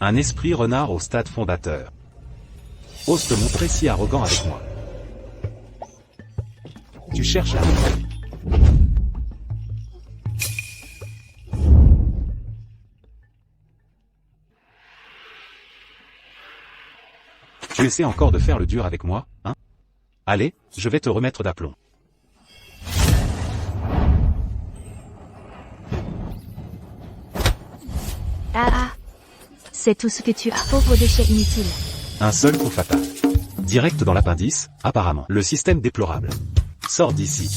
Un esprit renard au stade fondateur. Ose te montrer si arrogant avec moi. Tu cherches à me... Tu essaies encore de faire le dur avec moi, hein? Allez, je vais te remettre d'aplomb. Ah. C'est tout ce que tu as, pauvre déchet inutile. Un seul coup fatal. Direct dans l'appendice, apparemment. Le système déplorable. Sors d'ici.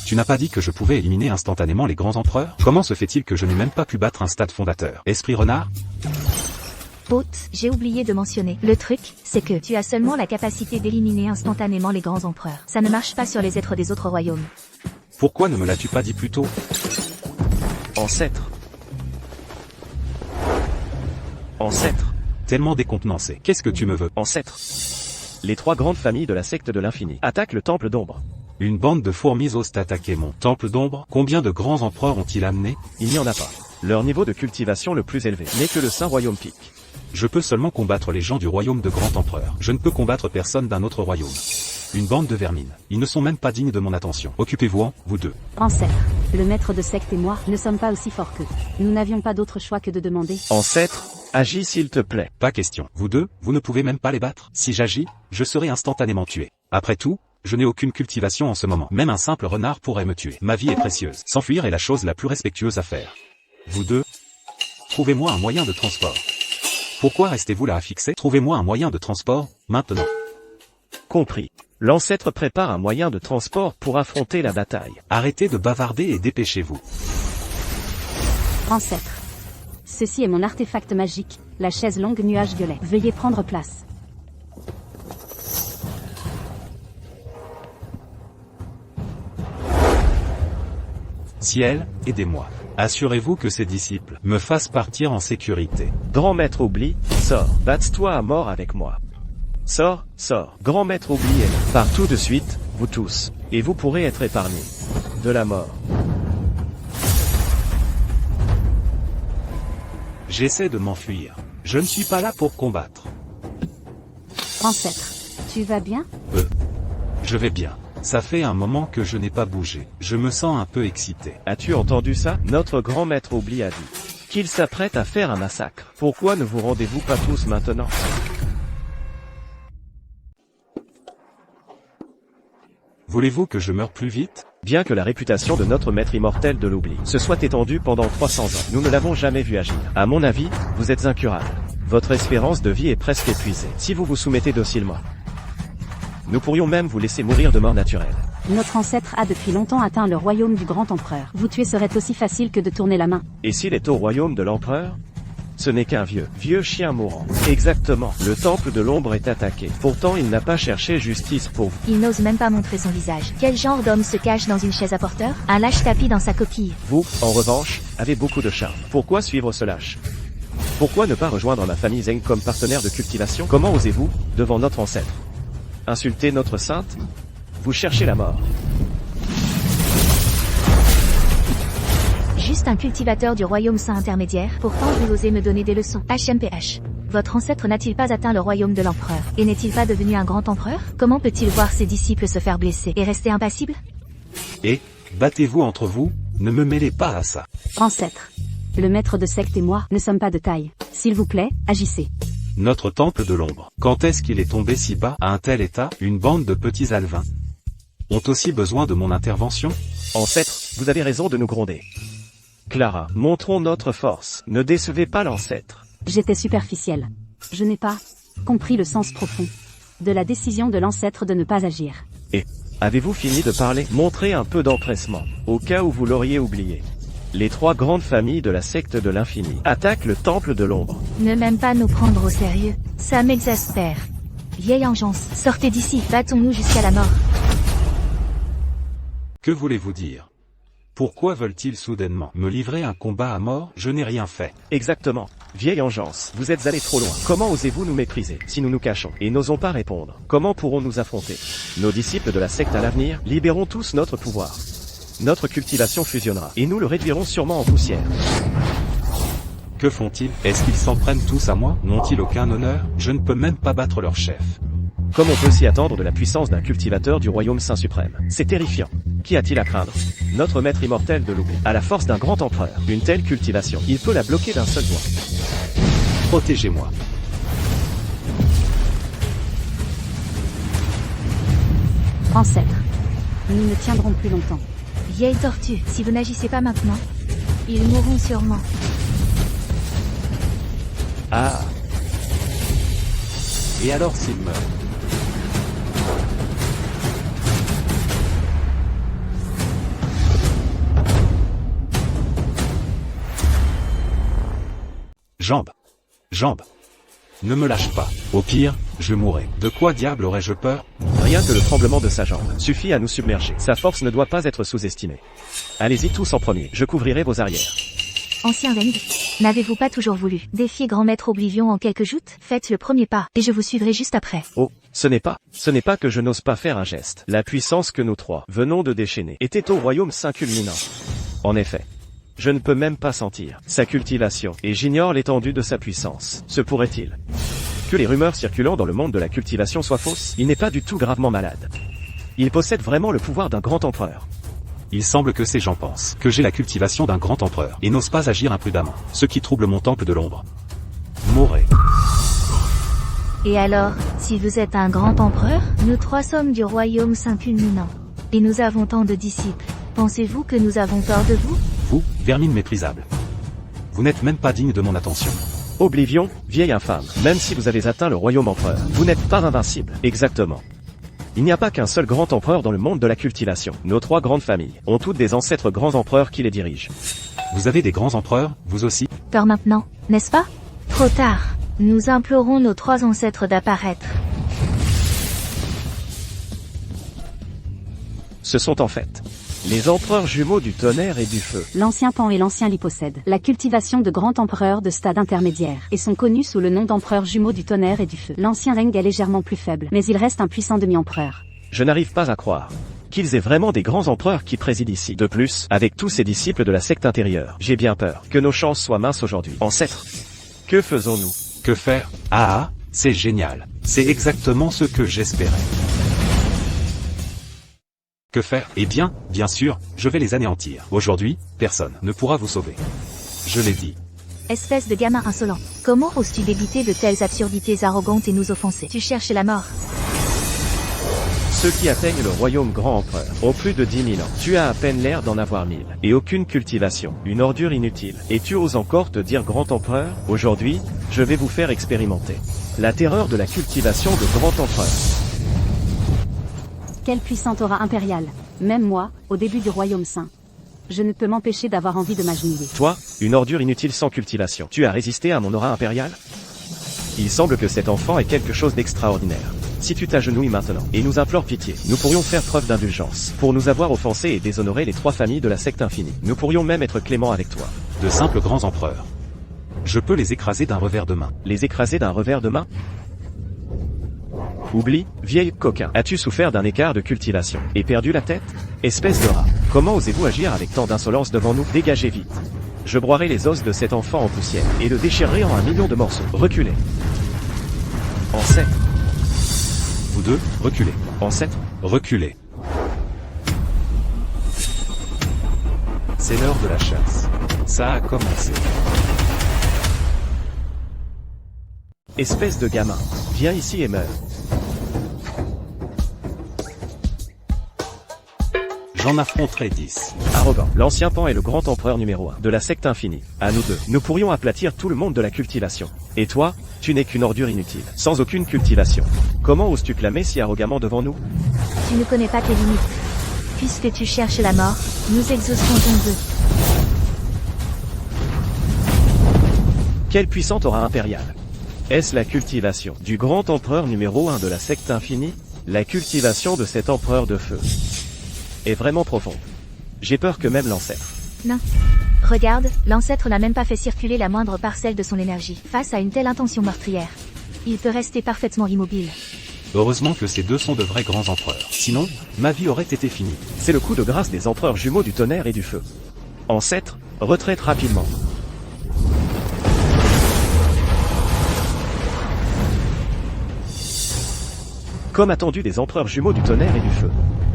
Tu n'as pas dit que je pouvais éliminer instantanément les grands empereurs? Comment se fait-il que je n'ai même pas pu battre un stade fondateur? Esprit renard? Haute, j'ai oublié de mentionner. Le truc, c'est que tu as seulement la capacité d'éliminer instantanément les grands empereurs. Ça ne marche pas sur les êtres des autres royaumes. Pourquoi ne me l'as-tu pas dit plus tôt? Ancêtre. Ancêtre. Tellement décontenancé. Qu'est-ce que tu me veux? Ancêtre. Les trois grandes familles de la secte de l'infini attaquent le temple d'ombre. Une bande de fourmis ose attaquer mon temple d'ombre? Combien de grands empereurs ont-ils amené? Il n'y en a pas. Leur niveau de cultivation le plus élevé n'est que le Saint Royaume Pic. Je peux seulement combattre les gens du royaume de grand empereur. Je ne peux combattre personne d'un autre royaume. Une bande de vermines. Ils ne sont même pas dignes de mon attention. Occupez-vous-en, vous deux. Ancêtre, le maître de secte et moi ne sommes pas aussi forts qu'eux. Nous n'avions pas d'autre choix que de demander. Ancêtre, agis s'il te plaît. Pas question. Vous deux, vous ne pouvez même pas les battre. Si j'agis, je serai instantanément tué. Après tout, je n'ai aucune cultivation en ce moment. Même un simple renard pourrait me tuer. Ma vie est précieuse. S'enfuir est la chose la plus respectueuse à faire. Vous deux, trouvez-moi un moyen de transport. Pourquoi restez-vous là à fixer? Trouvez-moi un moyen de transport, maintenant. Compris. L'ancêtre prépare un moyen de transport pour affronter la bataille. Arrêtez de bavarder et dépêchez-vous. Ancêtre. Ceci est mon artefact magique, la chaise longue nuage violet. Veuillez prendre place. Ciel, aidez-moi. Assurez-vous que ces disciples me fassent partir en sécurité. Grand maître oubli, sors. Batte-toi à mort avec moi. Sors, sors. Grand maître oubli est là. Partout de suite, vous tous. Et vous pourrez être épargnés. De la mort. J'essaie de m'enfuir. Je ne suis pas là pour combattre. Ancêtre, tu vas bien? Je vais bien. Ça fait un moment que je n'ai pas bougé. Je me sens un peu excité. As-tu entendu ça? Notre grand maître oubli a dit qu'il s'apprête à faire un massacre. Pourquoi ne vous rendez-vous pas tous maintenant? Voulez-vous que je meure plus vite? Bien que la réputation de notre maître immortel de l'oubli se soit étendue pendant 300 ans, nous ne l'avons jamais vu agir. À mon avis, vous êtes incurable. Votre espérance de vie est presque épuisée. Si vous vous soumettez docilement, nous pourrions même vous laisser mourir de mort naturelle. Notre ancêtre a depuis longtemps atteint le royaume du grand empereur. Vous tuer serait aussi facile que de tourner la main. Et s'il est au royaume de l'empereur? Ce n'est qu'un vieux chien mourant. Exactement. Le temple de l'ombre est attaqué. Pourtant, il n'a pas cherché justice pour vous. Il n'ose même pas montrer son visage. Quel genre d'homme se cache dans une chaise à porteur? Un lâche tapis dans sa coquille. Vous, en revanche, avez beaucoup de charme. Pourquoi suivre ce lâche? Pourquoi ne pas rejoindre ma famille Zeng comme partenaire de cultivation? Comment osez-vous, devant notre ancêtre, insulter notre sainte? Vous cherchez la mort. Juste un cultivateur du royaume saint intermédiaire, pourtant vous osez me donner des leçons. HMPH. Votre ancêtre n'a-t-il pas atteint le royaume de l'empereur? Et n'est-il pas devenu un grand empereur? Comment peut-il voir ses disciples se faire blesser et rester impassible? Et, battez-vous entre vous, ne me mêlez pas à ça. Ancêtre, le maître de secte et moi ne sommes pas de taille. S'il vous plaît, agissez. Notre temple de l'ombre. Quand est-ce qu'il est tombé si bas, à un tel état? Une bande de petits alevins ont aussi besoin de mon intervention? Ancêtre, vous avez raison de nous gronder. Clara, montrons notre force. Ne décevez pas l'ancêtre. J'étais superficielle. Je n'ai pas compris le sens profond de la décision de l'ancêtre de ne pas agir. Et, avez-vous fini de parler? Montrez un peu d'empressement, au cas où vous l'auriez oublié. Les trois grandes familles de la secte de l'infini attaquent le temple de l'ombre. Ne même pas nous prendre au sérieux. Ça m'exaspère. Vieille engeance, sortez d'ici, battons-nous jusqu'à la mort. Que voulez-vous dire? Pourquoi veulent-ils soudainement me livrer un combat à mort? Je n'ai rien fait. Exactement. Vieille engeance, vous êtes allé trop loin. Comment osez-vous nous mépriser? Si nous nous cachons et n'osons pas répondre, comment pourrons nous affronter? Nos disciples de la secte à l'avenir libérons tous notre pouvoir. Notre cultivation fusionnera et nous le réduirons sûrement en poussière. Que font-ils? Est-ce qu'ils s'en prennent tous à moi? N'ont-ils aucun honneur? Je ne peux même pas battre leur chef. Comme on peut s'y attendre de la puissance d'un cultivateur du royaume saint suprême. C'est terrifiant. Qui a-t-il à craindre? Notre maître immortel de l'oubli. À la force d'un grand empereur, une telle cultivation, il peut la bloquer d'un seul doigt. Protégez-moi. Ancêtre. Nous ne tiendrons plus longtemps. Vieille tortue, si vous n'agissez pas maintenant, ils mourront sûrement. Ah, Et alors s'ils meurent? Jambes. Jambes. Ne me lâche pas. Au pire, je mourrai. De quoi diable aurais-je peur? rien que le tremblement de sa jambe suffit à nous submerger. Sa force ne doit pas être sous-estimée. Allez-y tous en premier, je couvrirai vos arrières. Ancien Reng, n'avez-vous pas toujours voulu défier Grand Maître Oblivion en quelques joutes? Faites le premier pas, et je vous suivrai juste après. Oh, ce n'est pas que je n'ose pas faire un geste. La puissance que nous trois venons de déchaîner était au royaume saint culminant. En effet. Je ne peux même pas sentir sa cultivation, et j'ignore l'étendue de sa puissance. Se pourrait-il que les rumeurs circulant dans le monde de la cultivation soient fausses? Il n'est pas du tout gravement malade. Il possède vraiment le pouvoir d'un grand empereur. Il semble que ces gens pensent que j'ai la cultivation d'un grand empereur, et n'osent pas agir imprudemment, ce qui trouble mon temple de l'ombre. Mourez. Et alors, si vous êtes un grand empereur, nous trois sommes du royaume saint culminant. Et nous avons tant de disciples. Pensez-vous que nous avons peur de vous? Vous, vermine méprisable. Vous n'êtes même pas digne de mon attention. Oblivion, vieille infâme, même si vous avez atteint le royaume empereur, vous n'êtes pas invincible. Exactement. Il n'y a pas qu'un seul grand empereur dans le monde de la cultivation. Nos trois grandes familles ont toutes des ancêtres grands empereurs qui les dirigent. Vous avez des grands empereurs, vous aussi? Peur maintenant, n'est-ce pas? Trop tard. Nous implorons nos trois ancêtres d'apparaître. Ce sont en fait les empereurs jumeaux du tonnerre et du feu. L'ancien Pan et l'ancien Li possèdent la cultivation de grands empereurs de stade intermédiaire, et sont connus sous le nom d'empereurs jumeaux du tonnerre et du feu. L'ancien Reng est légèrement plus faible, mais il reste un puissant demi-empereur. Je n'arrive pas à croire qu'ils aient vraiment des grands empereurs qui président ici. De plus, avec tous ces disciples de la secte intérieure, j'ai bien peur que nos chances soient minces aujourd'hui. Ancêtres, que faisons-nous? Que faire? Ah, c'est génial. C'est exactement ce que j'espérais. Que faire? Eh bien, bien sûr, je vais les anéantir. Aujourd'hui, personne ne pourra vous sauver. Je l'ai dit. Espèce de gamin insolent. Comment oses-tu débiter de telles absurdités arrogantes et nous offenser? Tu cherches la mort. Ceux qui atteignent le royaume grand empereur ont plus de 10 000 ans. Tu as à peine l'air d'en avoir 1000. Et aucune cultivation. Une ordure inutile. Et tu oses encore te dire grand empereur? Aujourd'hui, je vais vous faire expérimenter la terreur de la cultivation de grand empereur. Quelle puissante aura impériale. Même moi, au début du royaume saint. Je ne peux m'empêcher d'avoir envie de m'agenouiller. Toi, une ordure inutile sans cultivation. Tu as résisté à mon aura impériale? Il semble que cet enfant est quelque chose d'extraordinaire. Si tu t'agenouilles maintenant, et nous implores pitié, nous pourrions faire preuve d'indulgence. Pour nous avoir offensés et déshonoré les trois familles de la secte infinie. Nous pourrions même être cléments avec toi. De simples grands empereurs. Je peux les écraser d'un revers de main. Les écraser d'un revers de main? Oublie, vieille coquin. As-tu souffert d'un écart de cultivation et perdu la tête? Espèce de rat. Comment osez-vous agir avec tant d'insolence devant nous? Dégagez vite. Je broierai les os de cet enfant en poussière et le déchirerai en 1 million de morceaux. Reculez. Ancêtre. Vous deux, reculez. Ancêtre. Reculez. C'est l'heure de la chasse. Ça a commencé. Espèce de gamin. Viens ici et meurs. J'en affronterai 10. Arrogant. L'ancien Pan est le grand empereur numéro 1 de la secte infinie. À nous deux, nous pourrions aplatir tout le monde de la cultivation. Et toi, tu n'es qu'une ordure inutile, sans aucune cultivation. Comment oses-tu clamer si arrogamment devant nous? Tu ne connais pas tes limites. Puisque tu cherches la mort, nous exaucerons ton vœu. Quelle puissante aura impériale? Est-ce la cultivation du grand empereur numéro 1 de la secte infinie? La cultivation de cet empereur de feu est vraiment profonde. J'ai peur que même l'ancêtre. Non. Regarde, l'ancêtre n'a même pas fait circuler la moindre parcelle de son énergie. Face à une telle intention meurtrière, il peut rester parfaitement immobile. Heureusement que ces deux sont de vrais grands empereurs. Sinon, ma vie aurait été finie. C'est le coup de grâce des empereurs jumeaux du tonnerre et du feu. Ancêtre, retraite rapidement. comme attendu des empereurs jumeaux du tonnerre et du feu.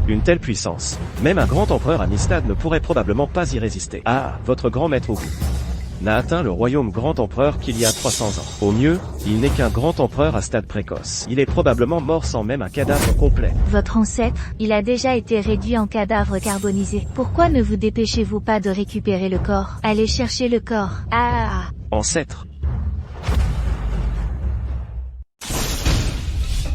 Une telle puissance, même un grand empereur à mi-stade ne pourrait probablement pas y résister. Ah, votre grand maître Obi n'a atteint le royaume grand empereur qu'il y a 300 ans. Au mieux, il n'est qu'un grand empereur à stade précoce. Il est probablement mort sans même un cadavre complet. Votre ancêtre, il a déjà été réduit en cadavre carbonisé. Pourquoi ne vous dépêchez-vous pas de récupérer le corps? Allez chercher le corps. Ah! Ancêtre.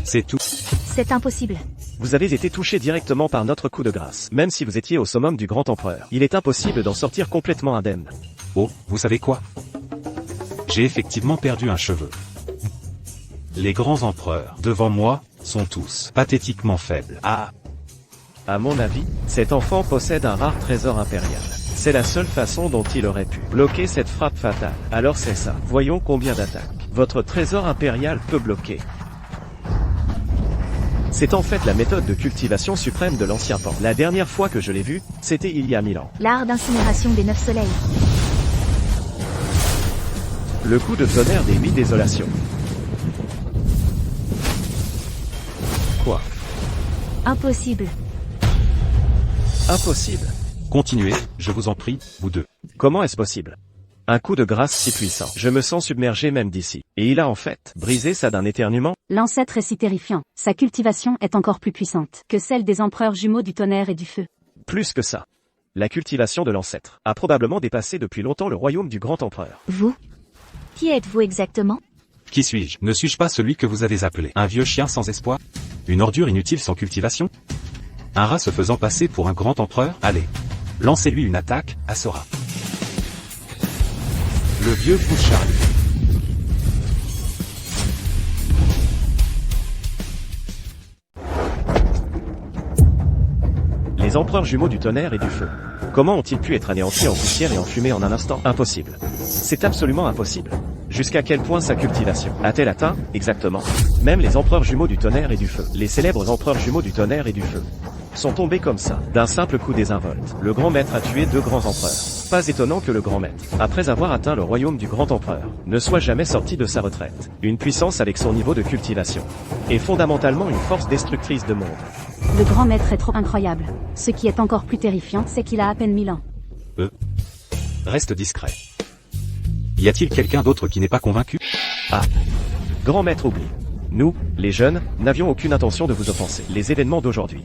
C'est tout. C'est impossible. Vous avez été touché directement par notre coup de grâce. Même si vous étiez au summum du grand empereur, il est impossible d'en sortir complètement indemne. Oh, vous savez quoi? J'ai effectivement perdu un cheveu. Les grands empereurs, devant moi, sont tous pathétiquement faibles. Ah! À mon avis, cet enfant possède un rare trésor impérial. C'est la seule façon dont il aurait pu bloquer cette frappe fatale. Alors c'est ça. Voyons combien d'attaques votre trésor impérial peut bloquer. C'est en fait la méthode de cultivation suprême de l'ancien Pan. La dernière fois que je l'ai vu, c'était il y a 1000 ans. L'art d'incinération des 9 soleils. Le coup de tonnerre des 8 désolations. Quoi? Impossible. Impossible. Continuez, je vous en prie, vous deux. Comment est-ce possible? Un coup de grâce si puissant. Je me sens submergé même d'ici. Et il a en fait brisé ça d'un éternuement. L'ancêtre est si terrifiant. Sa cultivation est encore plus puissante que celle des empereurs jumeaux du tonnerre et du feu. Plus que ça. La cultivation de l'ancêtre a probablement dépassé depuis longtemps le royaume du grand empereur. Vous? Qui êtes-vous exactement? Qui suis-je? Ne suis-je pas celui que vous avez appelé un vieux chien sans espoir? Une ordure inutile sans cultivation? Un rat se faisant passer pour un grand empereur? Allez, lancez-lui une attaque, à Sora. Le vieux fou de Charlie. Les empereurs jumeaux du tonnerre et du feu. Comment ont-ils pu être anéantis en poussière et enfumés en un instant? Impossible. C'est absolument impossible. Jusqu'à quel point sa cultivation a-t-elle atteint, exactement? Même les empereurs jumeaux du tonnerre et du feu, les célèbres empereurs jumeaux du tonnerre et du feu, sont tombés comme ça, d'un simple coup désinvolte. Le grand maître a tué 2 grands empereurs. Pas étonnant que le grand maître, après avoir atteint le royaume du grand empereur, ne soit jamais sorti de sa retraite. Une puissance avec son niveau de cultivation est fondamentalement une force destructrice de monde. Le grand maître est trop incroyable. Ce qui est encore plus terrifiant, c'est qu'il a à peine 1000 ans. Reste discret. Y a-t-il quelqu'un d'autre qui n'est pas convaincu? Ah. Grand maître oublie. Nous, les jeunes, n'avions aucune intention de vous offenser. Les événements d'aujourd'hui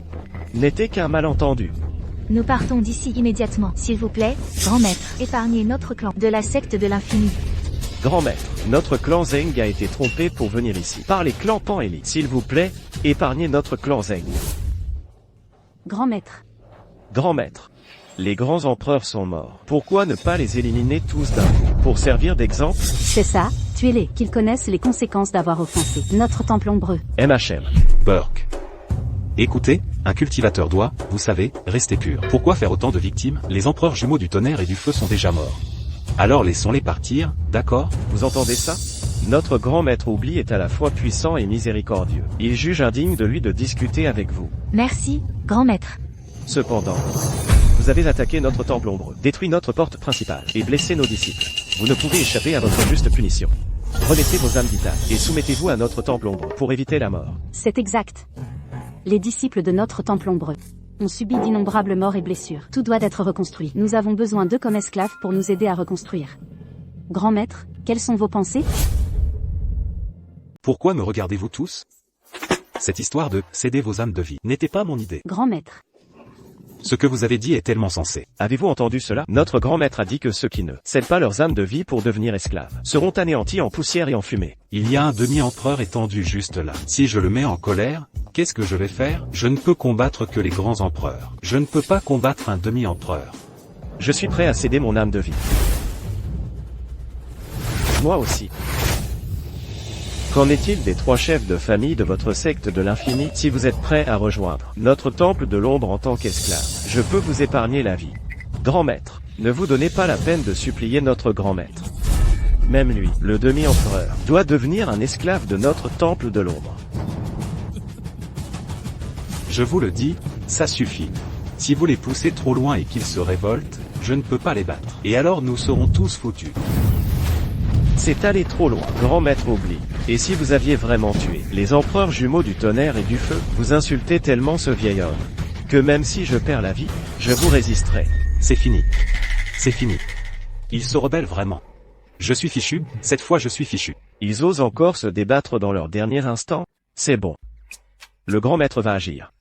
n'étaient qu'un malentendu. Nous partons d'ici immédiatement. S'il vous plaît, grand maître, épargnez notre clan de la secte de l'infini. Grand maître, notre clan Zeng a été trompé pour venir ici par les clans Pan et Li. S'il vous plaît, épargnez notre clan Zeng. Grand maître. Grand maître, les grands empereurs sont morts. Pourquoi ne pas les éliminer tous d'un coup? Pour servir d'exemple? C'est ça, tuez-les, qu'ils connaissent les conséquences d'avoir offensé notre temple ombreux. MHM. Burke. Écoutez, un cultivateur doit, vous savez, rester pur. Pourquoi faire autant de victimes? Les empereurs jumeaux du tonnerre et du feu sont déjà morts. Alors laissons-les partir, d'accord? Vous entendez ça? Notre grand maître oubli est à la fois puissant et miséricordieux. Il juge indigne de lui de discuter avec vous. Merci, grand maître. Cependant, vous avez attaqué notre temple ombreux, détruit notre porte principale, et blessé nos disciples. Vous ne pouvez échapper à votre juste punition. Remettez vos âmes vitales, et soumettez-vous à notre temple ombreux, pour éviter la mort. C'est exact. Les disciples de notre temple ombreux ont subi d'innombrables morts et blessures. Tout doit être reconstruit. Nous avons besoin d'eux comme esclaves pour nous aider à reconstruire. Grand maître, quelles sont vos pensées? Pourquoi me regardez-vous tous? Cette histoire de « céder vos âmes de vie » n'était pas mon idée. Grand maître. Ce que vous avez dit est tellement sensé. Avez-vous entendu cela? Notre grand maître a dit que ceux qui ne cèdent pas leurs âmes de vie pour devenir esclaves seront anéantis en poussière et en fumée. Il y a un demi-empereur étendu juste là. Si je le mets en colère, qu'est-ce que je vais faire? Je ne peux combattre que les grands empereurs. Je ne peux pas combattre un demi-empereur. Je suis prêt à céder mon âme de vie. Moi aussi. Qu'en est-il des 3 chefs de famille de votre secte de l'infini? Si vous êtes prêts à rejoindre notre temple de l'ombre en tant qu'esclave, je peux vous épargner la vie. Grand maître, ne vous donnez pas la peine de supplier notre grand maître. Même lui, le demi-empereur, doit devenir un esclave de notre temple de l'ombre. Je vous le dis, ça suffit. Si vous les poussez trop loin et qu'ils se révoltent, je ne peux pas les battre. Et alors nous serons tous foutus. C'est aller trop loin. Grand maître oublie. Et si vous aviez vraiment tué les empereurs jumeaux du tonnerre et du feu, vous insultez tellement ce vieil homme que même si je perds la vie, je vous résisterai. C'est fini. C'est fini. Ils se rebellent vraiment. Je suis fichu, cette fois je suis fichu. Ils osent encore se débattre dans leur dernier instant. C'est bon. Le grand maître va agir.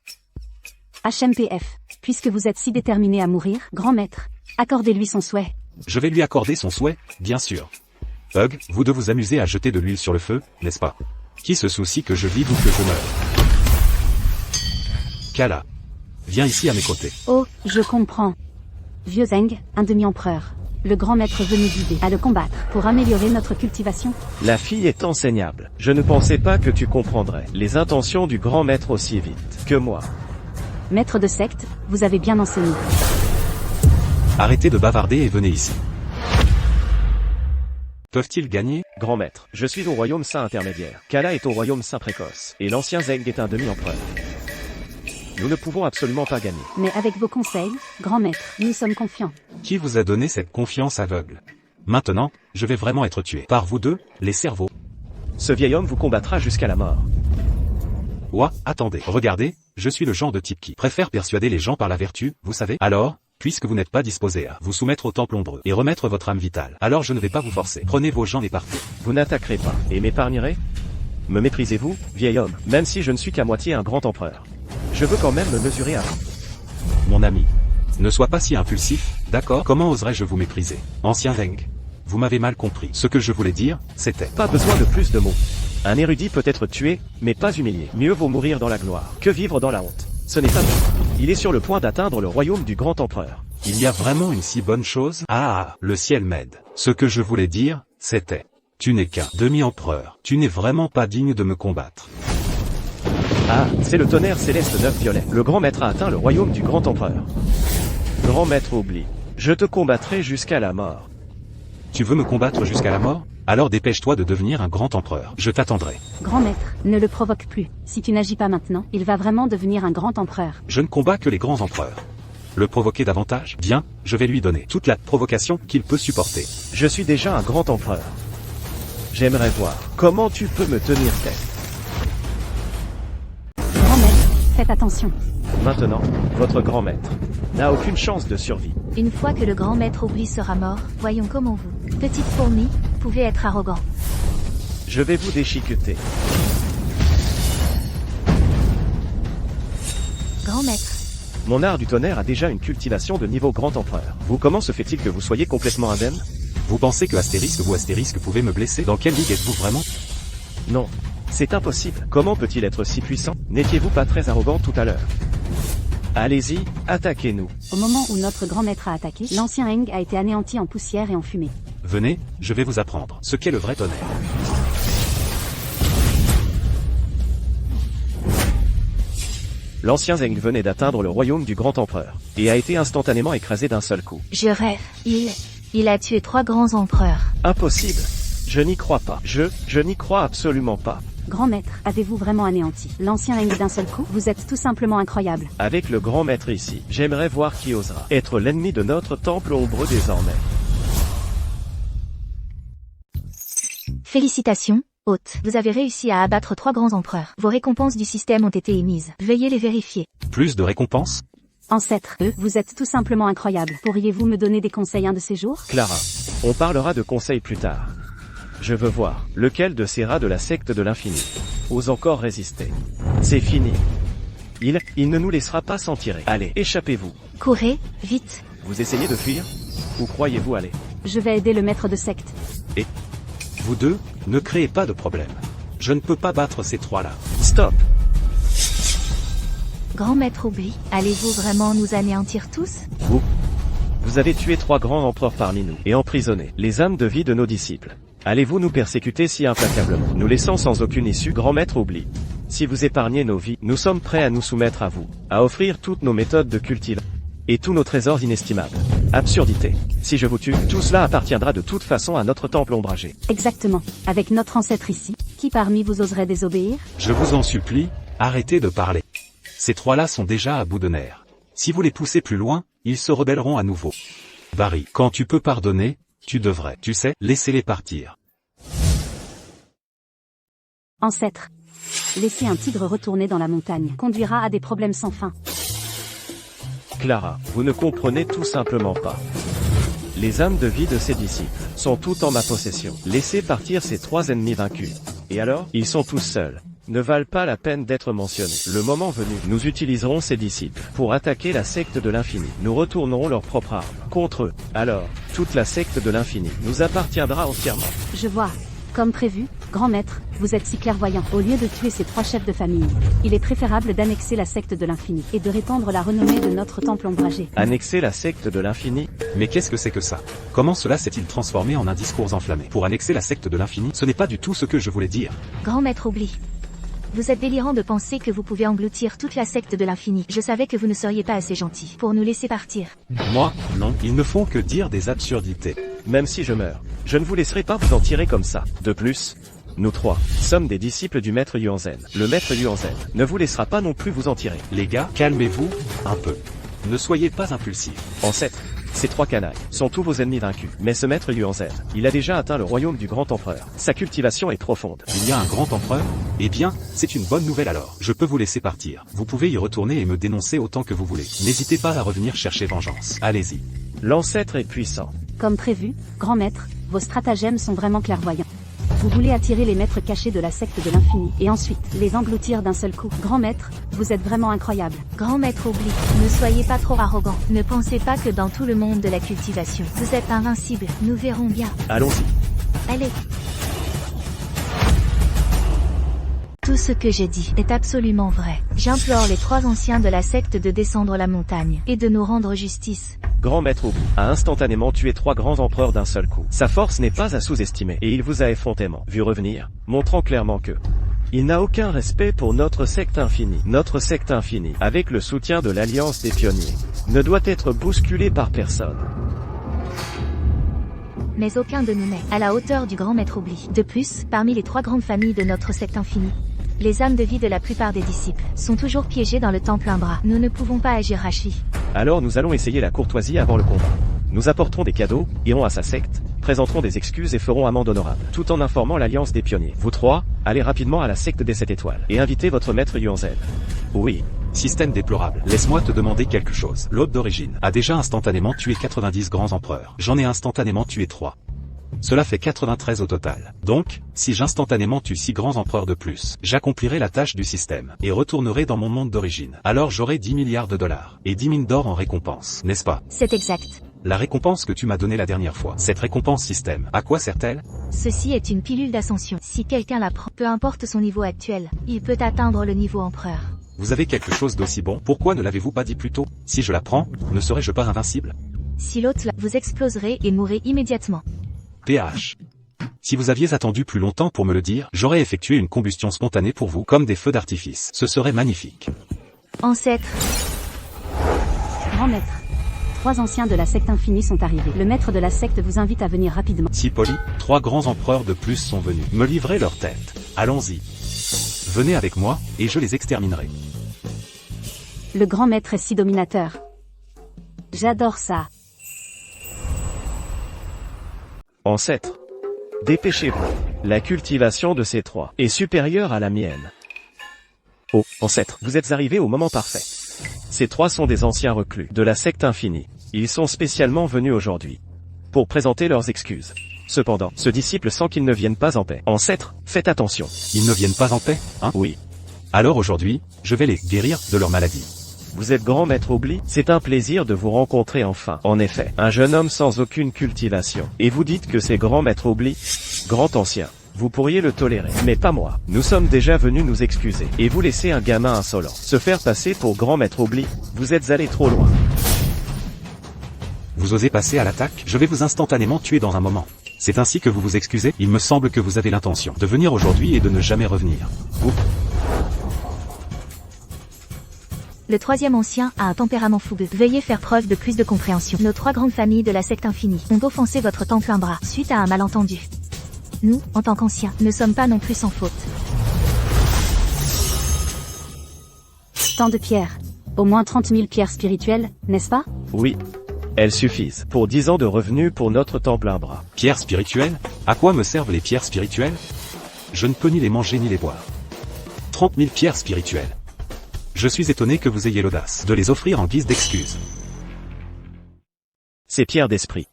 HMPF. Puisque vous êtes si déterminé à mourir, grand maître, accordez-lui son souhait. Je vais lui accorder son souhait, bien sûr. Hug, vous de vous amuser à jeter de l'huile sur le feu, n'est-ce pas? Qui se soucie que je vive ou que je meure? Kala. Viens ici à mes côtés. Oh, je comprends. Vieux Zeng, un demi-empereur. Le grand maître veut nous guider à le combattre pour améliorer notre cultivation. La fille est enseignable. Je ne pensais pas que tu comprendrais les intentions du grand maître aussi vite que moi. Maître de secte, vous avez bien enseigné. Arrêtez de bavarder et venez ici. Peuvent-ils gagner? Grand maître, je suis au royaume saint intermédiaire. Kala est au royaume saint précoce. Et l'ancien Zeng est un demi-empereur. Nous ne pouvons absolument pas gagner. Mais avec vos conseils, grand maître, nous sommes confiants. Qui vous a donné cette confiance aveugle? Maintenant, je vais vraiment être tué. Par vous deux, les cerveaux. Ce vieil homme vous combattra jusqu'à la mort. Ouah, attendez, regardez, je suis le genre de type qui préfère persuader les gens par la vertu, vous savez. Alors, puisque vous n'êtes pas disposé à vous soumettre au temple ombreux et remettre votre âme vitale, alors je ne vais pas vous forcer. Prenez vos gens et partez. Vous n'attaquerez pas et m'épargnerez? Me méprisez-vous, vieil homme, même si je ne suis qu'à moitié un grand empereur? Je veux quand même me mesurer à vous. Mon ami, ne sois pas si impulsif, d'accord? Comment oserais-je vous mépriser? Ancien Zeng. Vous m'avez mal compris. Ce que je voulais dire, c'était... Pas besoin de plus de mots. Un érudit peut être tué, mais pas humilié. Mieux vaut mourir dans la gloire que vivre dans la honte. Ce n'est pas bon. Il est sur le point d'atteindre le royaume du grand empereur. Il y a vraiment une si bonne chose? Ah, le ciel m'aide. Ce que je voulais dire, c'était... Tu n'es qu'un demi-empereur. Tu n'es vraiment pas digne de me combattre. Ah, c'est le tonnerre céleste 9 violet. Le grand maître a atteint le royaume du grand empereur. Grand maître oublie. Je te combattrai jusqu'à la mort. Tu veux me combattre jusqu'à la mort? Alors dépêche-toi de devenir un grand empereur. Je t'attendrai. Grand maître, ne le provoque plus. Si tu n'agis pas maintenant, il va vraiment devenir un grand empereur. Je ne combats que les grands empereurs. Le provoquer davantage? Bien, je vais lui donner toute la provocation qu'il peut supporter. Je suis déjà un grand empereur. J'aimerais voir comment tu peux me tenir tête. Grand maître, faites attention. Maintenant, votre grand maître n'a aucune chance de survie. Une fois que le grand maître oubli sera mort, voyons comment vous, petite fourmi, pouvez être arrogant. Je vais vous déchiqueter. Grand maître. Mon art du tonnerre a déjà une cultivation de niveau grand empereur. Vous, comment se fait-il que vous soyez complètement indemne? Vous pensez que astérisque pouvez me blesser? Dans quelle ligue êtes-vous vraiment? Non. C'est impossible. Comment peut-il être si puissant? N'étiez-vous pas très arrogant tout à l'heure? Allez-y, attaquez-nous. Au moment où notre grand maître a attaqué, l'ancien Heng a été anéanti en poussière et en fumée. Venez, je vais vous apprendre ce qu'est le vrai tonnerre. L'ancien Zeng venait d'atteindre le royaume du grand empereur, et a été instantanément écrasé d'un seul coup. Je rêve. Il a tué 3 grands empereurs. Impossible. Je n'y crois pas. Je n'y crois absolument pas. Grand maître, avez-vous vraiment anéanti l'ancien Heng d'un seul coup? Vous êtes tout simplement incroyable. Avec le grand maître ici, j'aimerais voir qui osera être l'ennemi de notre temple ombreux désormais. Félicitations, hôte. Vous avez réussi à abattre 3 grands empereurs. Vos récompenses du système ont été émises. Veuillez les vérifier. Plus de récompenses? Ancêtre, vous êtes tout simplement incroyable. Pourriez-vous me donner des conseils un de ces jours? Clara, on parlera de conseils plus tard. Je veux voir lequel de ces rats de la secte de l'infini ose encore résister. C'est fini. Il ne nous laissera pas s'en tirer. Allez, échappez-vous. Courez, vite. Vous essayez de fuir? Où croyez-vous aller? Je vais aider le maître de secte. Et vous deux, ne créez pas de problème. Je ne peux pas battre ces 3-là. Stop! Grand maître oubli, allez-vous vraiment nous anéantir tous? Vous avez tué 3 grands empereurs parmi nous, et emprisonné les âmes de vie de nos disciples. Allez-vous nous persécuter si implacablement, nous laissant sans aucune issue? Grand maître oubli. Si vous épargnez nos vies, nous sommes prêts à nous soumettre à vous, à offrir toutes nos méthodes de cultivation, et tous nos trésors inestimables. Absurdité. Si je vous tue, tout cela appartiendra de toute façon à notre temple ombragé. Exactement. Avec notre ancêtre ici, qui parmi vous oserait désobéir? Je vous en supplie, arrêtez de parler. Ces 3-là sont déjà à bout de nerfs. Si vous les poussez plus loin, ils se rebelleront à nouveau. Barry, quand tu peux pardonner, tu devrais, tu sais, laissez-les partir. Ancêtre. Laisser un tigre retourner dans la montagne conduira à des problèmes sans fin. Clara, vous ne comprenez tout simplement pas. Les âmes de vie de ses disciples sont toutes en ma possession. Laissez partir ces 3 ennemis vaincus. Et alors, ils sont tous seuls. Ne valent pas la peine d'être mentionnés. Le moment venu, nous utiliserons ces disciples pour attaquer la secte de l'infini. Nous retournerons leurs propres armes contre eux. Alors, toute la secte de l'infini nous appartiendra entièrement. Je vois. Comme prévu, grand maître, vous êtes si clairvoyant. Au lieu de tuer ces 3 chefs de famille, il est préférable d'annexer la secte de l'infini et de répandre la renommée de notre temple ombragé. Annexer la secte de l'infini? Mais qu'est-ce que c'est que ça? Comment cela s'est-il transformé en un discours enflammé? Pour annexer la secte de l'infini, ce n'est pas du tout ce que je voulais dire. Grand maître oublie. Vous êtes délirant de penser que vous pouvez engloutir toute la secte de l'infini. Je savais que vous ne seriez pas assez gentil pour nous laisser partir. Moi, non, ils ne font que dire des absurdités. Même si je meurs, je ne vous laisserai pas vous en tirer comme ça. De plus, nous 3 sommes des disciples du maître Yuanzhen. Le maître Yuanzhen ne vous laissera pas non plus vous en tirer. Les gars, calmez-vous un peu. Ne soyez pas impulsifs. Ancêtre, ces 3 canailles sont tous vos ennemis vaincus. Mais ce maître Yuanzhen, il a déjà atteint le royaume du grand empereur. Sa cultivation est profonde. Il y a un grand empereur? Eh bien, c'est une bonne nouvelle alors. Je peux vous laisser partir. Vous pouvez y retourner et me dénoncer autant que vous voulez. N'hésitez pas à revenir chercher vengeance. Allez-y. L'ancêtre est puissant. Comme prévu, grand maître, vos stratagèmes sont vraiment clairvoyants. Vous voulez attirer les maîtres cachés de la secte de l'infini, et ensuite, les engloutir d'un seul coup. Grand maître, vous êtes vraiment incroyable. Grand maître oublie. Ne soyez pas trop arrogant. Ne pensez pas que dans tout le monde de la cultivation, vous êtes invincible. Nous verrons bien. Allons-y. Allez. Tout ce que j'ai dit est absolument vrai. J'implore les 3 anciens de la secte de descendre la montagne et de nous rendre justice. Grand maître Obu a instantanément tué 3 grands empereurs d'un seul coup. Sa force n'est pas à sous-estimer, et il vous a effrontément vu revenir, montrant clairement que il n'a aucun respect pour notre secte infinie. Notre secte infinie, avec le soutien de l'Alliance des Pionniers, ne doit être bousculée par personne. Mais aucun de nous n'est à la hauteur du grand maître oubli. De plus, parmi les 3 grandes familles de notre secte infinie, les âmes de vie de la plupart des disciples sont toujours piégées dans le temple Umbra. Nous ne pouvons pas agir Rashi. Alors nous allons essayer la courtoisie avant le combat. Nous apporterons des cadeaux, irons à sa secte, présenterons des excuses et ferons amende honorable, tout en informant l'Alliance des Pionniers. Vous 3, allez rapidement à la secte des 7 étoiles, et invitez votre maître Yuanzhen. Oui. Système déplorable. Laisse-moi te demander quelque chose. L'aube d'origine a déjà instantanément tué 90 grands empereurs. J'en ai instantanément tué 3. Cela fait 93 au total. Donc, si j'instantanément tue 6 grands empereurs de plus, j'accomplirai la tâche du système, et retournerai dans mon monde d'origine. Alors j'aurai 10 milliards de dollars, et 10 mines d'or en récompense, n'est-ce pas? C'est exact. La récompense que tu m'as donnée la dernière fois. Cette récompense système, à quoi sert-elle? Ceci est une pilule d'ascension. Si quelqu'un la prend, peu importe son niveau actuel, il peut atteindre le niveau empereur. Vous avez quelque chose d'aussi bon, pourquoi ne l'avez-vous pas dit plus tôt? Si je la prends, ne serais-je pas invincible? Si l'autre la, vous exploserez et mourrez immédiatement. PH. Si vous aviez attendu plus longtemps pour me le dire, j'aurais effectué une combustion spontanée pour vous, comme des feux d'artifice. Ce serait magnifique. Ancêtre. Grand maître. 3 anciens de la secte infinie sont arrivés. Le maître de la secte vous invite à venir rapidement. Si poli, 3 grands empereurs de plus sont venus me livrer leur tête. Allons-y. Venez avec moi, et je les exterminerai. Le grand maître est si dominateur. J'adore ça. Ancêtre, dépêchez-vous. La cultivation de ces 3 est supérieure à la mienne. Oh, ancêtre, vous êtes arrivé au moment parfait. Ces 3 sont des anciens reclus de la secte infinie. Ils sont spécialement venus aujourd'hui pour présenter leurs excuses. Cependant, ce disciple sent qu'ils ne viennent pas en paix. Ancêtre, faites attention. Ils ne viennent pas en paix, hein? Oui. Alors aujourd'hui, je vais les guérir de leur maladie. Vous êtes grand maître Oubli, c'est un plaisir de vous rencontrer enfin. En effet, un jeune homme sans aucune cultivation. Et vous dites que c'est grand maître Oubli, grand ancien. Vous pourriez le tolérer, mais pas moi. Nous sommes déjà venus nous excuser. Et vous laissez un gamin insolent se faire passer pour grand maître Oubli, vous êtes allé trop loin. Vous osez passer à l'attaque? Je vais vous instantanément tuer dans un moment. C'est ainsi que vous vous excusez? Il me semble que vous avez l'intention de venir aujourd'hui et de ne jamais revenir. Oups. Le 3e ancien a un tempérament fougueux. Veuillez faire preuve de plus de compréhension. Nos 3 grandes familles de la secte infinie ont offensé votre temple Umbra suite à un malentendu. Nous, en tant qu'anciens, ne sommes pas non plus sans faute. Tant de pierres. Au moins 30 000 pierres spirituelles, n'est-ce pas? Oui. Elles suffisent pour 10 ans de revenus pour notre temple Umbra. Pierres spirituelles? À quoi me servent les pierres spirituelles? je ne peux ni les manger ni les boire. 30 000 pierres spirituelles. Je suis étonné que vous ayez l'audace de les offrir en guise d'excuse. Ces pierres d'esprit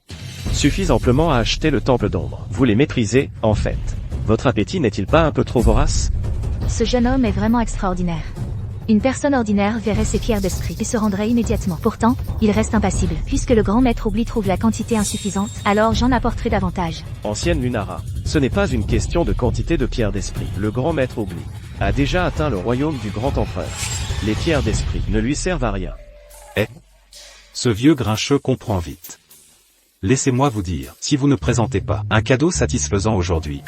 suffisent amplement à acheter le temple d'ombre. Vous les méprisez, en fait. Votre appétit n'est-il pas un peu trop vorace? Ce jeune homme est vraiment extraordinaire. Une personne ordinaire verrait ces pierres d'esprit et se rendrait immédiatement. Pourtant, il reste impassible. Puisque le grand maître oubli trouve la quantité insuffisante, alors j'en apporterai davantage. Ancienne Lunara, ce n'est pas une question de quantité de pierres d'esprit. Le grand maître oubli a déjà atteint le royaume du grand empereur. Les pierres d'esprit ne lui servent à rien. Ce vieux grincheux comprend vite. Laissez-moi vous dire, si vous ne présentez pas un cadeau satisfaisant aujourd'hui,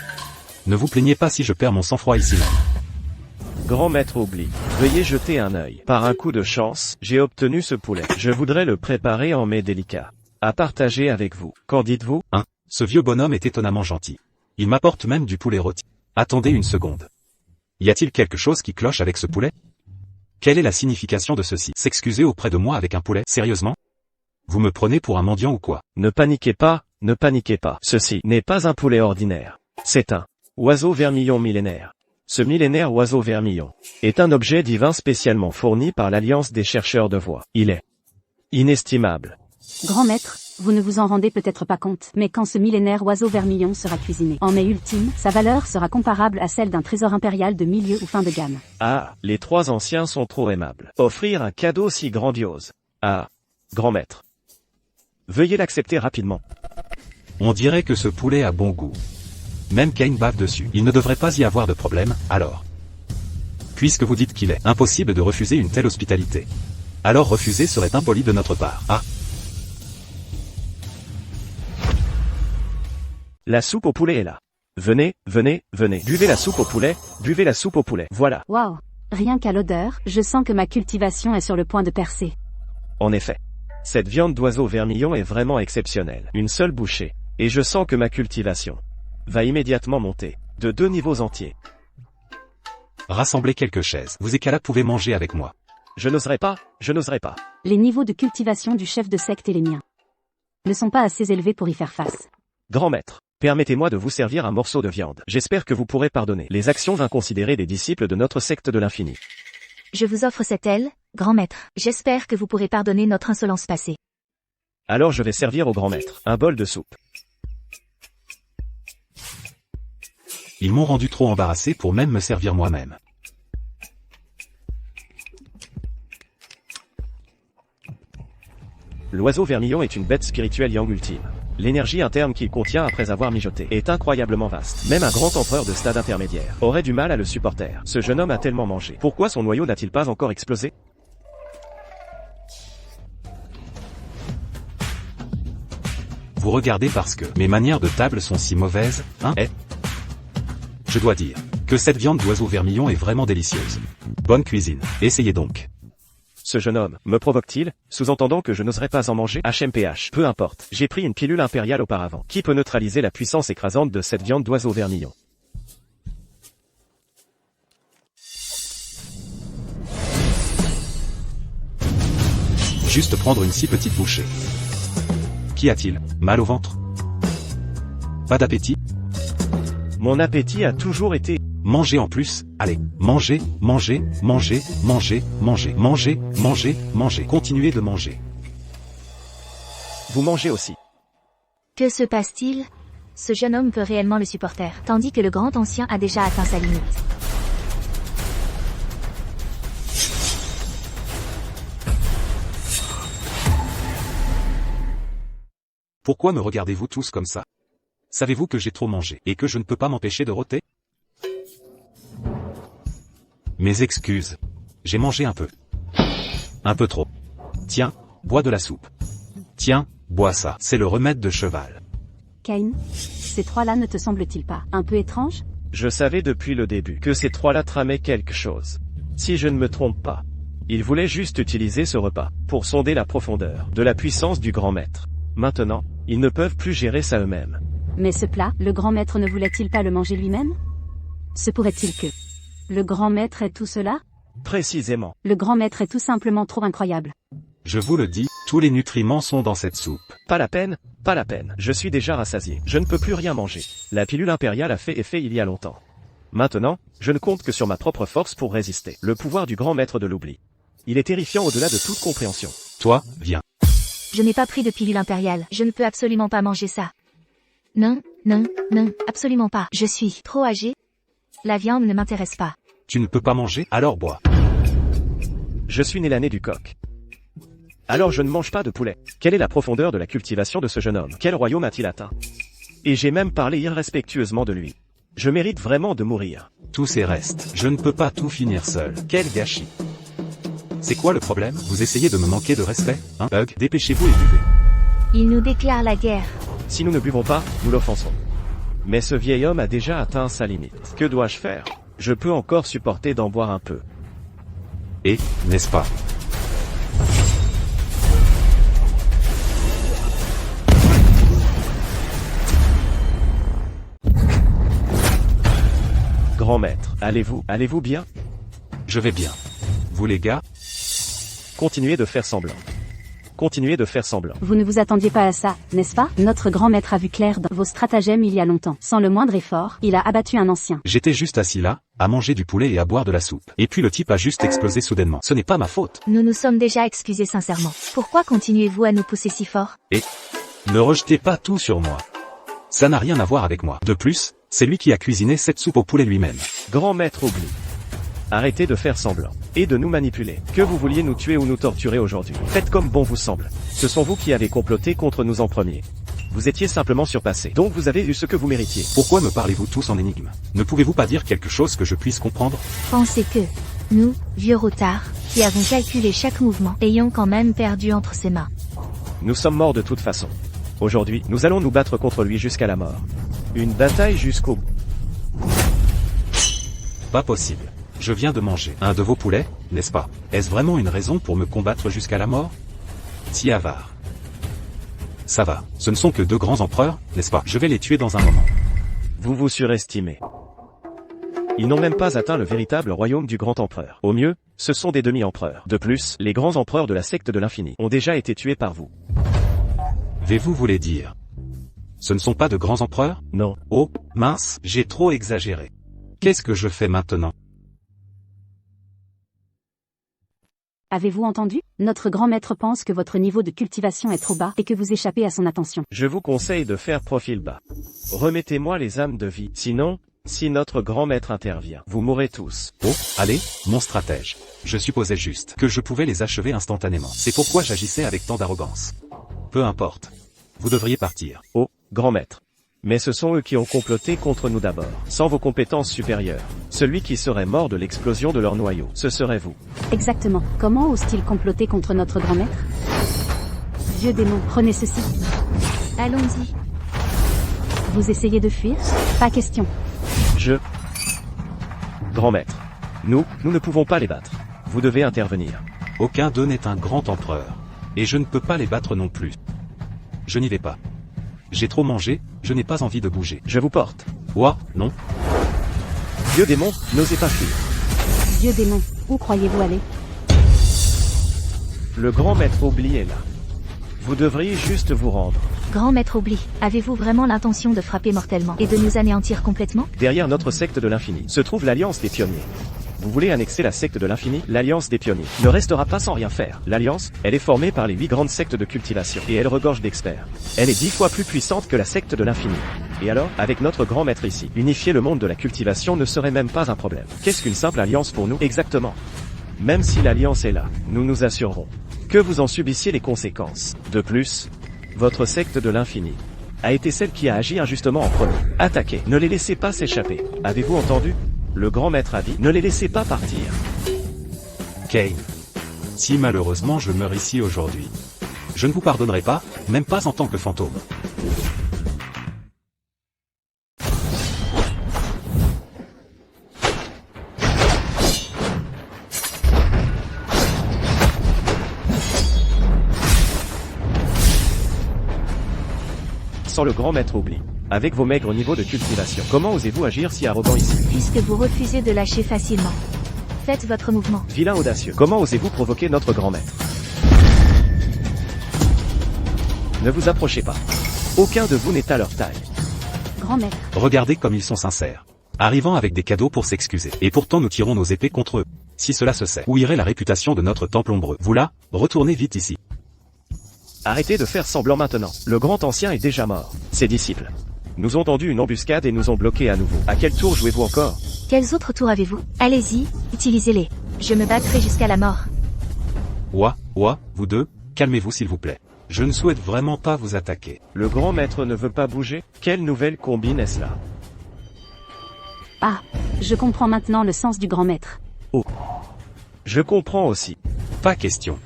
ne vous plaignez pas si je perds mon sang-froid ici même. Grand maître oubli, veuillez jeter un œil. Par un coup de chance, j'ai obtenu ce poulet. Je voudrais le préparer en mets délicat. À partager avec vous. Qu'en dites-vous? Ce vieux bonhomme est étonnamment gentil. Il m'apporte même du poulet rôti. Attendez une seconde. Y a-t-il quelque chose qui cloche avec ce poulet? Quelle est la signification de ceci? S'excuser auprès de moi avec un poulet? Sérieusement? Vous me prenez pour un mendiant ou quoi? Ne paniquez pas, ne paniquez pas. Ceci n'est pas un poulet ordinaire. C'est un oiseau vermillon millénaire. Ce millénaire oiseau vermillon est un objet divin spécialement fourni par l'Alliance des chercheurs de voix. Il est inestimable. Grand maître, vous ne vous en rendez peut-être pas compte, mais quand ce millénaire oiseau vermillon sera cuisiné en mets ultime, sa valeur sera comparable à celle d'un trésor impérial de milieu ou fin de gamme. Ah, les trois anciens sont trop aimables. Offrir un cadeau si grandiose. Ah, grand maître. Veuillez l'accepter rapidement. On dirait que ce poulet a bon goût. Même Cain bave dessus. Il ne devrait pas y avoir de problème, alors. Puisque vous dites qu'il est impossible de refuser une telle hospitalité. Alors refuser serait impoli de notre part. Ah. La soupe au poulet est là. Venez, venez, venez. Buvez la soupe au poulet, buvez la soupe au poulet. Voilà. Waouh! Rien qu'à l'odeur, je sens que ma cultivation est sur le point de percer. En effet. Cette viande d'oiseau vermillon est vraiment exceptionnelle. Une seule bouchée. Et je sens que ma cultivation va immédiatement monter de 2 niveaux entiers. Rassemblez quelques chaises. Vous et Kala pouvez manger avec moi. Je n'oserais pas, je n'oserais pas. Les niveaux de cultivation du chef de secte et les miens ne sont pas assez élevés pour y faire face. Grand maître, permettez-moi de vous servir un morceau de viande. J'espère que vous pourrez pardonner les actions inconsidérées des disciples de notre secte de l'infini. Je vous offre cette aile, grand maître. J'espère que vous pourrez pardonner notre insolence passée. Alors je vais servir au grand maître un bol de soupe. Ils m'ont rendu trop embarrassé pour même me servir moi-même. L'oiseau vermillon est une bête spirituelle yang ultime. L'énergie interne qu'il contient après avoir mijoté est incroyablement vaste. Même un grand empereur de stade intermédiaire aurait du mal à le supporter. Ce jeune homme a tellement mangé. Pourquoi son noyau n'a-t-il pas encore explosé? Vous regardez parce que mes manières de table sont si mauvaises, hein? Je dois dire que cette viande d'oiseau vermillon est vraiment délicieuse. Bonne cuisine. Essayez donc. Ce jeune homme me provoque-t-il, sous-entendant que je n'oserais pas en manger? HMPH. Peu importe. J'ai pris une pilule impériale auparavant. Qui peut neutraliser la puissance écrasante de cette viande d'oiseau vermillon? Juste prendre une si petite bouchée. Qu'y a-t-il? Mal au ventre? Pas d'appétit? Mon appétit a toujours été... Mangez en plus, allez, mangez, mangez, mangez, mangez, mangez, mangez, mangez, mangez, continuez de manger. Vous mangez aussi. Que se passe-t-il? Ce jeune homme peut réellement le supporter, tandis que le grand ancien a déjà atteint sa limite. Pourquoi me regardez-vous tous comme ça? Savez-vous que j'ai trop mangé, et que je ne peux pas m'empêcher de rôter? Mes excuses. J'ai mangé un peu. Un peu trop. Tiens, bois de la soupe. Tiens, bois ça. C'est le remède de cheval. Cain, ces trois-là ne te semblent-ils pas un peu étranges? Je savais depuis le début que ces trois-là tramaient quelque chose. Si je ne me trompe pas, ils voulaient juste utiliser ce repas pour sonder la profondeur de la puissance du grand maître. Maintenant, ils ne peuvent plus gérer ça eux-mêmes. Mais ce plat, le grand maître ne voulait-il pas le manger lui-même? Se pourrait-il que le grand maître ait tout cela? Précisément. Le grand maître est tout simplement trop incroyable. Je vous le dis, tous les nutriments sont dans cette soupe. Pas la peine, pas la peine. Je suis déjà rassasié. Je ne peux plus rien manger. La pilule impériale a fait effet il y a longtemps. Maintenant, je ne compte que sur ma propre force pour résister. Le pouvoir du grand maître de l'oubli. Il est terrifiant au-delà de toute compréhension. Toi, viens. Je n'ai pas pris de pilule impériale. Je ne peux absolument pas manger ça. Non, non, non, absolument pas. Je suis trop âgée. La viande ne m'intéresse pas. Tu ne peux pas manger, alors bois. Je suis né l'année du coq. Alors je ne mange pas de poulet. Quelle est la profondeur de la cultivation de ce jeune homme? Quel royaume a-t-il atteint? Et j'ai même parlé irrespectueusement de lui. Je mérite vraiment de mourir. Tous ces restes. Je ne peux pas tout finir seul. Quel gâchis. C'est quoi le problème? Vous essayez de me manquer de respect, hein? Hug, dépêchez-vous et buvez. Il nous déclare la guerre. Si nous ne buvons pas, nous l'offensons. Mais ce vieil homme a déjà atteint sa limite. Que dois-je faire? Je peux encore supporter d'en boire un peu. Et, n'est-ce pas? Grand maître, allez-vous bien? Je vais bien. Vous les gars? Continuez de faire semblant. Continuez de faire semblant. Vous ne vous attendiez pas à ça, n'est-ce pas? Notre grand maître a vu clair dans vos stratagèmes il y a longtemps. Sans le moindre effort, il a abattu un ancien. J'étais juste assis là, à manger du poulet et à boire de la soupe. Et puis le type a juste explosé soudainement. Ce n'est pas ma faute. Nous nous sommes déjà excusés sincèrement. Pourquoi continuez-vous à nous pousser si fort? Et ne rejetez pas tout sur moi. Ça n'a rien à voir avec moi. De plus, c'est lui qui a cuisiné cette soupe au poulet lui-même. Grand maître oublie. Arrêtez de faire semblant. Et de nous manipuler. Que vous vouliez nous tuer ou nous torturer aujourd'hui. Faites comme bon vous semble. Ce sont vous qui avez comploté contre nous en premier. Vous étiez simplement surpassé. Donc vous avez eu ce que vous méritiez. Pourquoi me parlez-vous tous en énigme? Ne pouvez-vous pas dire quelque chose que je puisse comprendre? Pensez que, nous, vieux routards, qui avons calculé chaque mouvement, ayons quand même perdu entre ses mains. Nous sommes morts de toute façon. Aujourd'hui, nous allons nous battre contre lui jusqu'à la mort. Une bataille jusqu'au bout. Pas possible. Je viens de manger un de vos poulets, n'est-ce pas? Est-ce vraiment une raison pour me combattre jusqu'à la mort? Si avare. Ça va, ce ne sont que deux grands empereurs, n'est-ce pas? Je vais les tuer dans un moment. Vous vous surestimez. Ils n'ont même pas atteint le véritable royaume du grand empereur. Au mieux, ce sont des demi-empereurs. De plus, les grands empereurs de la secte de l'infini ont déjà été tués par vous. Vous voulez dire? Ce ne sont pas de grands empereurs? Non. Oh, mince, j'ai trop exagéré. Qu'est-ce que je fais maintenant? Avez-vous entendu? Notre grand maître pense que votre niveau de cultivation est trop bas et que vous échappez à son attention. Je vous conseille de faire profil bas. Remettez-moi les âmes de vie. Sinon, si notre grand maître intervient, vous mourrez tous. Oh, allez, mon stratège. Je supposais juste que je pouvais les achever instantanément. C'est pourquoi j'agissais avec tant d'arrogance. Peu importe. Vous devriez partir. Oh, grand maître. Mais ce sont eux qui ont comploté contre nous d'abord. Sans vos compétences supérieures, celui qui serait mort de l'explosion de leur noyau, ce serait vous. Exactement. Comment ose-t-il comploter contre notre grand maître? Vieux démon, prenez ceci. Allons-y. Vous essayez de fuir? Pas question. Grand maître. Nous ne pouvons pas les battre. Vous devez intervenir. Aucun d'eux n'est un grand empereur. Et je ne peux pas les battre non plus. Je n'y vais pas. J'ai trop mangé, je n'ai pas envie de bouger. Je vous porte. Ouah, non. Vieux démon, n'osez pas fuir. Vieux démon, où croyez-vous aller? Le grand maître oubli est là. Vous devriez juste vous rendre. Grand maître oubli, avez-vous vraiment l'intention de frapper mortellement et de nous anéantir complètement? Derrière notre secte de l'infini se trouve l'Alliance des Pionniers. Vous voulez annexer la secte de l'infini? L'Alliance des Pionniers ne restera pas sans rien faire. L'Alliance, elle est formée par les 8 grandes sectes de cultivation, et elle regorge d'experts. Elle est 10 fois plus puissante que la secte de l'infini. Et alors, avec notre grand maître ici, unifier le monde de la cultivation ne serait même pas un problème. Qu'est-ce qu'une simple alliance pour nous? Exactement. Même si l'Alliance est là, nous nous assurerons que vous en subissiez les conséquences. De plus, votre secte de l'infini a été celle qui a agi injustement en premier. Attaquez, ne les laissez pas s'échapper. Avez-vous entendu? Le grand maître a dit, ne les laissez pas partir. Kane. Si malheureusement je meurs ici aujourd'hui, je ne vous pardonnerai pas, même pas en tant que fantôme. Sans le grand maître oubli. Avec vos maigres niveaux de cultivation, comment osez-vous agir si arrogant ici? Puisque vous refusez de lâcher facilement. Faites votre mouvement. Vilain audacieux, comment osez-vous provoquer notre grand maître? Ne vous approchez pas. Aucun de vous n'est à leur taille. Grand maître, Regardez comme ils sont sincères. arrivant avec des cadeaux pour s'excuser. Et pourtant nous tirons nos épées contre eux. Si cela se sait, où irait la réputation de notre temple ombreux? Vous là, retournez vite ici. Arrêtez de faire semblant maintenant. Le grand ancien est déjà mort. Ses disciples nous ont tendu une embuscade et nous ont bloqués à nouveau. À quel tour jouez-vous encore? Quels autres tours avez-vous? Allez-y, utilisez-les. Je me battrai jusqu'à la mort. Ouah, vous deux, calmez-vous s'il vous plaît. Je ne souhaite vraiment pas vous attaquer. Le grand maître ne veut pas bouger? Quelle nouvelle combine est-ce là? Ah, je comprends maintenant le sens du grand maître. Oh. Je comprends aussi. Pas question.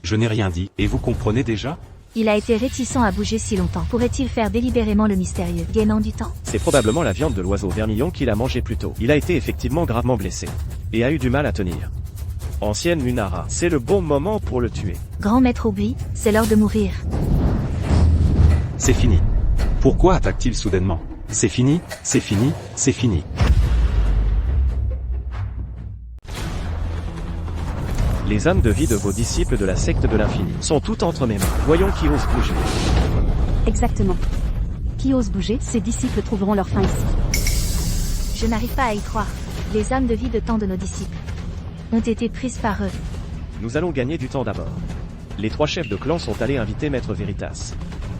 Je n'ai rien dit, et vous comprenez déjà? Il a été réticent à bouger si longtemps. Pourrait-il faire délibérément le mystérieux, gagnant du temps? C'est probablement la viande de l'oiseau vermillon qu'il a mangé plus tôt. Il a été effectivement gravement blessé. Et a eu du mal à tenir. Ancienne Lunara, c'est le bon moment pour le tuer. Grand maître oublie, c'est l'heure de mourir. C'est fini. Pourquoi attaque-t-il soudainement? C'est fini, c'est fini, c'est fini. Les âmes de vie de vos disciples de la secte de l'infini sont toutes entre mes mains. Voyons qui ose bouger. Exactement. Qui ose bouger, ses disciples trouveront leur fin ici. Je n'arrive pas à y croire. Les âmes de vie de tant de nos disciples ont été prises par eux. Nous allons gagner du temps d'abord. Les 3 chefs de clan sont allés inviter Maître Veritas.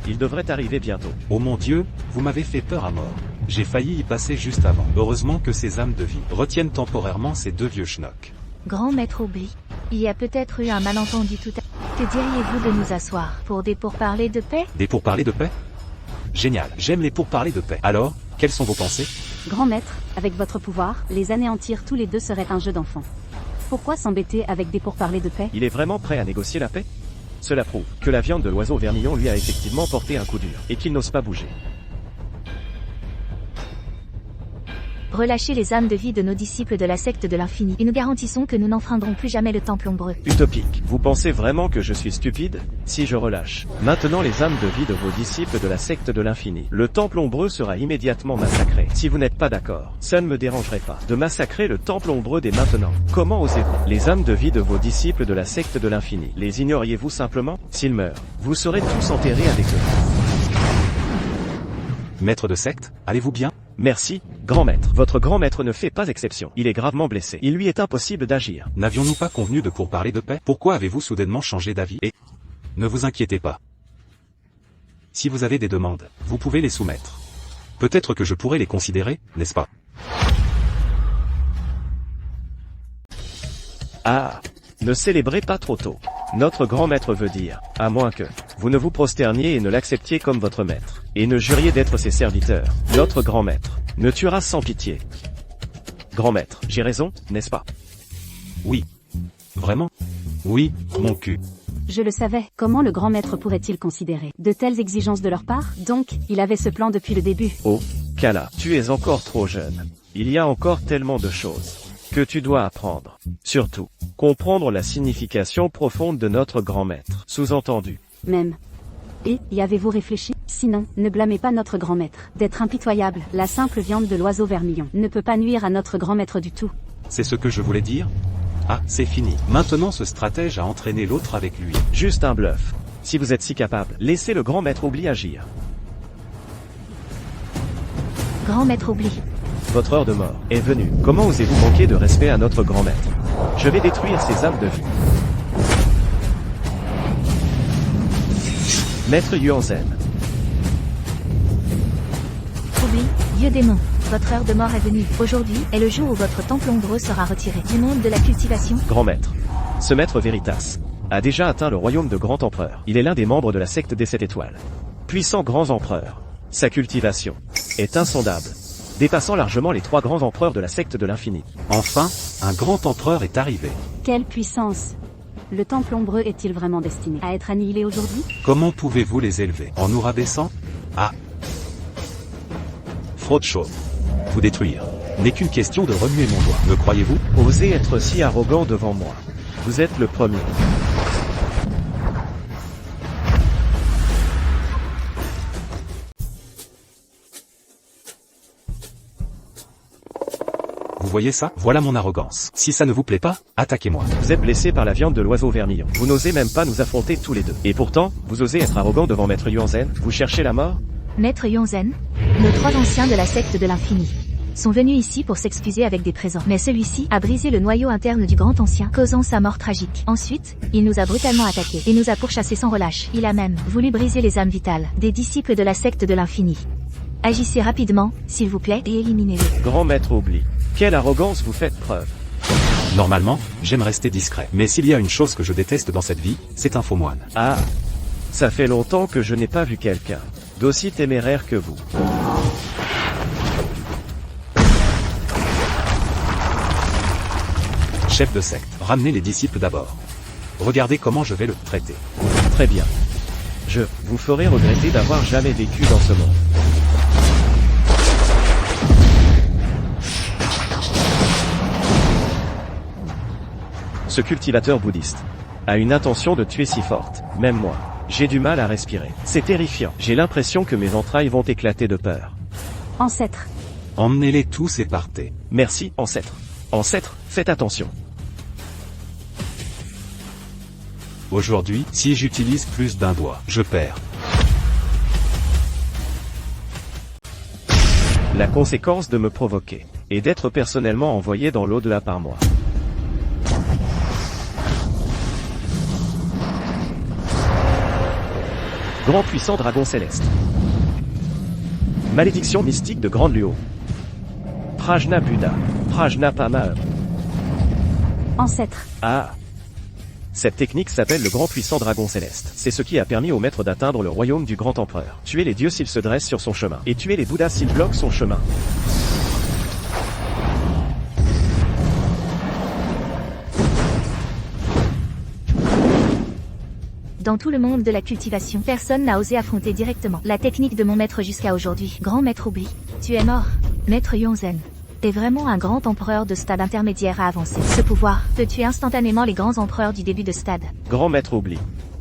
Il devrait arriver bientôt. Oh mon Dieu, vous m'avez fait peur à mort. J'ai failli y passer juste avant. Heureusement que ces âmes de vie retiennent temporairement ces 2 vieux schnocks. Grand maître oublie. Il y a peut-être eu un malentendu tout à... Que diriez-vous de nous asseoir pour des pourparlers de paix? Des pourparlers de paix? Génial, j'aime les pourparlers de paix. Alors, quelles sont vos pensées? Grand maître, avec votre pouvoir, les anéantir tous les deux serait un jeu d'enfant. Pourquoi s'embêter avec des pourparlers de paix? Il est vraiment prêt à négocier la paix? Cela prouve que la viande de l'oiseau vermillon lui a effectivement porté un coup dur, et qu'il n'ose pas bouger. Relâchez les âmes de vie de nos disciples de la secte de l'infini, et nous garantissons que nous n'enfreindrons plus jamais le temple ombreux. Utopique. Vous pensez vraiment que je suis stupide? Si je relâche maintenant les âmes de vie de vos disciples de la secte de l'infini, le temple ombreux sera immédiatement massacré. Si vous n'êtes pas d'accord, ça ne me dérangerait pas de massacrer le temple ombreux dès maintenant. Comment osez-vous? Les âmes de vie de vos disciples de la secte de l'infini, les ignoriez-vous simplement? S'ils meurent, vous serez tous enterrés avec eux. Maître de secte, allez-vous bien? Merci, grand maître. Votre grand maître ne fait pas exception. Il est gravement blessé. Il lui est impossible d'agir. N'avions-nous pas convenu de pourparler de paix? Pourquoi avez-vous soudainement changé d'avis? Et ne vous inquiétez pas. Si vous avez des demandes, vous pouvez les soumettre. Peut-être que je pourrais les considérer, n'est-ce pas? Ah, ne célébrez pas trop tôt. Notre grand maître veut dire, à moins que vous ne vous prosterniez et ne l'acceptiez comme votre maître, et ne juriez d'être ses serviteurs. Notre grand maître ne tuera sans pitié. Grand maître, j'ai raison, n'est-ce pas? Oui. Vraiment? Oui, mon cul. Je le savais, comment le grand maître pourrait-il considérer de telles exigences de leur part? Donc, il avait ce plan depuis le début. Oh, Kala, tu es encore trop jeune. Il y a encore tellement de choses que tu dois apprendre. Surtout, comprendre la signification profonde de notre grand maître. Sous-entendu. Même. Et, y avez-vous réfléchi? Sinon, ne blâmez pas notre grand maître. D'être impitoyable, la simple viande de l'oiseau vermillon ne peut pas nuire à notre grand maître du tout. C'est ce que je voulais dire? Ah, c'est fini. Maintenant ce stratège a entraîné l'autre avec lui. Juste un bluff. Si vous êtes si capable, laissez le grand maître oubli agir. Grand maître oublie. Votre heure de mort est venue. Comment osez-vous manquer de respect à notre grand maître? Je vais détruire ces âmes de vie. Maître Yuanzhen. Oublie, vieux démon. Votre heure de mort est venue. Aujourd'hui est le jour où votre temple ombreux sera retiré du monde de la cultivation. Grand maître. Ce maître Veritas a déjà atteint le royaume de Grand Empereur. Il est l'un des membres de la secte des 7 étoiles. Puissant grand empereur. Sa cultivation est insondable, dépassant largement les 3 grands empereurs de la secte de l'infini. Enfin, un grand empereur est arrivé. Quelle puissance! Le temple ombreux est-il vraiment destiné à être annihilé aujourd'hui? Comment pouvez-vous les élever? En nous rabaissant? Ah. Fraude chauve. Vous détruire n'est qu'une question de remuer mon doigt. Me croyez-vous? Osez être si arrogant devant moi. Vous êtes le premier. Vous voyez ça? Voilà mon arrogance. Si ça ne vous plaît pas, attaquez-moi. Vous êtes blessé par la viande de l'oiseau vermillon. Vous n'osez même pas nous affronter tous les deux. Et pourtant, vous osez être arrogant devant Maître Yuanzhen? Vous cherchez la mort? Maître Yuanzhen, nos 3 anciens de la secte de l'infini sont venus ici pour s'excuser avec des présents. Mais celui-ci a brisé le noyau interne du grand ancien, causant sa mort tragique. Ensuite, il nous a brutalement attaqués et nous a pourchassés sans relâche. Il a même voulu briser les âmes vitales des disciples de la secte de l'infini. Agissez rapidement, s'il vous plaît, et éliminez-les. Grand maître oublie. Quelle arrogance vous faites preuve. Normalement, j'aime rester discret. Mais s'il y a une chose que je déteste dans cette vie, c'est un faux moine. Ah, ça fait longtemps que je n'ai pas vu quelqu'un d'aussi téméraire que vous. Chef de secte, ramenez les disciples d'abord. Regardez comment je vais le traiter. Très bien. Je vous ferai regretter d'avoir jamais vécu dans ce monde. Ce cultivateur bouddhiste a une intention de tuer si forte, même moi. J'ai du mal à respirer. C'est terrifiant. J'ai l'impression que mes entrailles vont éclater de peur. Ancêtre. Emmenez-les tous et partez. Merci, ancêtre. Ancêtre, faites attention. Aujourd'hui, si j'utilise plus d'un doigt, je perds. La conséquence de me provoquer est d'être personnellement envoyé dans l'au-delà par moi. Grand puissant dragon céleste. Malédiction mystique de Grande Luo. Prajna Buddha. Prajna Pama. Ancêtre. Ah. Cette technique s'appelle le grand puissant dragon céleste. C'est ce qui a permis au maître d'atteindre le royaume du grand empereur. Tuer les dieux s'ils se dressent sur son chemin. Et tuer les bouddhas s'ils bloquent son chemin. Dans tout le monde de la cultivation, personne n'a osé affronter directement la technique de mon maître jusqu'à aujourd'hui. Grand maître oubli. Tu es mort. Maître Yuanzhen est vraiment un grand empereur de stade intermédiaire à avancer. Ce pouvoir peut tuer instantanément les grands empereurs du début de stade. Grand maître oubli.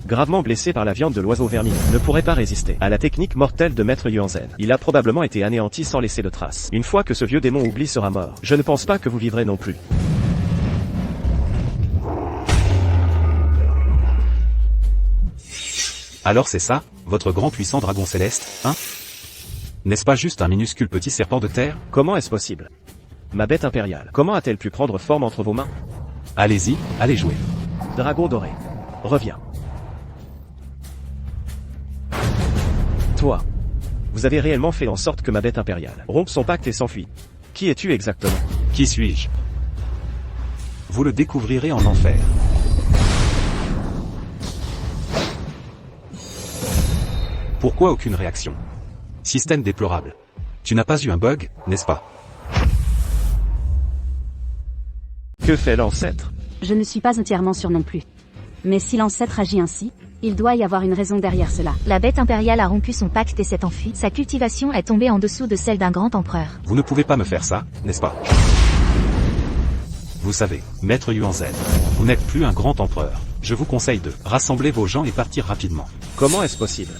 Gravement blessé par la viande de l'oiseau vermine, ne pourrait pas résister à la technique mortelle de maître Yuanzhen. Il a probablement été anéanti sans laisser de traces. Une fois que ce vieux démon oubli sera mort, je ne pense pas que vous vivrez non plus. Alors c'est ça, votre grand puissant dragon céleste, hein? N'est-ce pas juste un minuscule petit serpent de terre? Comment est-ce possible? Ma bête impériale, comment a-t-elle pu prendre forme entre vos mains? Allez-y, allez jouer. Dragon doré. Reviens. Toi. Vous avez réellement fait en sorte que ma bête impériale rompe son pacte et s'enfuit. Qui es-tu exactement? Qui suis-je? Vous le découvrirez en enfer. Pourquoi aucune réaction? Système déplorable. Tu n'as pas eu un bug, n'est-ce pas? Que fait l'ancêtre? Je ne suis pas entièrement sûr non plus. Mais si l'ancêtre agit ainsi, il doit y avoir une raison derrière cela. La bête impériale a rompu son pacte et s'est enfuie. Sa cultivation est tombée en dessous de celle d'un grand empereur. Vous ne pouvez pas me faire ça, n'est-ce pas? Vous savez, maître Yuanzhen, vous n'êtes plus un grand empereur. Je vous conseille de rassembler vos gens et partir rapidement. Comment est-ce possible?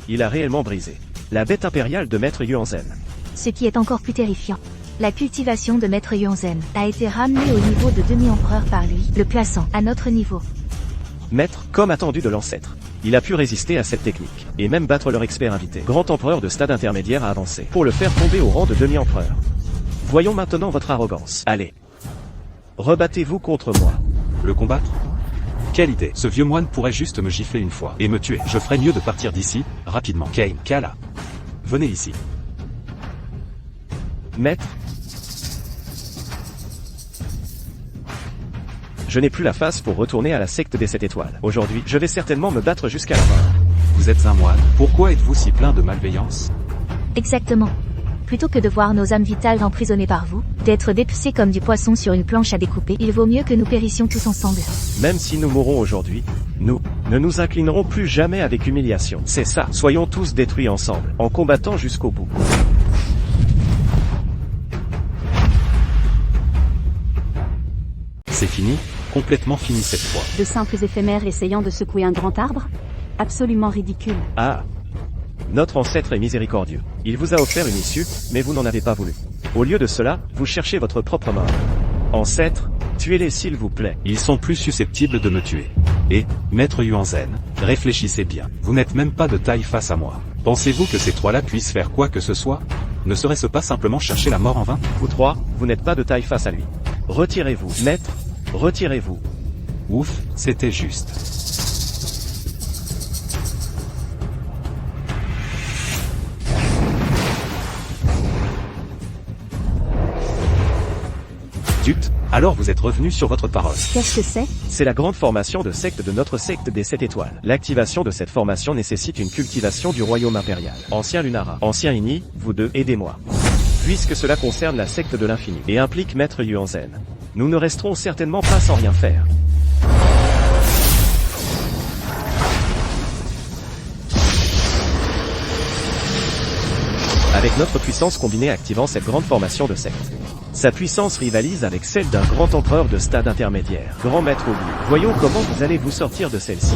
Il a réellement brisé la bête impériale de maître Yuanzhen. Ce qui est encore plus terrifiant. La cultivation de maître Yuanzhen a été ramenée au niveau de demi-empereur par lui, le plaçant à notre niveau. Maître, comme attendu de l'ancêtre, il a pu résister à cette technique, et même battre leur expert invité, grand empereur de stade intermédiaire à avancer, pour le faire tomber au rang de demi-empereur. Voyons maintenant votre arrogance. Allez. Rebattez-vous contre moi. Le combattre? Quelle idée. Ce vieux moine pourrait juste me gifler une fois et me tuer. Je ferais mieux de partir d'ici, rapidement. Kane, Kala. Venez ici. Maître. Je n'ai plus la face pour retourner à la secte des 7 étoiles. Aujourd'hui, je vais certainement me battre jusqu'à la mort. Vous êtes un moine. Pourquoi êtes-vous si plein de malveillance? Exactement. Plutôt que de voir nos âmes vitales emprisonnées par vous, d'être dépecés comme du poisson sur une planche à découper, il vaut mieux que nous périssions tous ensemble. Même si nous mourrons aujourd'hui, nous ne nous inclinerons plus jamais avec humiliation. C'est ça. Soyons tous détruits ensemble, en combattant jusqu'au bout. C'est fini, complètement fini cette fois. De simples éphémères essayant de secouer un grand arbre? Absolument ridicule. Ah. Notre ancêtre est miséricordieux. Il vous a offert une issue, mais vous n'en avez pas voulu. Au lieu de cela, vous cherchez votre propre mort. Ancêtre, tuez-les s'il vous plaît. Ils sont plus susceptibles de me tuer. Et, maître Yuanzhen, réfléchissez bien. Vous n'êtes même pas de taille face à moi. Pensez-vous que ces trois-là puissent faire quoi que ce soit? Ne serait-ce pas simplement chercher la mort en vain? Vous trois, vous n'êtes pas de taille face à lui. Retirez-vous, maître, retirez-vous. Ouf, c'était juste. Zut, alors vous êtes revenu sur votre parole. Qu'est-ce que c'est? C'est la grande formation de secte de notre secte des 7 étoiles. L'activation de cette formation nécessite une cultivation du royaume impérial. Ancien Lunara, ancien Ini, vous deux, aidez-moi. Puisque cela concerne la secte de l'infini et implique Maître Yuanzhen, nous ne resterons certainement pas sans rien faire. Avec notre puissance combinée activant cette grande formation de secte. Sa puissance rivalise avec celle d'un grand empereur de stade intermédiaire. Grand maître Oubli, voyons comment vous allez vous sortir de celle-ci.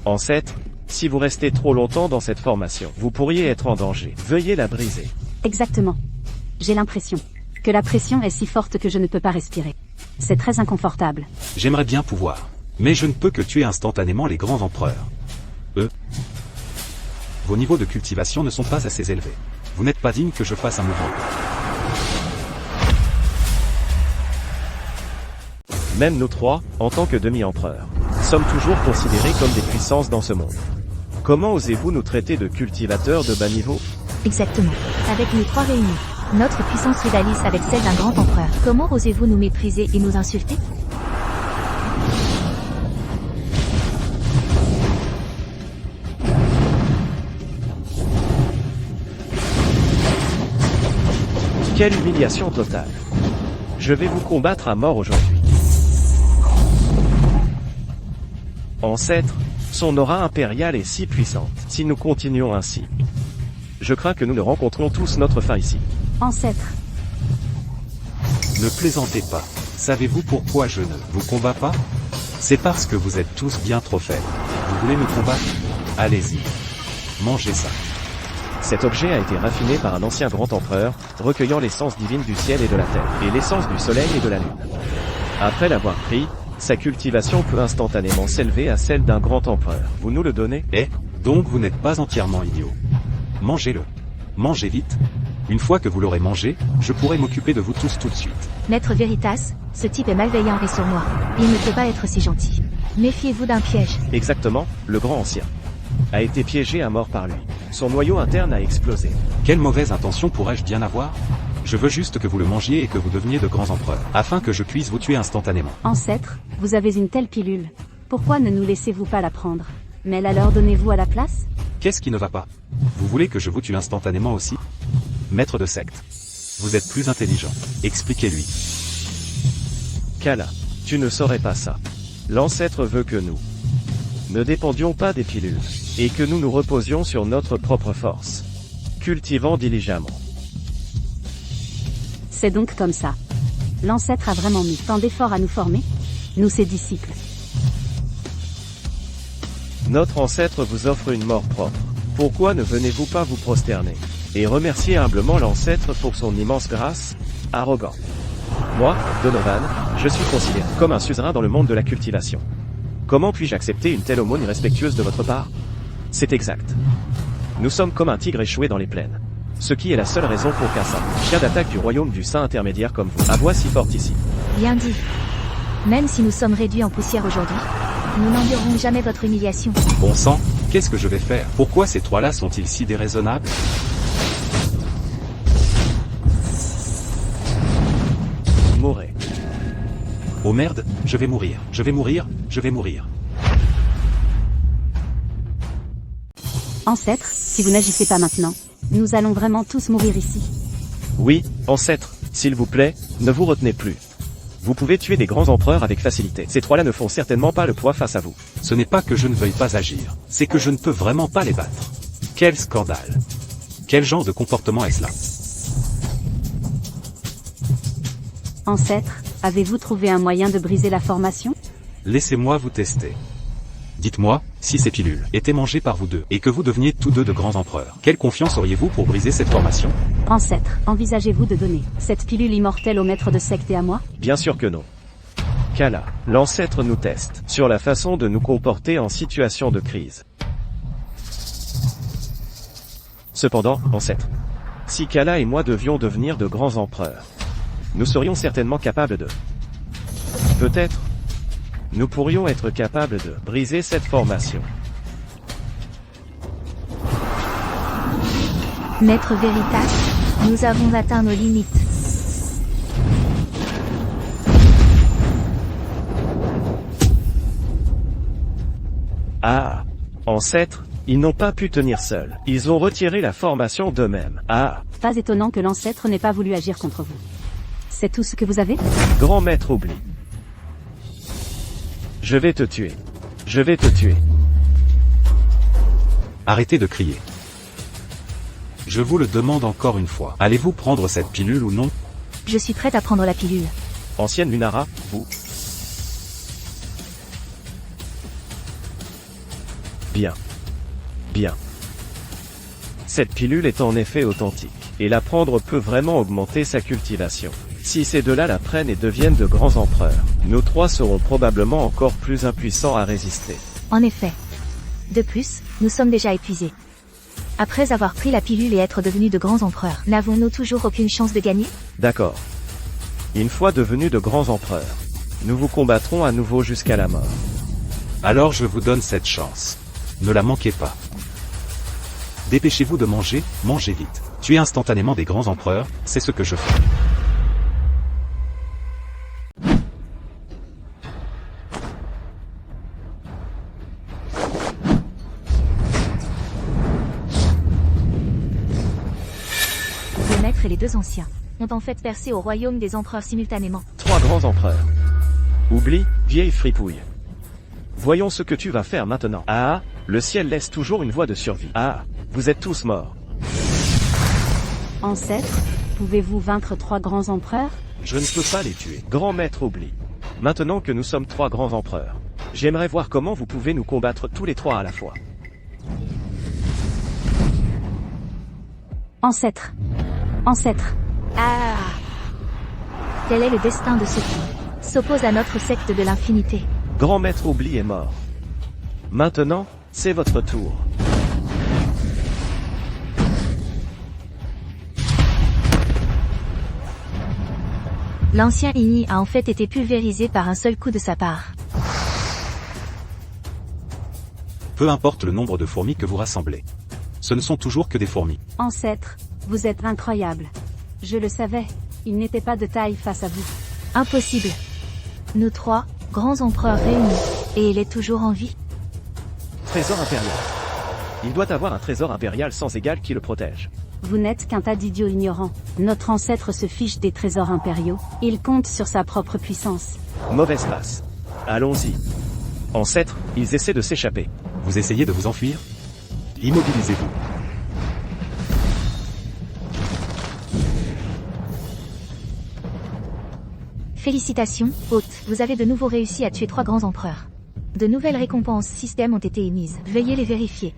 Ancêtre, si vous restez trop longtemps dans cette formation, vous pourriez être en danger. Veuillez la briser. Exactement. J'ai l'impression que la pression est si forte que je ne peux pas respirer. C'est très inconfortable. J'aimerais bien pouvoir. Mais je ne peux que tuer instantanément les grands empereurs. Vos niveaux de cultivation ne sont pas assez élevés. Vous n'êtes pas digne que je fasse un mouvement. Même nous trois, en tant que demi-empereurs, sommes toujours considérés comme des puissances dans ce monde. Comment osez-vous nous traiter de cultivateurs de bas niveau? Exactement. Avec nous trois réunis, notre puissance rivalise avec celle d'un grand empereur. Comment osez-vous nous mépriser et nous insulter? Quelle humiliation totale. Je vais vous combattre à mort aujourd'hui. Ancêtre, son aura impériale est si puissante. Si nous continuons ainsi, je crains que nous ne rencontrions tous notre fin ici. Ancêtre. Ne plaisantez pas. Savez-vous pourquoi je ne vous combats pas? C'est parce que vous êtes tous bien trop faibles. Vous voulez me combattre? Allez-y. Mangez ça. Cet objet a été raffiné par un ancien grand empereur, recueillant l'essence divine du ciel et de la terre, et l'essence du soleil et de la lune. Après l'avoir pris, sa cultivation peut instantanément s'élever à celle d'un grand empereur. Vous nous le donnez? Donc vous n'êtes pas entièrement idiot. Mangez-le. Mangez vite. Une fois que vous l'aurez mangé, je pourrai m'occuper de vous tous tout de suite. Maître Veritas, ce type est malveillant et sournois. Il ne peut pas être si gentil. Méfiez-vous d'un piège. Exactement, le grand ancien a été piégé à mort par lui. Son noyau interne a explosé. Quelle mauvaise intention pourrais-je bien avoir? Je veux juste que vous le mangiez et que vous deveniez de grands empereurs, afin que je puisse vous tuer instantanément. Ancêtre, vous avez une telle pilule. Pourquoi ne nous laissez-vous pas la prendre? Mais la leur donnez-vous à la place? Qu'est-ce qui ne va pas? Vous voulez que je vous tue instantanément aussi? Maître de secte. Vous êtes plus intelligent. Expliquez-lui. Kala, tu ne saurais pas ça. L'ancêtre veut que nous ne dépendions pas des pilules, et que nous nous reposions sur notre propre force, cultivant diligemment. C'est donc comme ça. L'ancêtre a vraiment mis tant d'efforts à nous former? Nous ses disciples. Notre ancêtre vous offre une mort propre. Pourquoi ne venez-vous pas vous prosterner et remercier humblement l'ancêtre pour son immense grâce? Arrogant. Moi, Donovan, je suis considéré comme un suzerain dans le monde de la cultivation. Comment puis-je accepter une telle aumône irrespectueuse de votre part? C'est exact. Nous sommes comme un tigre échoué dans les plaines. Ce qui est la seule raison pour qu'un simple chien d'attaque du royaume du Saint intermédiaire comme vous a voix si forte ici. Bien dit. Même si nous sommes réduits en poussière aujourd'hui, nous n'endurerons jamais votre humiliation. Bon sang, qu'est-ce que je vais faire? Pourquoi ces trois-là sont-ils si déraisonnables? Mourrez. Oh merde, je vais mourir, je vais mourir, je vais mourir. Ancêtre, si vous n'agissez pas maintenant, nous allons vraiment tous mourir ici. Oui, ancêtre, s'il vous plaît, ne vous retenez plus. Vous pouvez tuer des grands empereurs avec facilité. Ces trois-là ne font certainement pas le poids face à vous. Ce n'est pas que je ne veuille pas agir, c'est que je ne peux vraiment pas les battre. Quel scandale! Quel genre de comportement est-ce là? Ancêtre, avez-vous trouvé un moyen de briser la formation? Laissez-moi vous tester. Dites-moi, si ces pilules étaient mangées par vous deux, et que vous deveniez tous deux de grands empereurs, quelle confiance auriez-vous pour briser cette formation? Ancêtre, envisagez-vous de donner cette pilule immortelle au maître de secte et à moi? Bien sûr que non. Kala, l'ancêtre nous teste sur la façon de nous comporter en situation de crise. Cependant, ancêtre, si Kala et moi devions devenir de grands empereurs, nous serions certainement capables de... Peut-être, nous pourrions être capables de briser cette formation. Maître Veritas, nous avons atteint nos limites. Ah, ancêtre, ils n'ont pas pu tenir seuls. Ils ont retiré la formation d'eux-mêmes. Ah, Pas étonnant que l'ancêtre n'ait pas voulu agir contre vous. C'est tout ce que vous avez? grand maître oublie. Je vais te tuer. Je vais te tuer. Arrêtez de crier. Je vous le demande encore une fois. Allez-vous prendre cette pilule ou non? Je suis prête à prendre la pilule. Ancienne Lunara, vous. Bien. Bien. Cette pilule est en effet authentique, et la prendre peut vraiment augmenter sa cultivation. Si ces deux-là la prennent et deviennent de grands empereurs, nous trois serons probablement encore plus impuissants à résister. En effet. De plus, nous sommes déjà épuisés. Après avoir pris la pilule et être devenus de grands empereurs, n'avons-nous toujours aucune chance de gagner? D'accord. Une fois devenus de grands empereurs, nous vous combattrons à nouveau jusqu'à la mort. Alors je vous donne cette chance. Ne la manquez pas. Dépêchez-vous de manger, mangez vite. Tuez instantanément des grands empereurs, c'est ce que je fais. Le maître et les deux anciens ont en fait percé au royaume des empereurs simultanément. 3 grands empereurs. Oublie, vieille fripouille. Voyons ce que tu vas faire maintenant. Ah, le ciel laisse toujours une voie de survie. Ah, vous êtes tous morts. Ancêtre, pouvez-vous vaincre 3 grands empereurs? Je ne peux pas les tuer. Grand maître oublie. Maintenant que nous sommes 3 grands empereurs, j'aimerais voir comment vous pouvez nous combattre tous les 3 à la fois. Ancêtre. Ancêtre. Ah! Tel est le destin de ceux qui s'opposent à notre secte de l'infinité. Grand maître oublie est mort. Maintenant, c'est votre tour. L'ancien Igni a en fait été pulvérisé par un seul coup de sa part. Peu importe le nombre de fourmis que vous rassemblez. Ce ne sont toujours que des fourmis. Ancêtre, vous êtes incroyable. Je le savais, il n'était pas de taille face à vous. Impossible. Nous 3, grands empereurs réunis, et il est toujours en vie. Trésor impérial. Il doit avoir un trésor impérial sans égal qui le protège. Vous n'êtes qu'un tas d'idiots ignorants. Notre ancêtre se fiche des trésors impériaux. Il compte sur sa propre puissance. Mauvaise passe. Allons-y. Ancêtre, ils essaient de s'échapper. Vous essayez de vous enfuir? Immobilisez-vous. Félicitations, hôte, vous avez de nouveau réussi à tuer 3 grands empereurs. De nouvelles récompenses système ont été émises. Veuillez les vérifier.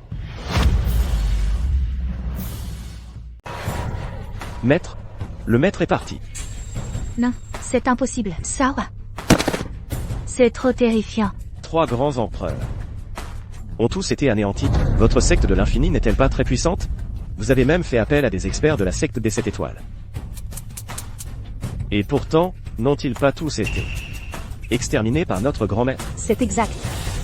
Maître, le maître est parti. Non, c'est impossible. Sawa. C'est trop terrifiant. 3 grands empereurs ont tous été anéantis. Votre secte de l'infini n'est-elle pas très puissante? Vous avez même fait appel à des experts de la secte des 7 étoiles. Et pourtant, n'ont-ils pas tous été exterminés par notre grand maître? C'est exact.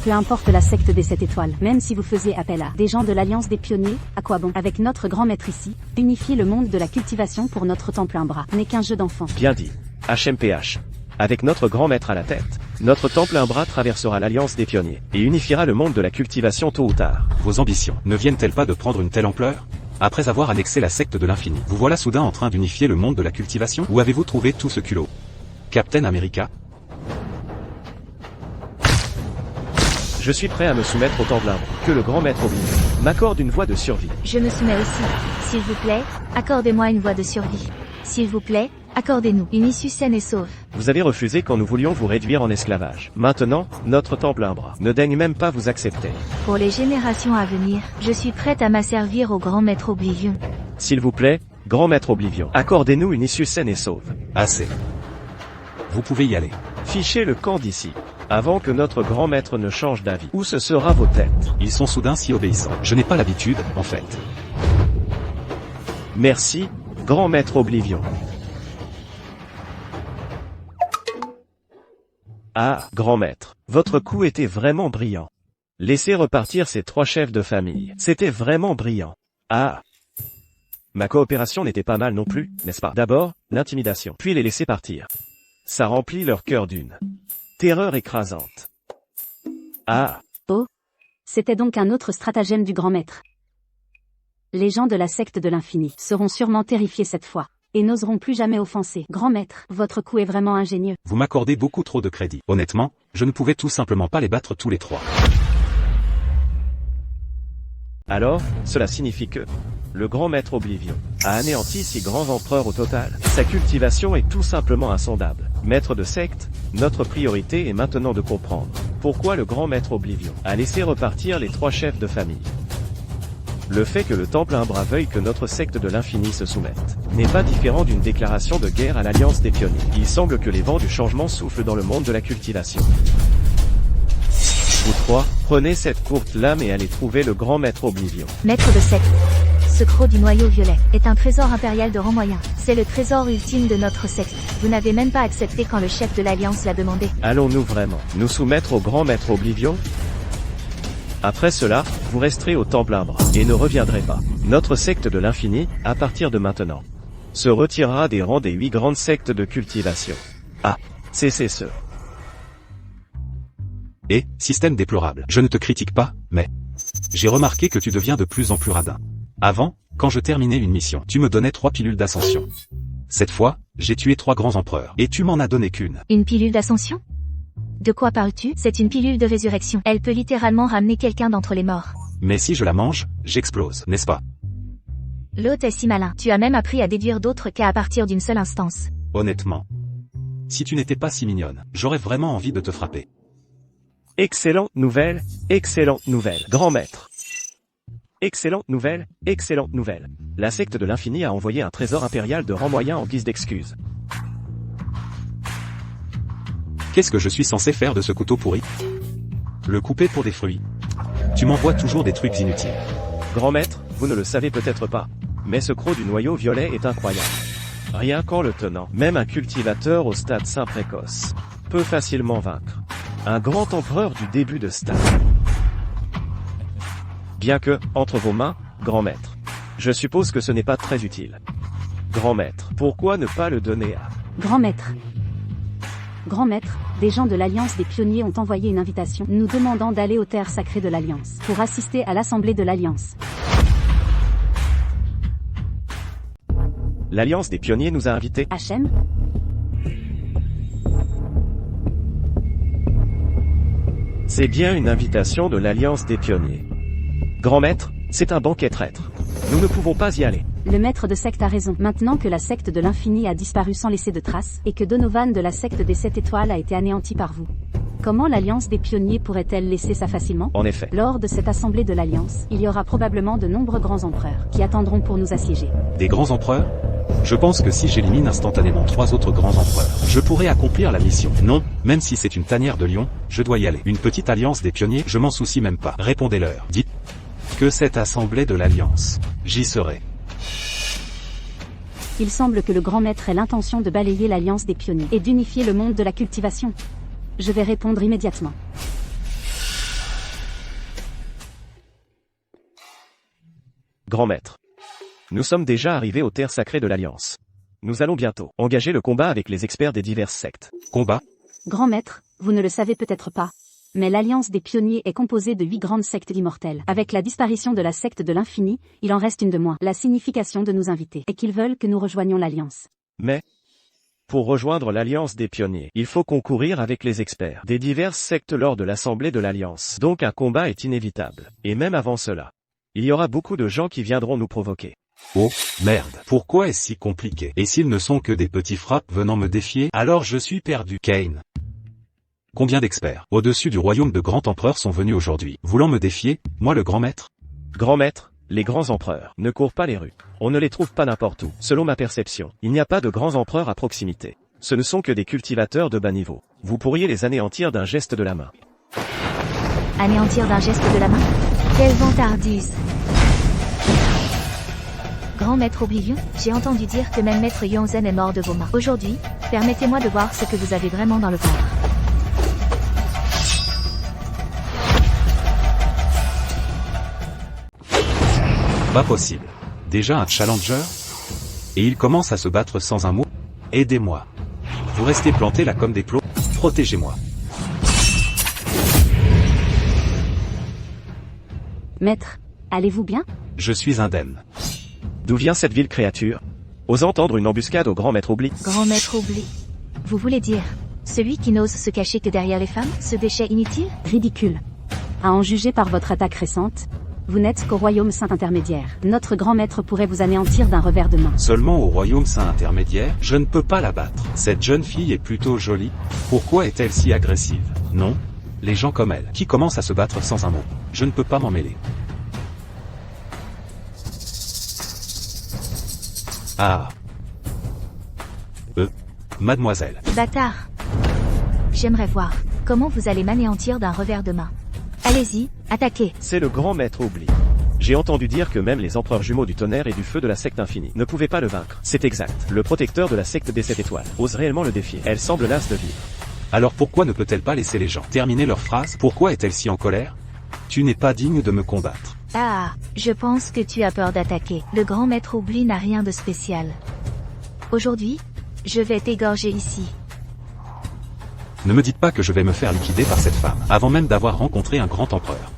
Peu importe la secte des 7 étoiles, même si vous faisiez appel à des gens de l'Alliance des Pionniers, à quoi bon? Avec notre grand maître ici, unifier le monde de la cultivation pour notre temple Umbra n'est qu'un jeu d'enfant. Bien dit. HMPH. Avec notre grand maître à la tête, notre temple Umbra traversera l'Alliance des Pionniers, et unifiera le monde de la cultivation tôt ou tard. Vos ambitions ne viennent-elles pas de prendre une telle ampleur? Après avoir annexé la secte de l'infini, vous voilà soudain en train d'unifier le monde de la cultivation? Où avez-vous trouvé tout ce culot? Captain America? Je suis prêt à me soumettre au temple Umbra. Que le grand maître oublie m'accorde une voie de survie. Je me soumets aussi. S'il vous plaît, accordez-moi une voie de survie. S'il vous plaît, accordez-nous une issue saine et sauve. Vous avez refusé quand nous voulions vous réduire en esclavage. Maintenant, notre temple Umbra ne daigne même pas vous accepter. Pour les générations à venir, je suis prête à m'asservir au grand maître Oblivion. S'il vous plaît, grand maître Oblivion, accordez-nous une issue saine et sauve. Assez. Vous pouvez y aller. Fichez le camp d'ici, avant que notre grand maître ne change d'avis. Où ce sera vos têtes? Ils sont soudain si obéissants. Je n'ai pas l'habitude, en fait. Merci, grand maître Oblivion. Ah, grand maître, votre coup était vraiment brillant. Laissez repartir ces 3 chefs de famille. C'était vraiment brillant. Ah. Ma coopération n'était pas mal non plus, n'est-ce pas? D'abord, l'intimidation, puis les laisser partir. Ça remplit leur cœur d'une terreur écrasante. Ah. Oh. C'était donc un autre stratagème du grand maître. Les gens de la secte de l'infini seront sûrement terrifiés cette fois, et n'oseront plus jamais offenser. Grand maître, votre coup est vraiment ingénieux. Vous m'accordez beaucoup trop de crédit. Honnêtement, je ne pouvais tout simplement pas les battre tous les 3. Alors, cela signifie que le grand maître Oblivion a anéanti 6 grands empereurs au total. Sa cultivation est tout simplement insondable. Maître de secte, notre priorité est maintenant de comprendre pourquoi le grand maître Oblivion a laissé repartir les 3 chefs de famille. Le fait que le temple Umbra veuille que notre secte de l'infini se soumette n'est pas différent d'une déclaration de guerre à l'Alliance des pionniers. Il semble que les vents du changement soufflent dans le monde de la cultivation. Vous 3, prenez cette courte lame et allez trouver le grand maître Oblivion. Maître de secte. Ce croc du noyau violet est un trésor impérial de rang moyen. C'est le trésor ultime de notre secte. Vous n'avez même pas accepté quand le chef de l'Alliance l'a demandé. Allons-nous vraiment nous soumettre au grand maître Oblivion? Après cela, vous resterez au temple Umbra et ne reviendrez pas. Notre secte de l'infini, à partir de maintenant, se retirera des rangs des 8 grandes sectes de cultivation. Ah, c'est ce. Et, système déplorable. Je ne te critique pas, mais j'ai remarqué que tu deviens de plus en plus radin. Avant, quand je terminais une mission, tu me donnais 3 pilules d'ascension. Cette fois, j'ai tué 3 grands empereurs, et tu m'en as donné qu'une. Une pilule d'ascension? De quoi parles-tu? C'est une pilule de résurrection. Elle peut littéralement ramener quelqu'un d'entre les morts. Mais si je la mange, j'explose, n'est-ce pas? L'hôte est si malin. Tu as même appris à déduire d'autres cas à partir d'une seule instance. Honnêtement. Si tu n'étais pas si mignonne, j'aurais vraiment envie de te frapper. Excellente nouvelle, grand maître. Excellente nouvelle. La secte de l'infini a envoyé un trésor impérial de rang moyen en guise d'excuse. Qu'est-ce que je suis censé faire de ce couteau pourri? Le couper pour des fruits. Tu m'envoies toujours des trucs inutiles. Grand maître, vous ne le savez peut-être pas, mais ce croc du noyau violet est incroyable. Rien qu'en le tenant, même un cultivateur au stade saint précoce peut facilement vaincre un grand empereur du début de stade. Bien que, entre vos mains, grand maître, je suppose que ce n'est pas très utile. Grand maître, pourquoi ne pas le donner à... Grand maître. Grand maître, des gens de l'Alliance des pionniers ont envoyé une invitation nous demandant d'aller aux terres sacrées de l'Alliance pour assister à l'Assemblée de l'Alliance. L'Alliance des pionniers nous a invités. HM? C'est bien une invitation de l'Alliance des pionniers. Grand maître, c'est un banquet traître. Nous ne pouvons pas y aller. Le maître de secte a raison. Maintenant que la secte de l'infini a disparu sans laisser de traces, et que Donovan de la secte des 7 étoiles a été anéanti par vous, comment l'Alliance des pionniers pourrait-elle laisser ça facilement? En effet. Lors de cette assemblée de l'Alliance, il y aura probablement de nombreux grands empereurs qui attendront pour nous assiéger. Des grands empereurs? Je pense que si j'élimine instantanément 3 autres grands empereurs, je pourrais accomplir la mission. Non, même si c'est une tanière de lion, je dois y aller. Une petite alliance des pionniers, je m'en soucie même pas. Répondez-leur. Dites que cette assemblée de l'Alliance, j'y serai. Il semble que le grand maître ait l'intention de balayer l'Alliance des pionniers et d'unifier le monde de la cultivation. Je vais répondre immédiatement. Grand maître. Nous sommes déjà arrivés aux terres sacrées de l'Alliance. Nous allons bientôt engager le combat avec les experts des diverses sectes. Combat? Grand maître, vous ne le savez peut-être pas, mais l'Alliance des pionniers est composée de 8 grandes sectes immortelles. Avec la disparition de la secte de l'infini, il en reste une de moins. La signification de nous inviter est qu'ils veulent que nous rejoignions l'Alliance. Mais, pour rejoindre l'Alliance des pionniers, il faut concourir avec les experts des diverses sectes lors de l'Assemblée de l'Alliance. Donc un combat est inévitable. Et même avant cela, il y aura beaucoup de gens qui viendront nous provoquer. Oh, merde. Pourquoi est-ce si compliqué? Et s'ils ne sont que des petits frappes venant me défier, alors je suis perdu. Kane. Combien d'experts au-dessus du royaume de grand empereur sont venus aujourd'hui, voulant me défier, moi le grand maître? Grand maître, les grands empereurs ne courent pas les rues. On ne les trouve pas n'importe où. Selon ma perception, il n'y a pas de grands empereurs à proximité. Ce ne sont que des cultivateurs de bas niveau. Vous pourriez les anéantir d'un geste de la main. Anéantir d'un geste de la main? Quelle vantardise! Grand maître Oblivion, j'ai entendu dire que même maître Yongzhen est mort de vos mains. Aujourd'hui, permettez-moi de voir ce que vous avez vraiment dans le ventre. Pas possible. Déjà un challenger? Et il commence à se battre sans un mot? Aidez-moi. Vous restez planté là comme des plots? Protégez-moi. Maître, allez-vous bien? Je suis indemne. D'où vient cette vile créature? Osant tendre une embuscade au grand maître Oubli. Grand maître Oubli. Vous voulez dire, celui qui n'ose se cacher que derrière les femmes, ce déchet inutile? Ridicule. À en juger par votre attaque récente, vous n'êtes qu'au royaume saint intermédiaire. Notre grand maître pourrait vous anéantir d'un revers de main. Seulement au royaume saint intermédiaire, je ne peux pas la battre. Cette jeune fille est plutôt jolie. Pourquoi est-elle si agressive? Non. Les gens comme elle, qui commencent à se battre sans un mot. Je ne peux pas m'en mêler. Ah. Mademoiselle. Bâtard. J'aimerais voir comment vous allez m'anéantir d'un revers de main. Allez-y, attaquez. C'est le grand maître Oubli. J'ai entendu dire que même les empereurs jumeaux du tonnerre et du feu de la secte infinie ne pouvaient pas le vaincre. C'est exact. Le protecteur de la secte des 7 étoiles ose réellement le défier. Elle semble lasse de vivre. Alors pourquoi ne peut-elle pas laisser les gens terminer leur phrase? Pourquoi est-elle si en colère? Tu n'es pas digne de me combattre. Ah, je pense que tu as peur d'attaquer. Le grand maître Oubli n'a rien de spécial. Aujourd'hui, je vais t'égorger ici. Ne me dites pas que je vais me faire liquider par cette femme, avant même d'avoir rencontré un grand empereur.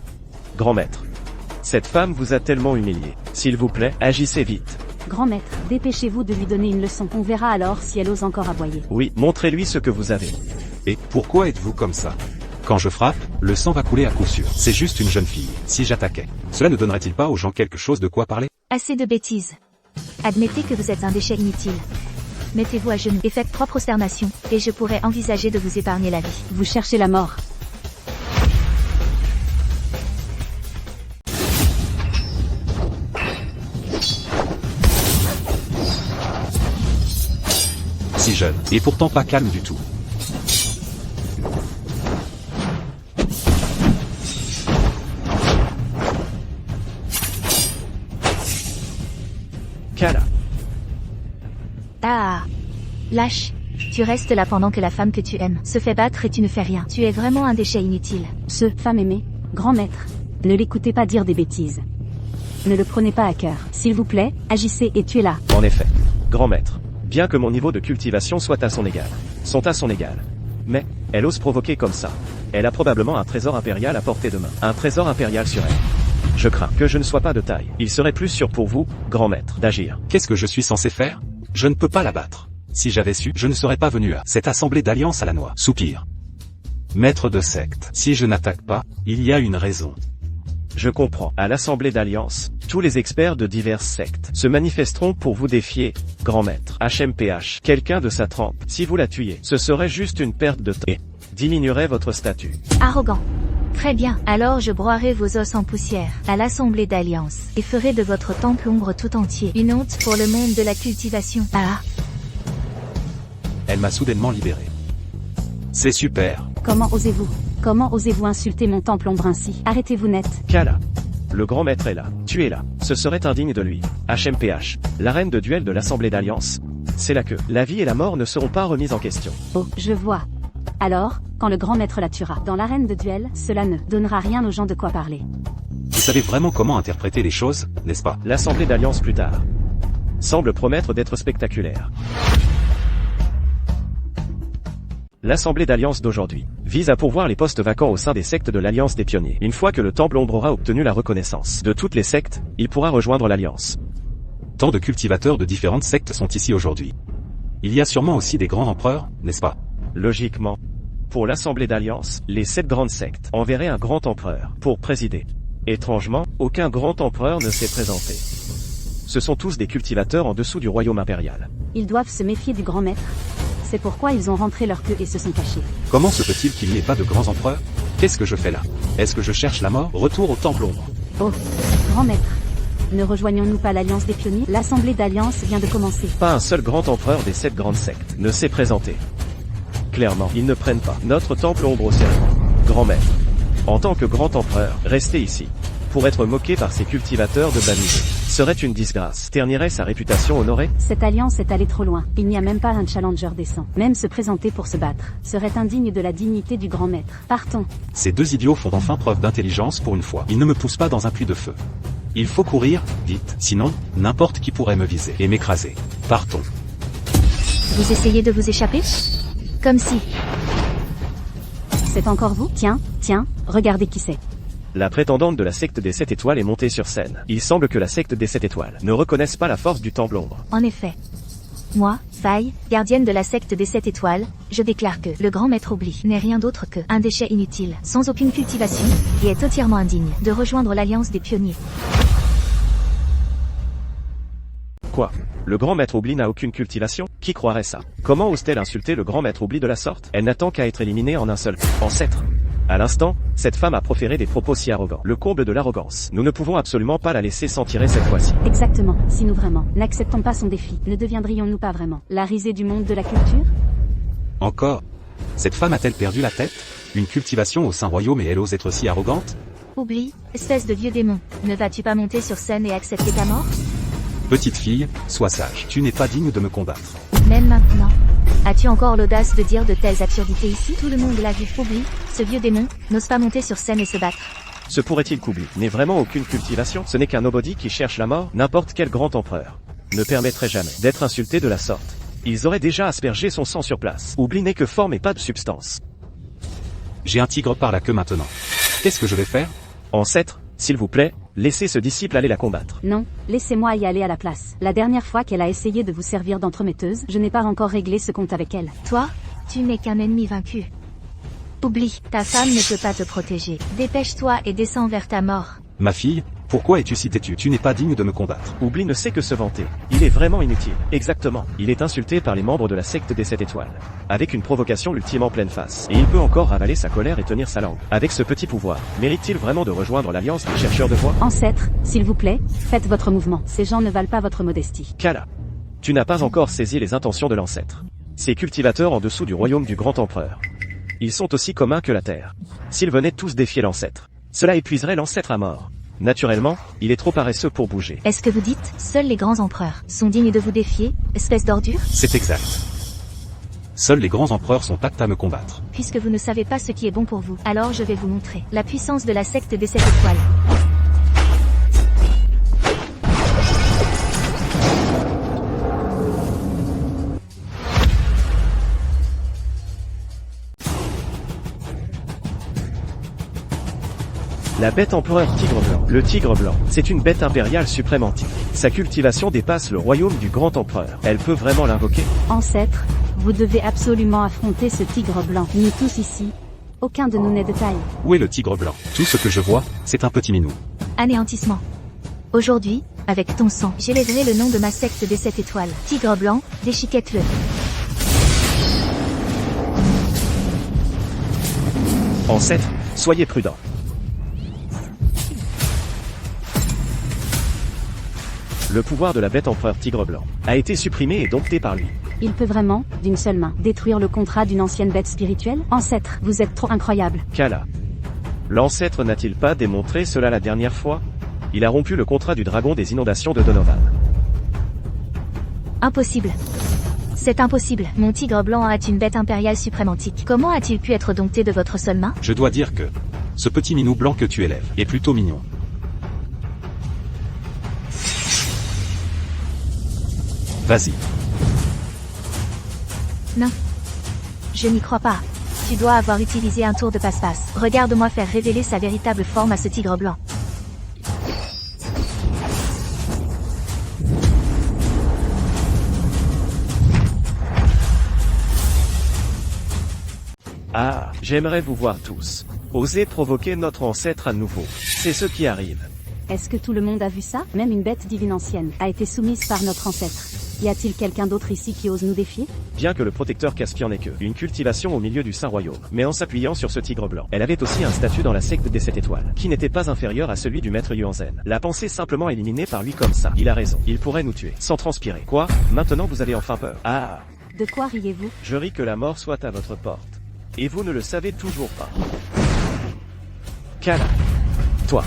Grand maître. Cette femme vous a tellement humilié. S'il vous plaît, agissez vite. Grand maître, dépêchez-vous de lui donner une leçon. On verra alors si elle ose encore aboyer. Oui, montrez-lui ce que vous avez. Et pourquoi êtes-vous comme ça? Quand je frappe, le sang va couler à coup sûr. C'est juste une jeune fille. Si j'attaquais, cela ne donnerait-il pas aux gens quelque chose de quoi parler? Assez de bêtises. Admettez que vous êtes un déchet inutile. Mettez-vous à genoux et faites propre prosternation, et je pourrais envisager de vous épargner la vie. Vous cherchez la mort. Si jeune, et pourtant pas calme du tout. Kala. Ah. Lâche. Tu restes là pendant que la femme que tu aimes se fait battre et tu ne fais rien. Tu es vraiment un déchet inutile. Femme aimée, grand maître, ne l'écoutez pas dire des bêtises. Ne le prenez pas à cœur. S'il vous plaît, agissez et tuez-la. En effet. Grand maître. Bien que mon niveau de cultivation soit à son égal. Sont à son égal. Mais, elle ose provoquer comme ça. Elle a probablement un trésor impérial à portée de main. Un trésor impérial sur elle. Je crains que je ne sois pas de taille. Il serait plus sûr pour vous, grand maître, d'agir. Qu'est-ce que je suis censé faire? Je ne peux pas la battre. Si j'avais su, je ne serais pas venu à cette assemblée d'alliance à la noix. Soupir. Maître de secte. Si je n'attaque pas, il y a une raison. Je comprends. À l'assemblée d'alliance, tous les experts de diverses sectes se manifesteront pour vous défier, grand maître. HMPH. Quelqu'un de sa trempe. Si vous la tuiez, ce serait juste une perte de temps. Et diminuerait votre statut. Arrogant. Très bien, alors je broierai vos os en poussière, à l'assemblée d'alliance, et ferai de votre temple ombre tout entier une honte pour le monde de la cultivation. Ah. Elle m'a soudainement libéré. C'est super. Comment osez-vous? Comment osez-vous insulter mon temple ombre ainsi? Arrêtez-vous net. Kala. Le grand maître est là. Tuez-la. Ce serait indigne de lui. HMPH. L'arène de duel de l'assemblée d'alliance. C'est là que la vie et la mort ne seront pas remises en question. Oh, je vois. Alors, quand le grand maître la tuera dans l'arène de duel, cela ne donnera rien aux gens de quoi parler. Vous savez vraiment comment interpréter les choses, n'est-ce pas? L'assemblée d'alliance plus tard semble promettre d'être spectaculaire. L'assemblée d'alliance d'aujourd'hui vise à pourvoir les postes vacants au sein des sectes de l'alliance des pionniers. Une fois que le temple ombre aura obtenu la reconnaissance de toutes les sectes, il pourra rejoindre l'alliance. Tant de cultivateurs de différentes sectes sont ici aujourd'hui. Il y a sûrement aussi des grands empereurs, n'est-ce pas? Logiquement, pour l'assemblée d'alliance, les 7 grandes sectes enverraient un grand empereur pour présider. Étrangement, aucun grand empereur ne s'est présenté. Ce sont tous des cultivateurs en dessous du royaume impérial. Ils doivent se méfier du grand maître. C'est pourquoi ils ont rentré leur queue et se sont cachés. Comment se peut-il qu'il n'y ait pas de grands empereurs? Qu'est-ce que je fais là? Est-ce que je cherche la mort? Retour au temple ombre. Oh, grand maître. Ne rejoignons-nous pas l'Alliance des Pionniers? L'Assemblée d'Alliance vient de commencer. Pas un seul grand empereur des 7 grandes sectes ne s'est présenté. Clairement, ils ne prennent pas notre temple ombre au sérieux. Grand maître. En tant que grand empereur, rester ici, pour être moqué par ses cultivateurs de bannisés, serait une disgrâce, ternirait sa réputation honorée. Cette alliance est allée trop loin. Il n'y a même pas un challenger décent. Même se présenter pour se battre serait indigne de la dignité du grand maître. Partons. Ces deux idiots font enfin preuve d'intelligence pour une fois. Ils ne me poussent pas dans un puits de feu. Il faut courir, vite, sinon, n'importe qui pourrait me viser et m'écraser. Partons. Vous essayez de vous échapper? Comme si. C'est encore vous? Tiens, regardez qui c'est. La prétendante de la secte des 7 étoiles est montée sur scène. Il semble que la secte des 7 étoiles ne reconnaisse pas la force du temple ombre. En effet. Moi, Faye, gardienne de la secte des 7 étoiles, je déclare que le grand maître Oubli n'est rien d'autre que un déchet inutile, sans aucune cultivation, et est entièrement indigne de rejoindre l'Alliance des Pionniers. Quoi? Le grand maître Oubli n'a aucune cultivation? Qui croirait ça? Comment ose-t-elle insulter le grand maître Oubli de la sorte? Elle n'attend qu'à être éliminée en un seul coup. Ancêtre. À l'instant, cette femme a proféré des propos si arrogants. Le comble de l'arrogance. Nous ne pouvons absolument pas la laisser s'en tirer cette fois-ci. Exactement. Si nous vraiment n'acceptons pas son défi, ne deviendrions-nous pas vraiment la risée du monde de la culture? Encore? Cette femme a-t-elle perdu la tête? Une cultivation au Saint-Royaume et elle ose être si arrogante? Oublie, espèce de vieux démon, ne vas-tu pas monter sur scène et accepter ta mort? Petite fille, sois sage. Tu n'es pas digne de me combattre. Même maintenant. As-tu encore l'audace de dire de telles absurdités ici? Tout le monde l'a vu. Oublie, ce vieux démon, n'ose pas monter sur scène et se battre. Se pourrait-il qu'Oubli n'ait vraiment aucune cultivation? Ce n'est qu'un nobody qui cherche la mort? N'importe quel grand empereur ne permettrait jamais d'être insulté de la sorte. Ils auraient déjà aspergé son sang sur place. Oubli n'est que forme et pas de substance. J'ai un tigre par la queue maintenant. Qu'est-ce que je vais faire? Ancêtre, s'il vous plaît, laissez ce disciple aller la combattre. Non, laissez-moi y aller à la place. La dernière fois qu'elle a essayé de vous servir d'entremetteuse, je n'ai pas encore réglé ce compte avec elle. Toi, tu n'es qu'un ennemi vaincu. Oublie, ta femme ne peut pas te protéger. Dépêche-toi et descends vers ta mort. Ma fille, pourquoi es-tu si têtue? Tu n'es pas digne de me combattre. Oubli ne sait que se vanter. Il est vraiment inutile. Exactement. Il est insulté par les membres de la secte des 7 étoiles. Avec une provocation ultime en pleine face. Et il peut encore ravaler sa colère et tenir sa langue. Avec ce petit pouvoir, mérite-t-il vraiment de rejoindre l'alliance des chercheurs de voix? Ancêtre, s'il vous plaît, faites votre mouvement. Ces gens ne valent pas votre modestie. Kala. Tu n'as pas encore saisi les intentions de l'ancêtre. Ces cultivateurs en dessous du royaume du grand empereur. Ils sont aussi communs que la terre. S'ils venaient tous défier l'ancêtre, cela épuiserait l'ancêtre à mort. Naturellement, il est trop paresseux pour bouger. Est-ce que vous dites, seuls les grands empereurs sont dignes de vous défier, espèce d'ordure? C'est exact. Seuls les grands empereurs sont aptes à me combattre. Puisque vous ne savez pas ce qui est bon pour vous, alors je vais vous montrer la puissance de la secte des 7 étoiles. La bête empereur tigre blanc. Le tigre blanc, c'est une bête impériale suprême antique. Sa cultivation dépasse le royaume du grand empereur. Elle peut vraiment l'invoquer? Ancêtre, vous devez absolument affronter ce tigre blanc. Nous tous ici, aucun de nous n'est de taille. Où est le tigre blanc? Tout ce que je vois, c'est un petit minou. Anéantissement. Aujourd'hui, avec ton sang, j'élèverai le nom de ma secte des 7 étoiles. Tigre blanc, déchiquette-le. Ancêtre, soyez prudent. Le pouvoir de la bête empereur tigre blanc a été supprimé et dompté par lui. Il peut vraiment, d'une seule main, détruire le contrat d'une ancienne bête spirituelle? Ancêtre, vous êtes trop incroyable. Kala. L'ancêtre n'a-t-il pas démontré cela la dernière fois? Il a rompu le contrat du dragon des inondations de Donovan. Impossible. C'est impossible. Mon tigre blanc est une bête impériale suprême antique. Comment a-t-il pu être dompté de votre seule main? Je dois dire que ce petit minou blanc que tu élèves est plutôt mignon. Vas-y. Non. Je n'y crois pas. Tu dois avoir utilisé un tour de passe-passe. Regarde-moi faire révéler sa véritable forme à ce tigre blanc. Ah, j'aimerais vous voir tous. Osez provoquer notre ancêtre à nouveau. C'est ce qui arrive. Est-ce que tout le monde a vu ça? Même une bête divine ancienne a été soumise par notre ancêtre. Y a-t-il quelqu'un d'autre ici qui ose nous défier? Bien que le protecteur Caspian n'ait que une cultivation au milieu du Saint-Royaume, mais en s'appuyant sur ce tigre blanc, elle avait aussi un statut dans la secte des 7 étoiles, qui n'était pas inférieur à celui du maître Yuanzhen. La pensée simplement éliminée par lui comme ça. Il a raison, il pourrait nous tuer, sans transpirer. Quoi? Maintenant vous avez enfin peur? Ah! De quoi riez-vous? Je ris que la mort soit à votre porte. Et vous ne le savez toujours pas. Kala. Toi.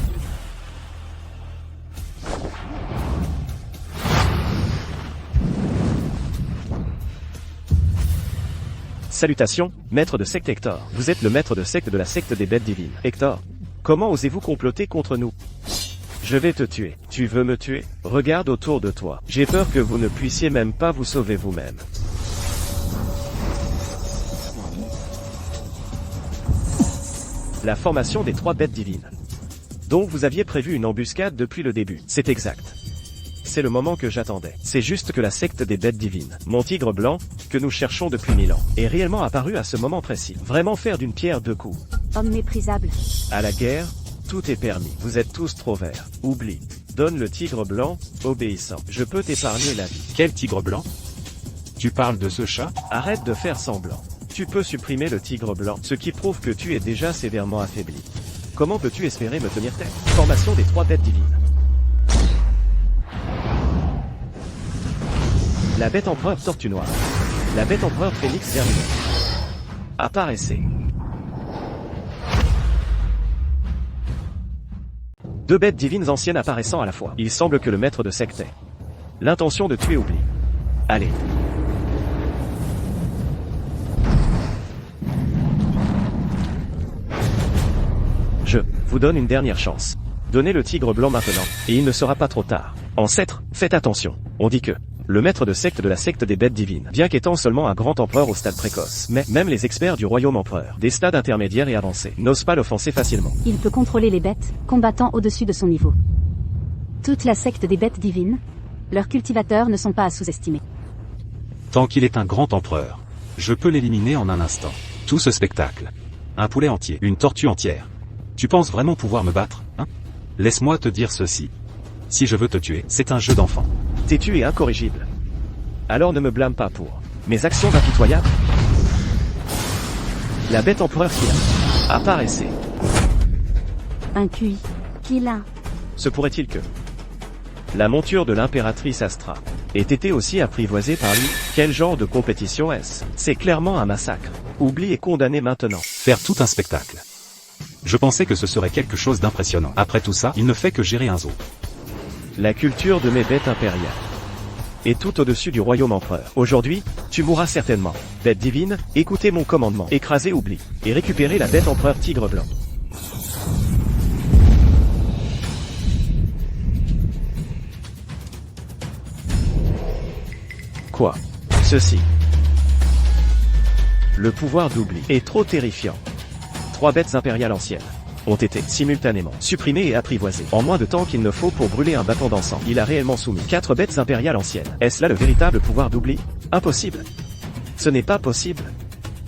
Salutations, maître de secte Hector. Vous êtes le maître de secte de la secte des bêtes divines. Hector, comment osez-vous comploter contre nous? Je vais te tuer. Tu veux me tuer? Regarde autour de toi. J'ai peur que vous ne puissiez même pas vous sauver vous-même. La formation des 3 bêtes divines. Donc vous aviez prévu une embuscade depuis le début. C'est exact. C'est le moment que j'attendais. C'est juste que la secte des bêtes divines, mon tigre blanc, que nous cherchons depuis 1000 ans, est réellement apparu à ce moment précis. Vraiment faire d'une pierre 2 coups. Homme méprisable. À la guerre, tout est permis. Vous êtes tous trop verts. Oublie. Donne le tigre blanc, obéissant. Je peux t'épargner la vie. Quel tigre blanc? Tu parles de ce chat? Arrête de faire semblant. Tu peux supprimer le tigre blanc, ce qui prouve que tu es déjà sévèrement affaibli. Comment peux-tu espérer me tenir tête? Formation des 3 bêtes divines. La bête empereur tortue noire. La bête empereur phénix vermineux. Apparaissez. 2 bêtes divines anciennes apparaissant à la fois. Il semble que le maître de secte ait l'intention de tuer oublie. Allez. Je vous donne une dernière chance. Donnez le tigre blanc maintenant, et il ne sera pas trop tard. Ancêtre, faites attention. On dit que le maître de secte de la secte des bêtes divines, bien qu'étant seulement un grand empereur au stade précoce, mais même les experts du royaume empereur, des stades intermédiaires et avancés, n'osent pas l'offenser facilement. Il peut contrôler les bêtes, combattant au-dessus de son niveau. Toute la secte des bêtes divines, leurs cultivateurs ne sont pas à sous-estimer. Tant qu'il est un grand empereur, je peux l'éliminer en un instant. Tout ce spectacle. Un poulet entier, une tortue entière. Tu penses vraiment pouvoir me battre, hein? Laisse-moi te dire ceci. Si je veux te tuer, c'est un jeu d'enfant. Têtu et incorrigible. Alors ne me blâme pas pour mes actions impitoyables. La bête empereur Kila. Apparaissez. Un QI. Kila. Se pourrait-il que la monture de l'impératrice Astra ait été aussi apprivoisée par lui? Quel genre de compétition est-ce? C'est clairement un massacre. Oublie et condamné maintenant. Faire tout un spectacle. Je pensais que ce serait quelque chose d'impressionnant. Après tout ça, il ne fait que gérer un zoo. La culture de mes bêtes impériales est tout au-dessus du royaume empereur. Aujourd'hui, tu mourras certainement. Bête divine, écoutez mon commandement. Écrasez oublie, et récupérez la bête empereur tigre blanc. Quoi? Ceci. Le pouvoir d'oubli est trop terrifiant. 3 bêtes impériales anciennes ont été simultanément supprimées et apprivoisées en moins de temps qu'il ne faut pour brûler un bâton d'encens. Il a réellement soumis 4 bêtes impériales anciennes. Est-ce là le véritable pouvoir d'oubli? Impossible. Ce n'est pas possible.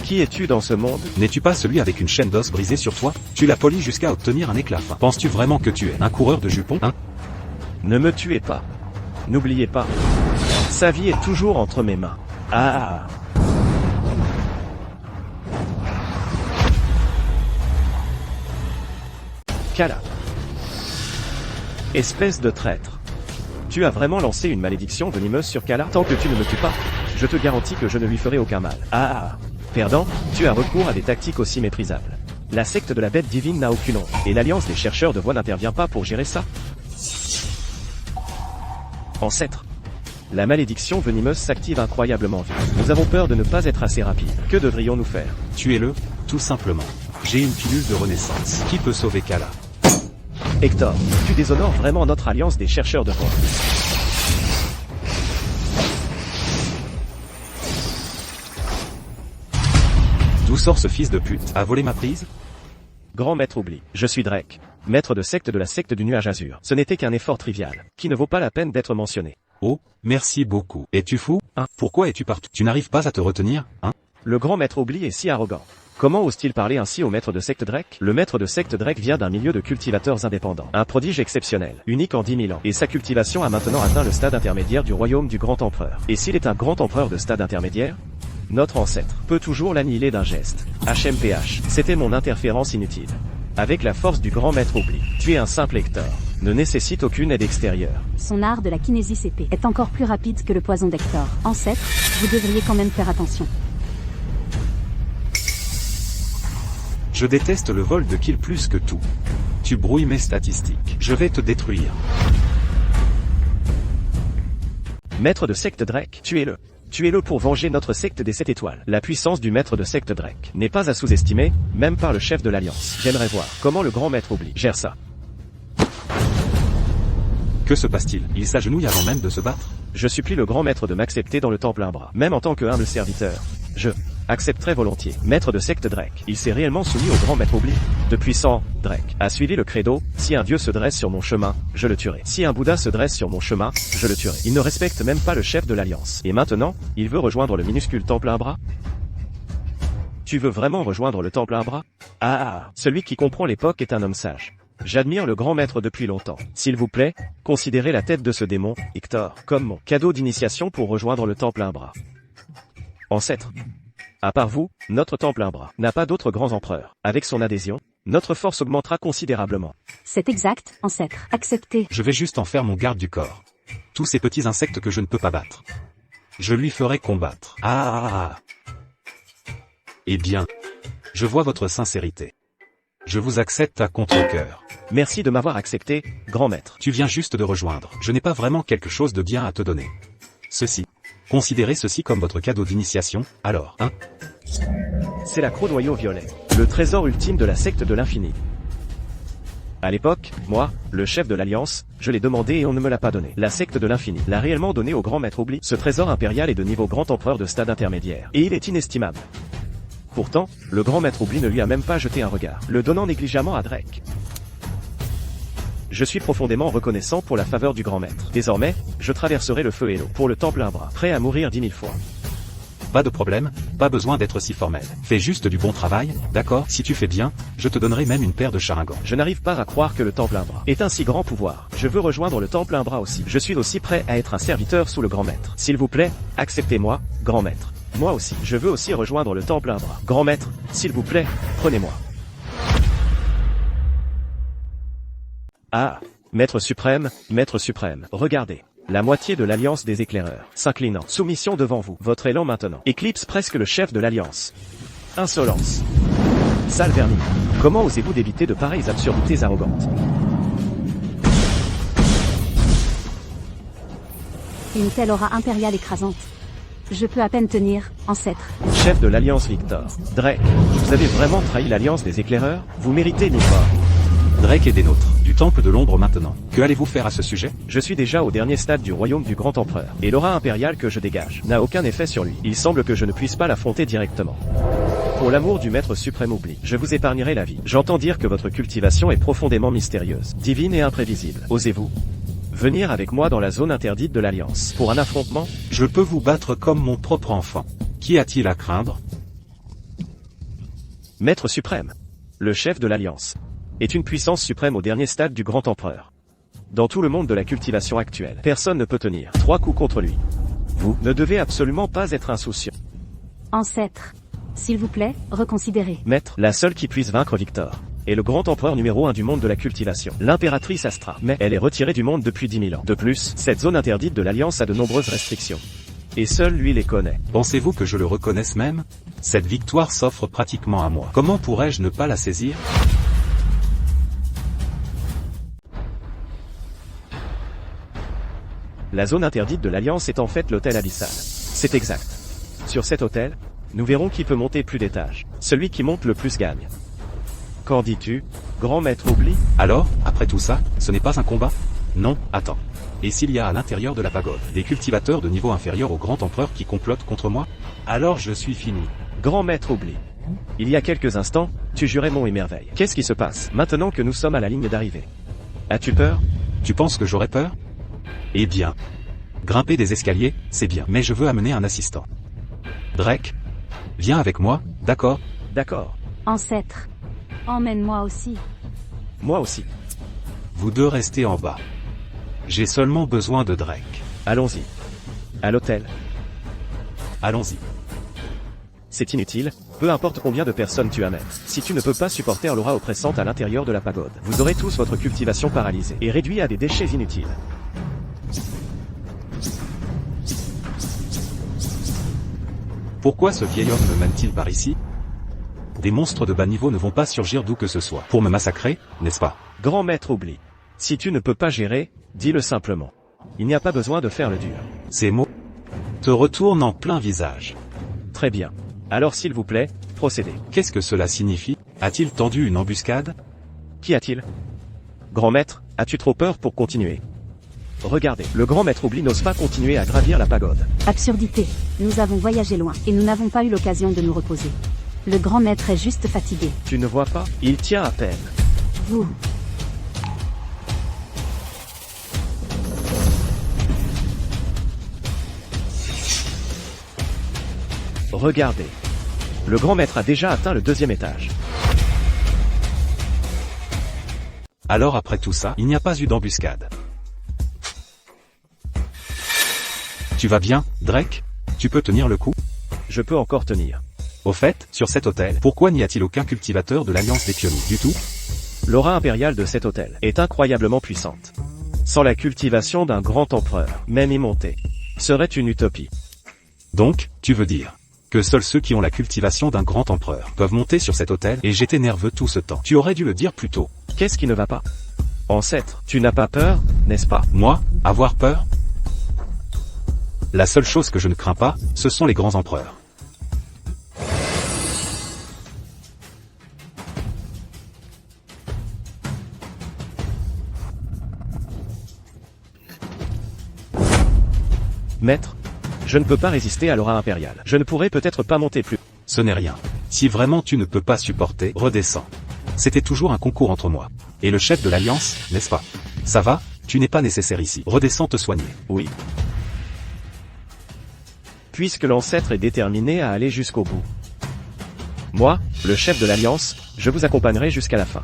Qui es-tu dans ce monde? N'es-tu pas celui avec une chaîne d'os brisée sur toi? Tu l'as poli jusqu'à obtenir un éclat fin. Penses-tu vraiment que tu es un coureur de jupons, hein? Ne me tuez pas. N'oubliez pas. Sa vie est toujours entre mes mains. Ah! Kala. Espèce de traître. Tu as vraiment lancé une malédiction venimeuse sur Kala? Tant que tu ne me tues pas, je te garantis que je ne lui ferai aucun mal. Ah! Perdant, tu as recours à des tactiques aussi méprisables. La secte de la bête divine n'a aucune honte, et l'alliance des chercheurs de voix n'intervient pas pour gérer ça. Ancêtre. La malédiction venimeuse s'active incroyablement vite. Nous avons peur de ne pas être assez rapide. Que devrions-nous faire? Tuez-le, tout simplement. J'ai une pilule de renaissance. Qui peut sauver Kala? Hector, tu déshonores vraiment notre alliance des chercheurs de voix. D'où sort ce fils de pute? A volé ma prise? Grand maître oublie. Je suis Drake, maître de secte la secte du nuage azur. Ce n'était qu'un effort trivial, qui ne vaut pas la peine d'être mentionné. Oh, merci beaucoup. Es-tu fou, hein? Pourquoi es-tu partout? Tu n'arrives pas à te retenir, hein? Le grand maître Oubli est si arrogant. Comment ose-t-il parler ainsi au maître de secte Drake? Le maître de secte Drake vient d'un milieu de cultivateurs indépendants. Un prodige exceptionnel, unique en 10 000 ans. Et sa cultivation a maintenant atteint le stade intermédiaire du royaume du grand empereur. Et s'il est un grand empereur de stade intermédiaire, notre ancêtre peut toujours l'annihiler d'un geste. HMPH, c'était mon interférence inutile. Avec la force du grand maître Oubli, tu es un simple Hector. Ne nécessite aucune aide extérieure. Son art de la kinésis épée est encore plus rapide que le poison d'Hector. Ancêtre, vous devriez quand même faire attention. Je déteste le vol de kills plus que tout. Tu brouilles mes statistiques. Je vais te détruire. Maître de secte Drake, tuez-le. Tuez-le pour venger notre secte des 7 étoiles. La puissance du maître de secte Drake n'est pas à sous-estimer, même par le chef de l'Alliance. J'aimerais voir comment le grand maître Oubli gère ça. Que se passe-t-il? Il s'agenouille avant même de se battre? Je supplie le grand maître de m'accepter dans le temple Umbra. Même en tant que humble serviteur, je accepterai volontiers. Maître de secte Drake, il s'est réellement soumis au grand maître Oubli. De puissant, Drake a suivi le credo, si un dieu se dresse sur mon chemin, je le tuerai. Si un Bouddha se dresse sur mon chemin, je le tuerai. Il ne respecte même pas le chef de l'Alliance. Et maintenant, il veut rejoindre le minuscule temple Umbra? Tu veux vraiment rejoindre le temple Umbra? Ah, celui qui comprend l'époque est un homme sage. J'admire le grand maître depuis longtemps. S'il vous plaît, considérez la tête de ce démon, Hector, comme mon cadeau d'initiation pour rejoindre le temple Umbra. Ancêtre. À part vous, notre temple Umbra n'a pas d'autres grands empereurs. Avec son adhésion, notre force augmentera considérablement. C'est exact, ancêtre. Acceptez. Je vais juste en faire mon garde du corps. Tous ces petits insectes que je ne peux pas battre. Je lui ferai combattre. Ah. Eh bien, je vois votre sincérité. Je vous accepte à contre-cœur. Merci de m'avoir accepté, grand maître. Tu viens juste de rejoindre. Je n'ai pas vraiment quelque chose de bien à te donner. Ceci. Considérez ceci comme votre cadeau d'initiation, alors, hein? C'est la croix noyau violet. Le trésor ultime de la secte de l'infini. À l'époque, moi, le chef de l'Alliance, je l'ai demandé et on ne me l'a pas donné. La secte de l'infini l'a réellement donné au grand maître Oubli. Ce trésor impérial est de niveau grand empereur de stade intermédiaire. Et il est inestimable. Pourtant, le grand maître Oubli ne lui a même pas jeté un regard, le donnant négligemment à Drake. Je suis profondément reconnaissant pour la faveur du grand maître. Désormais, je traverserai le feu et l'eau pour le temple Umbra, prêt à mourir 10 000 fois. Pas de problème, pas besoin d'être si formel. Fais juste du bon travail, d'accord? Si tu fais bien, je te donnerai même une paire de charingons. Je n'arrive pas à croire que le temple Umbra est un si grand pouvoir. Je veux rejoindre le temple Umbra aussi. Je suis aussi prêt à être un serviteur sous le grand maître. S'il vous plaît, acceptez-moi, grand maître. Moi aussi, je veux aussi rejoindre le temple Umbra. Grand maître, s'il vous plaît, prenez-moi. Ah, maître suprême, regardez. La moitié de l'Alliance des éclaireurs, s'inclinant, soumission devant vous, votre élan maintenant, éclipse presque le chef de l'Alliance. Insolence. Sale vernis. Comment osez-vous d'éviter de pareilles absurdités arrogantes? Une telle aura impériale écrasante. Je peux à peine tenir, ancêtre. Chef de l'Alliance Victor, Drake, vous avez vraiment trahi l'Alliance des éclaireurs? Vous méritez une mort. Drake est des nôtres, du temple de l'ombre maintenant. Que allez-vous faire à ce sujet? Je suis déjà au dernier stade du royaume du grand empereur, et l'aura impériale que je dégage n'a aucun effet sur lui. Il semble que je ne puisse pas l'affronter directement. Pour l'amour du maître suprême Oubli, je vous épargnerai la vie. J'entends dire que votre cultivation est profondément mystérieuse, divine et imprévisible. Osez-vous venir avec moi dans la zone interdite de l'Alliance pour un affrontement? Je peux vous battre comme mon propre enfant. Qui a-t-il à craindre? Maître suprême, le chef de l'Alliance, est une puissance suprême au dernier stade du grand empereur. Dans tout le monde de la cultivation actuelle, personne ne peut tenir 3 coups contre lui. Vous ne devez absolument pas être insouciant. Ancêtre. S'il vous plaît, reconsidérez. Maître, la seule qui puisse vaincre Victor est le grand empereur numéro 1 du monde de la cultivation, l'impératrice Astra. Mais elle est retirée du monde depuis 10 000 ans. De plus, cette zone interdite de l'Alliance a de nombreuses restrictions. Et seul lui les connaît. Pensez-vous que je le reconnaisse même? Cette victoire s'offre pratiquement à moi. Comment pourrais-je ne pas la saisir? La zone interdite de l'Alliance est en fait l'hôtel abyssal. C'est exact. Sur cet hôtel, nous verrons qui peut monter plus d'étages. Celui qui monte le plus gagne. Qu'en dis-tu, grand maître Oubli? Alors, après tout ça, ce n'est pas un combat? Non, attends. Et s'il y a à l'intérieur de la pagode des cultivateurs de niveau inférieur au grand empereur qui complotent contre moi? Alors je suis fini. Grand maître Oubli. Il y a quelques instants, tu jurais monts et merveilles. Qu'est-ce qui se passe maintenant que nous sommes à la ligne d'arrivée? As-tu peur? Tu penses que j'aurais peur? Eh bien, grimper des escaliers, c'est bien, mais je veux amener un assistant. Drake, Viens avec moi, d'accord? D'accord. Ancêtre. Emmène-moi aussi. Moi aussi. Vous deux restez en bas. J'ai seulement besoin de Drake. Allons-y. À l'hôtel. Allons-y. C'est inutile, peu importe combien de personnes tu amènes. Si tu ne peux pas supporter l'aura oppressante à l'intérieur de la pagode, vous aurez tous votre cultivation paralysée et réduite à des déchets inutiles. Pourquoi ce vieil homme me mène-t-il par ici? Des monstres de bas niveau ne vont pas surgir d'où que ce soit. Pour me massacrer, n'est-ce pas? Grand maître oublie. Si tu ne peux pas gérer, dis-le simplement. Il n'y a pas besoin de faire le dur. Ces mots te retournent en plein visage. Très bien. Alors s'il vous plaît, procédez. Qu'est-ce que cela signifie? A-t-il tendu une embuscade? Qu'y a-t-il? Grand maître, as-tu trop peur pour continuer? Regardez, le grand maître oubli n'ose pas continuer à gravir la pagode. Absurdité. Nous avons voyagé loin, et nous n'avons pas eu l'occasion de nous reposer. Le grand maître est juste fatigué. Tu ne vois pas? Il tient à peine. Vous. Regardez. Le grand maître a déjà atteint le 2e étage. Alors après tout ça, il n'y a pas eu d'embuscade. Tu vas bien, Drake? Tu peux tenir le coup? Je peux encore tenir. Au fait, sur cet hôtel, pourquoi n'y a-t-il aucun cultivateur de l'Alliance des Pionniers du tout? L'aura impériale de cet hôtel est incroyablement puissante. Sans la cultivation d'un grand empereur, même y monter, serait une utopie. Donc, tu veux dire que seuls ceux qui ont la cultivation d'un grand empereur peuvent monter sur cet hôtel, et j'étais nerveux tout ce temps. Tu aurais dû le dire plus tôt. Qu'est-ce qui ne va pas? Ancêtre, tu n'as pas peur, n'est-ce pas? Moi, avoir peur? La seule chose que je ne crains pas, ce sont les grands empereurs. Maître, je ne peux pas résister à l'aura impériale. Je ne pourrais peut-être pas monter plus. Ce n'est rien. Si vraiment tu ne peux pas supporter, redescends. C'était toujours un concours entre moi et le chef de l'Alliance, n'est-ce pas? Ça va, tu n'es pas nécessaire ici. Redescends te soigner. Oui. Puisque l'ancêtre est déterminé à aller jusqu'au bout. Moi, le chef de l'Alliance, je vous accompagnerai jusqu'à la fin.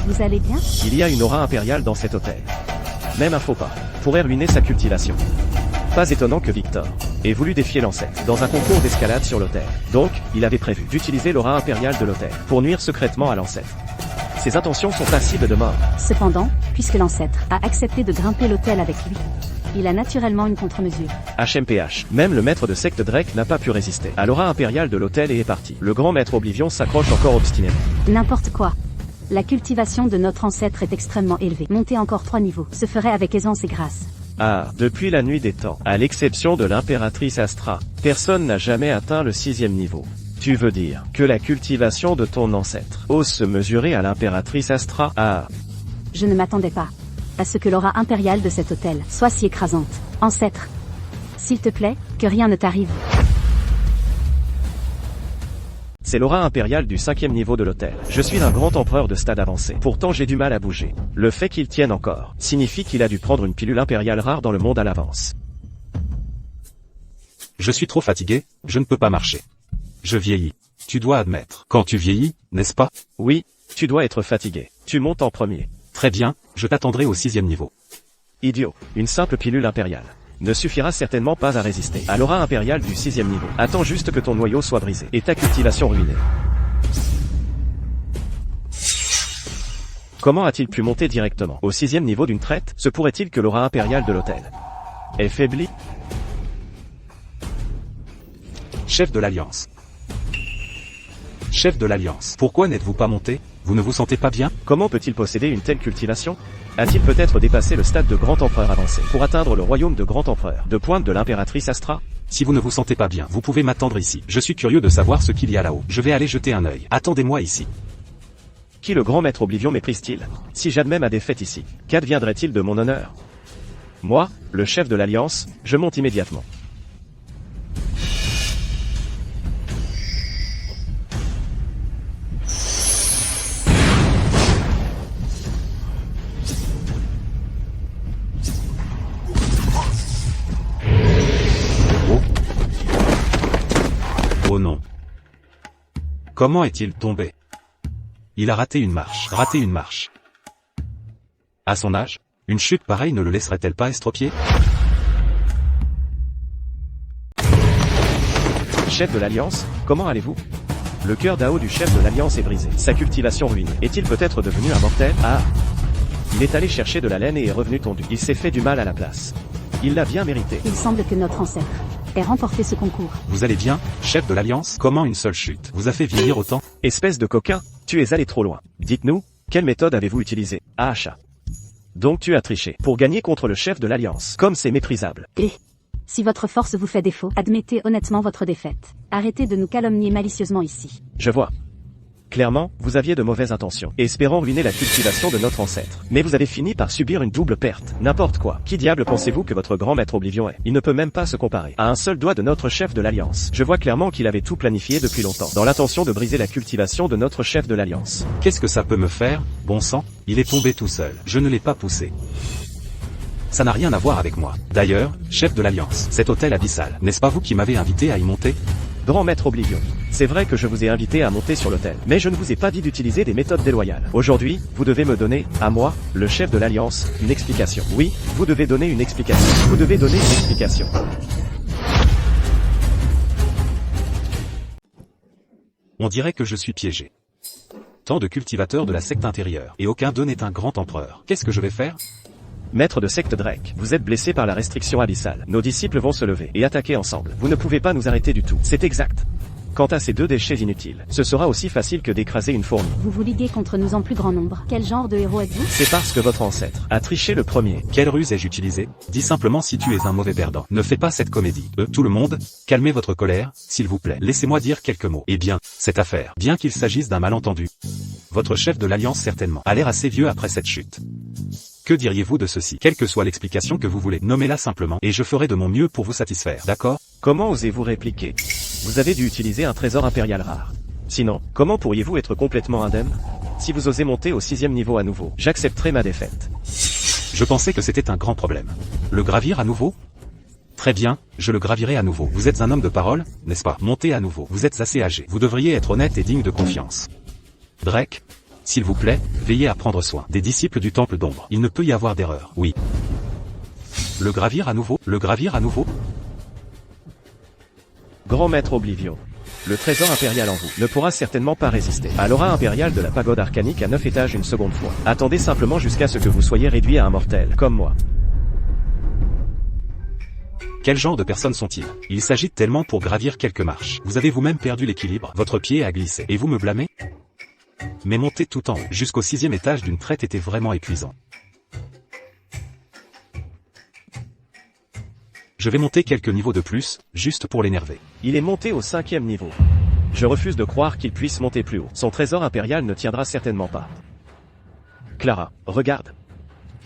Vous allez bien? Il y a une aura impériale dans cet hôtel. Même un faux pas pourrait ruiner sa cultivation. Pas étonnant que Victor ait voulu défier l'ancêtre dans un concours d'escalade sur l'hôtel. Donc, il avait prévu d'utiliser l'aura impériale de l'hôtel pour nuire secrètement à l'ancêtre. Ses intentions sont passibles de mort. Cependant, puisque l'ancêtre a accepté de grimper l'autel avec lui, il a naturellement une contre-mesure. HMPH. Même le maître de secte Drake n'a pas pu résister à l'aura impériale de l'hôtel et est parti. Le grand maître Oblivion s'accroche encore obstinément. N'importe quoi. La cultivation de notre ancêtre est extrêmement élevée. Monter encore 3 niveaux se ferait avec aisance et grâce. Ah, depuis la nuit des temps, à l'exception de l'impératrice Astra, personne n'a jamais atteint le 6e niveau. Tu veux dire que la cultivation de ton ancêtre ose se mesurer à l'impératrice Astra? Ah. Je ne m'attendais pas à ce que l'aura impériale de cet hôtel soit si écrasante. Ancêtre, s'il te plaît, que rien ne t'arrive. C'est l'aura impériale du 5e niveau de l'hôtel. Je suis un grand empereur de stade avancé. Pourtant j'ai du mal à bouger. Le fait qu'il tienne encore signifie qu'il a dû prendre une pilule impériale rare dans le monde à l'avance. Je suis trop fatigué, je ne peux pas marcher. Je vieillis. Tu dois admettre. Quand tu vieillis, n'est-ce pas? Oui, tu dois être fatigué. Tu montes en premier. Très bien, je t'attendrai au 6e niveau. Idiot, une simple pilule impériale ne suffira certainement pas à résister à l'aura impériale du 6e niveau. Attends juste que ton noyau soit brisé et ta cultivation ruinée. Comment a-t-il pu monter directement au 6e niveau d'une traite? Se pourrait-il que l'aura impériale de l'hôtel est faiblie? Chef de l'Alliance. Chef de l'Alliance. Pourquoi n'êtes-vous pas monté? Vous ne vous sentez pas bien? Comment peut-il posséder une telle cultivation? A-t-il peut-être dépassé le stade de grand empereur avancé pour atteindre le royaume de grand empereur de pointe de l'impératrice Astra? Si vous ne vous sentez pas bien, vous pouvez m'attendre ici. Je suis curieux de savoir ce qu'il y a là-haut. Je vais aller jeter un œil. Attendez-moi ici. Qui le grand maître Oblivion méprise-t-il? Si j'admets ma défaite ici, qu'adviendrait-il de mon honneur? Moi, le chef de l'Alliance, je monte immédiatement. Oh non. Comment est-il tombé? Il a raté une marche. Raté une marche. À son âge, une chute pareille ne le laisserait-elle pas estropier? Chef de l'Alliance, comment allez-vous? Le cœur d'Ao du chef de l'Alliance est brisé. Sa cultivation ruinée. Est-il peut-être devenu un mortel? Ah! Il est allé chercher de la laine et est revenu tondu. Il s'est fait du mal à la place. Il l'a bien mérité. Il semble que notre ancêtre ait remporté ce concours. Vous allez bien, chef de l'Alliance? Comment une seule chute vous a fait vieillir autant? Espèce de coquin, tu es allé trop loin. Dites-nous, quelle méthode avez-vous utilisée? Ah achat. Donc tu as triché pour gagner contre le chef de l'Alliance. Comme c'est méprisable. Et si votre force vous fait défaut, admettez honnêtement votre défaite. Arrêtez de nous calomnier malicieusement ici. Je vois. Clairement, vous aviez de mauvaises intentions, espérant ruiner la cultivation de notre ancêtre. Mais vous avez fini par subir une double perte. N'importe quoi. Qui diable pensez-vous que votre grand maître Oblivion est? Il ne peut même pas se comparer à un seul doigt de notre chef de l'Alliance. Je vois clairement qu'il avait tout planifié depuis longtemps, dans l'intention de briser la cultivation de notre chef de l'Alliance. Qu'est-ce que ça peut me faire, bon sang? Il est tombé tout seul. Je ne l'ai pas poussé. Ça n'a rien à voir avec moi. D'ailleurs, chef de l'Alliance, cet hôtel abyssal, n'est-ce pas vous qui m'avez invité à y monter? Grand maître Oblivion, c'est vrai que je vous ai invité à monter sur l'autel, mais je ne vous ai pas dit d'utiliser des méthodes déloyales. Aujourd'hui, vous devez me donner, à moi, le chef de l'Alliance, une explication. Oui, vous devez donner une explication. Vous devez donner une explication. On dirait que je suis piégé. Tant de cultivateurs de la secte intérieure, et aucun d'eux n'est un grand empereur. Qu'est-ce que je vais faire? Maître de secte Drake, vous êtes blessé par la restriction abyssale. Nos disciples vont se lever et attaquer ensemble. Vous ne pouvez pas nous arrêter du tout. C'est exact. Quant à ces deux déchets inutiles, ce sera aussi facile que d'écraser une fourmi. Vous vous liguez contre nous en plus grand nombre. Quel genre de héros êtes-vous? C'est parce que votre ancêtre a triché le premier. Quelle ruse ai-je utilisée? Dis simplement si tu es un mauvais perdant. Ne fais pas cette comédie. Tout le monde, calmez votre colère, s'il vous plaît. Laissez-moi dire quelques mots. Eh bien, cette affaire, bien qu'il s'agisse d'un malentendu, votre chef de l'Alliance certainement a l'air assez vieux après cette chute. Que diriez-vous de ceci? Quelle que soit l'explication que vous voulez, nommez-la simplement, et je ferai de mon mieux pour vous satisfaire, d'accord? Comment osez-vous répliquer? Vous avez dû utiliser un trésor impérial rare. Sinon, comment pourriez-vous être complètement indemne? Si vous osez monter au 6e niveau à nouveau, j'accepterai ma défaite. Je pensais que c'était un grand problème. Le gravir à nouveau? Très bien, je le gravirai à nouveau. Vous êtes un homme de parole, n'est-ce pas? Montez à nouveau. Vous êtes assez âgé. Vous devriez être honnête et digne de confiance. Drake, s'il vous plaît, veillez à prendre soin des disciples du Temple d'Ombre. Il ne peut y avoir d'erreur. Oui. Le gravir à nouveau? Le gravir à nouveau? Grand maître Oblivion, le trésor impérial en vous ne pourra certainement pas résister à l'aura impériale de la pagode arcanique à 9 étages une seconde fois. Attendez simplement jusqu'à ce que vous soyez réduit à un mortel, comme moi. Quel genre de personnes sont-ils? Il s'agit tellement pour gravir quelques marches. Vous avez vous-même perdu l'équilibre, votre pied a glissé, et vous me blâmez? Mais monter tout en haut, jusqu'au 6e étage d'une traite était vraiment épuisant. Je vais monter quelques niveaux de plus, juste pour l'énerver. Il est monté au 5e niveau. Je refuse de croire qu'il puisse monter plus haut. Son trésor impérial ne tiendra certainement pas. Clara, regarde.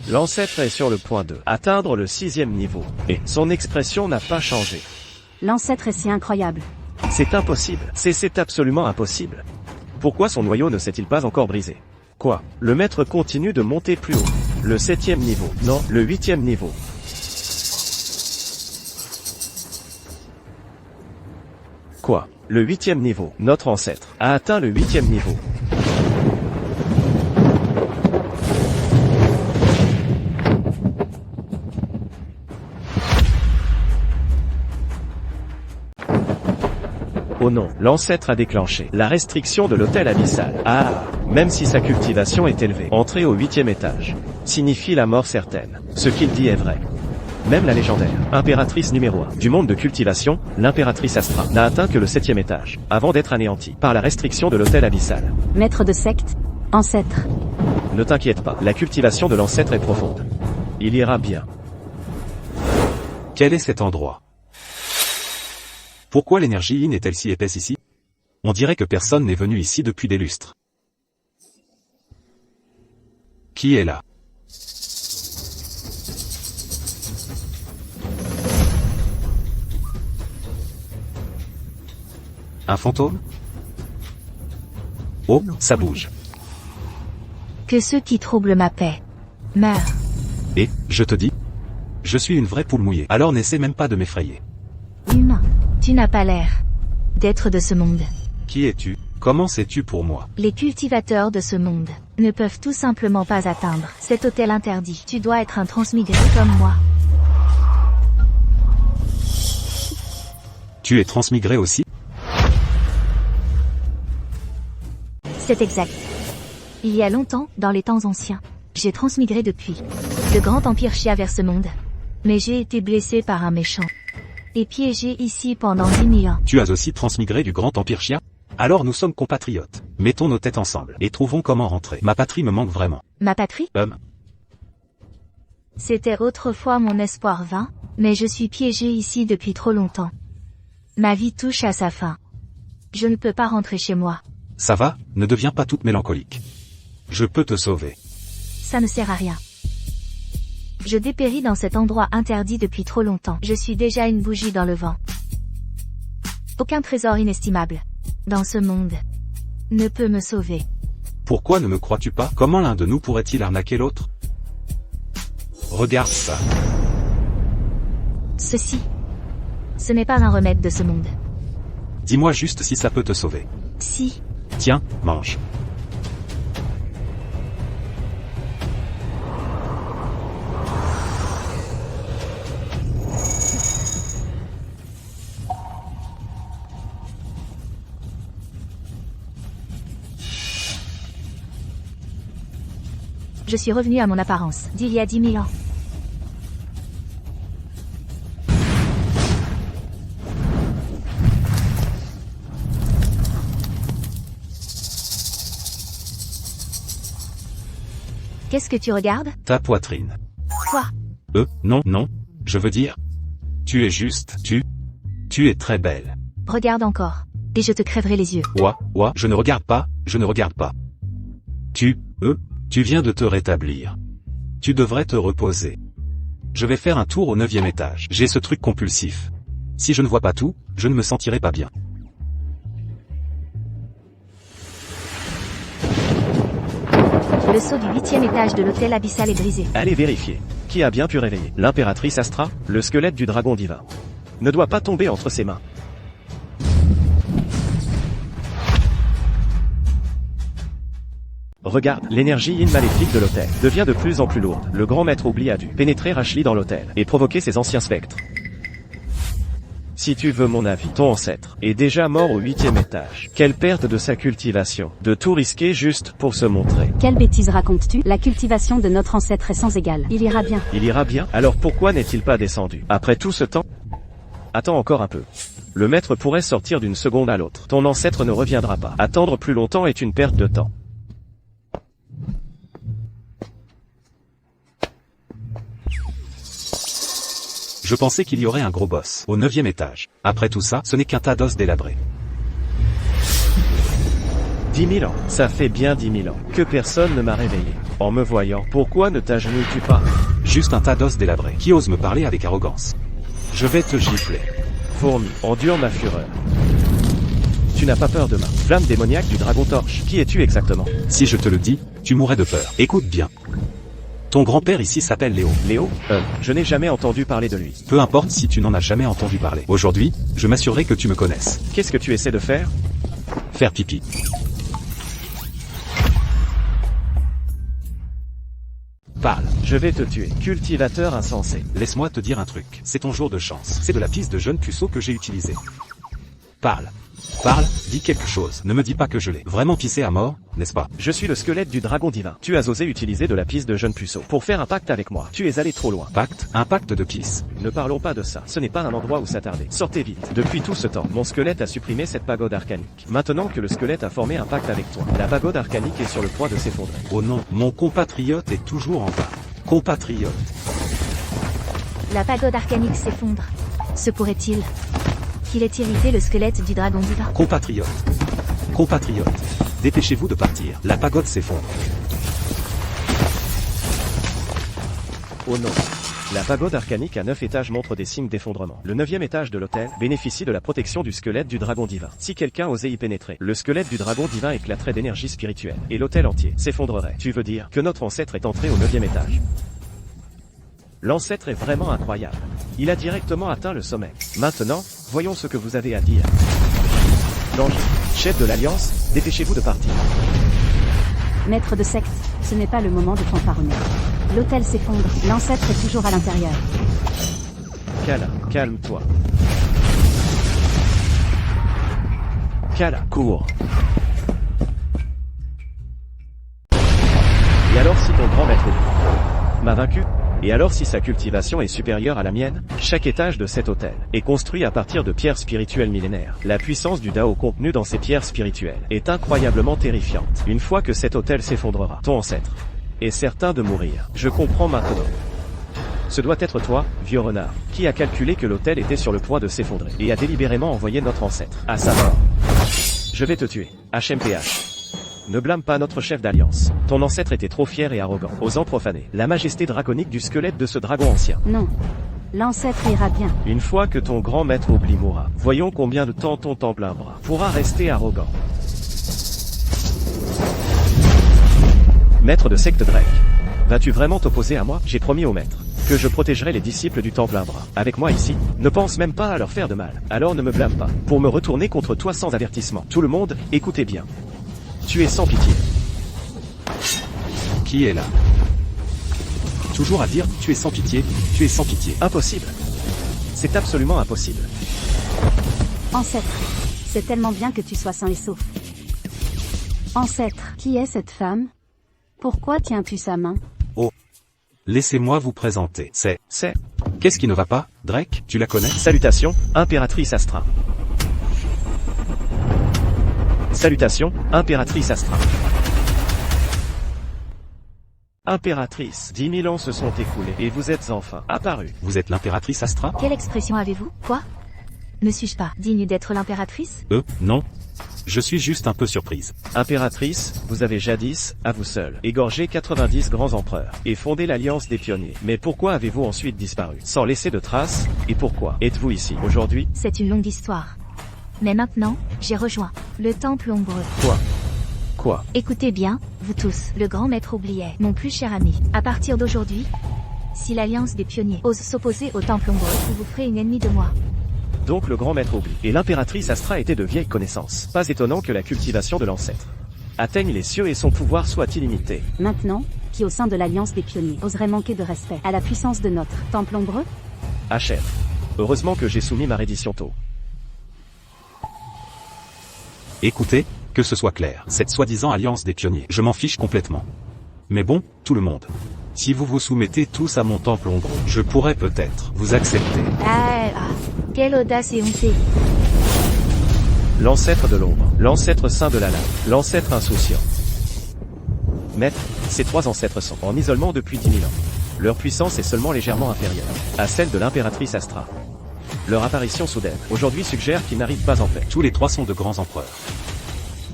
L'ancêtre est sur le point de atteindre le 6e niveau. Et son expression n'a pas changé. L'ancêtre est si incroyable. C'est impossible. C'est absolument impossible. Pourquoi son noyau ne s'est-il pas encore brisé? Quoi? Le maître continue de monter plus haut. Le 7e niveau. Non, le 8e niveau. Quoi? Le 8e niveau. Notre ancêtre a atteint le 8e niveau. Oh non, l'ancêtre a déclenché la restriction de l'hôtel abyssal. Ah, même si sa cultivation est élevée, entrer au 8e étage signifie la mort certaine. Ce qu'il dit est vrai. Même la légendaire impératrice numéro 1 du monde de cultivation, l'impératrice Astra, n'a atteint que le 7e étage, avant d'être anéantie par la restriction de l'hôtel abyssal. Maître de secte, ancêtre. Ne t'inquiète pas, la cultivation de l'ancêtre est profonde. Il ira bien. Quel est cet endroit? Pourquoi l'énergie Yin est-elle si épaisse ici? On dirait que personne n'est venu ici depuis des lustres. Qui est là? Un fantôme? Oh, ça bouge. Que ceux qui troublent ma paix meurent. Et, je te dis, je suis une vraie poule mouillée, alors n'essaie même pas de m'effrayer. Humain, tu n'as pas l'air d'être de ce monde. Qui es-tu? Comment sais-tu pour moi? Les cultivateurs de ce monde ne peuvent tout simplement pas atteindre cet hôtel interdit. Tu dois être un transmigré comme moi. Tu es transmigré aussi? C'est exact. Il y a longtemps, dans les temps anciens, j'ai transmigré depuis le grand empire Chia vers ce monde. Mais j'ai été blessé par un méchant et piégé ici pendant 10 000 ans. Tu as aussi transmigré du grand empire Chia? Alors nous sommes compatriotes. Mettons nos têtes ensemble et trouvons comment rentrer. Ma patrie me manque vraiment. Ma patrie? C'était autrefois mon espoir vain, mais je suis piégé ici depuis trop longtemps. Ma vie touche à sa fin. Je ne peux pas rentrer chez moi. Ça va, ne deviens pas toute mélancolique. Je peux te sauver. Ça ne sert à rien. Je dépéris dans cet endroit interdit depuis trop longtemps. Je suis déjà une bougie dans le vent. Aucun trésor inestimable dans ce monde ne peut me sauver. Pourquoi ne me crois-tu pas? Comment l'un de nous pourrait-il arnaquer l'autre? Regarde ça. Ceci, ce n'est pas un remède de ce monde. Dis-moi juste si ça peut te sauver. Si. Tiens, mange. Je suis revenu à mon apparence d'il y a 10 000 ans. Qu'est-ce que tu regardes? Ta poitrine. Quoi? Non, je veux dire. Tu es juste, tu es très belle. Regarde encore, et je te crèverai les yeux. Ouah, je ne regarde pas. Tu viens de te rétablir. Tu devrais te reposer. Je vais faire un tour au 9e étage. J'ai ce truc compulsif. Si je ne vois pas tout, je ne me sentirai pas bien. Le seau du 8e étage de l'hôtel abyssal est brisé. Allez vérifier. Qui a bien pu réveiller? L'impératrice Astra, le squelette du dragon divin. Ne doit pas tomber entre ses mains. Regarde, l'énergie maléfique de l'hôtel devient de plus en plus lourde. Le grand maître oubli a dû pénétrer Ashley dans l'hôtel et provoquer ses anciens spectres. Si tu veux mon avis, ton ancêtre est déjà mort au 8e étage. Quelle perte de sa cultivation, de tout risquer juste pour se montrer. Quelle bêtise racontes-tu? La cultivation de notre ancêtre est sans égale. Il ira bien. Il ira bien? Alors pourquoi n'est-il pas descendu? Après tout ce temps? Attends encore un peu. Le maître pourrait sortir d'une seconde à l'autre. Ton ancêtre ne reviendra pas. Attendre plus longtemps est une perte de temps. Je pensais qu'il y aurait un gros boss au 9e étage. Après tout ça, ce n'est qu'un tas d'os délabrés. 10 000 ans. Ça fait bien 10 000 ans que personne ne m'a réveillé. En me voyant, pourquoi ne t'agenouilles-tu pas? Juste un tas d'os délabrés. Qui ose me parler avec arrogance? Je vais te gifler. Fourmi, endure ma fureur. Tu n'as pas peur de ma flamme démoniaque du dragon torche. Qui es-tu exactement? Si je te le dis, tu mourrais de peur. Écoute bien. Ton grand-père ici s'appelle Léo. Léo? Je n'ai jamais entendu parler de lui. Peu importe si tu n'en as jamais entendu parler. Aujourd'hui, je m'assurerai que tu me connaisses. Qu'est-ce que tu essaies de faire? Faire pipi. Parle. Je vais te tuer, cultivateur insensé. Laisse-moi te dire un truc. C'est ton jour de chance. C'est de la pisse de jeune puceau que j'ai utilisée. Parle. Parle, dis quelque chose. Ne me dis pas que je l'ai vraiment pissé à mort, n'est-ce pas? Je suis le squelette du dragon divin. Tu as osé utiliser de la pisse de jeune puceau pour faire un pacte avec moi. Tu es allé trop loin. Pacte? Un pacte de pisse? Ne parlons pas de ça. Ce n'est pas un endroit où s'attarder. Sortez vite. Depuis tout ce temps, mon squelette a supprimé cette pagode arcanique. Maintenant que le squelette a formé un pacte avec toi, la pagode arcanique est sur le point de s'effondrer. Oh non, mon compatriote est toujours en bas. Compatriote. La pagode arcanique s'effondre. Se pourrait-il qu'il ait irrité le squelette du dragon divin? Compatriote. Compatriote. Dépêchez-vous de partir. La pagode s'effondre. Oh non. La pagode arcanique à 9 étages montre des signes d'effondrement. Le 9e étage de l'hôtel bénéficie de la protection du squelette du dragon divin. Si quelqu'un osait y pénétrer, le squelette du dragon divin éclaterait d'énergie spirituelle, et l'hôtel entier s'effondrerait. Tu veux dire que notre ancêtre est entré au 9e étage? L'ancêtre est vraiment incroyable. Il a directement atteint le sommet. Maintenant, voyons ce que vous avez à dire. danger. Chef de l'Alliance, dépêchez-vous de partir. Maître de secte, ce n'est pas le moment de fanfaronner. L'hôtel s'effondre, l'ancêtre est toujours à l'intérieur. Kala, calme-toi. Kala, cours. Et alors si ton grand maître m'a vaincu? Et alors si sa cultivation est supérieure à la mienne? Chaque étage de cet hôtel est construit à partir de pierres spirituelles millénaires. La puissance du Dao contenue dans ces pierres spirituelles est incroyablement terrifiante. Une fois que cet hôtel s'effondrera, ton ancêtre est certain de mourir. Je comprends maintenant. Ce doit être toi, vieux renard, qui a calculé que l'hôtel était sur le point de s'effondrer et a délibérément envoyé notre ancêtre à sa mort. Je vais te tuer, HMPH. Ne blâme pas notre chef d'alliance. Ton ancêtre était trop fier et arrogant, osant profaner la majesté draconique du squelette de ce dragon ancien. Non. L'ancêtre ira bien. Une fois que ton grand maître oubli mourra, voyons combien de temps ton temple bras pourra rester arrogant. Maître de secte Drake, vas-tu vraiment t'opposer à moi? J'ai promis au maître que je protégerai les disciples du temple bras. Avec moi ici, ne pense même pas à leur faire de mal. Alors ne me blâme pas pour me retourner contre toi sans avertissement. Tout le monde, écoutez bien. Tu es sans pitié. Qui est là? Toujours à dire, tu es sans pitié, tu es sans pitié. Impossible. C'est absolument impossible. Ancêtre, c'est tellement bien que tu sois sain et sauf. Ancêtre, qui est cette femme? Pourquoi tiens-tu sa main? Oh. Laissez-moi vous présenter. C'est... Qu'est-ce qui ne va pas, Drake? Tu la connais? Salutations, impératrice Astra. Salutations, impératrice Astra. Impératrice, 10 000 ans se sont écoulés et vous êtes enfin apparue. Vous êtes l'impératrice Astra? Quelle expression avez-vous? Quoi? Ne suis-je pas digne d'être l'impératrice? Non. Je suis juste un peu surprise. Impératrice, vous avez jadis, à vous seul, égorgé 90 grands empereurs, et fondé l'Alliance des Pionniers. Mais pourquoi avez-vous ensuite disparu, sans laisser de traces, et pourquoi êtes-vous ici, aujourd'hui? C'est une longue histoire. Mais maintenant, j'ai rejoint le temple ombreux. Quoi? Écoutez bien, vous tous, le grand maître oubliait, mon plus cher ami. À partir d'aujourd'hui, si l'Alliance des Pionniers ose s'opposer au temple ombreux, vous vous ferez une ennemie de moi. Donc le grand maître oublie. Et l'impératrice Astra était de vieille connaissance. Pas étonnant que la cultivation de l'ancêtre atteigne les cieux et son pouvoir soit illimité. Maintenant, qui au sein de l'Alliance des Pionniers oserait manquer de respect à la puissance de notre temple ombreux? HF. Heureusement que j'ai soumis ma reddition tôt. Écoutez, que ce soit clair, cette soi-disant alliance des pionniers, je m'en fiche complètement. Mais bon, tout le monde. Si vous vous soumettez tous à mon temple ombreux, je pourrais peut-être vous accepter. Quelle audace et honte. L'ancêtre de l'ombre, l'ancêtre saint de la lame, l'ancêtre insouciant. Maître, ces trois ancêtres sont en isolement depuis 10 000 ans. Leur puissance est seulement légèrement inférieure à celle de l'impératrice Astra. Leur apparition soudaine, aujourd'hui suggère qu'ils n'arrivent pas en paix. Tous les trois sont de grands empereurs.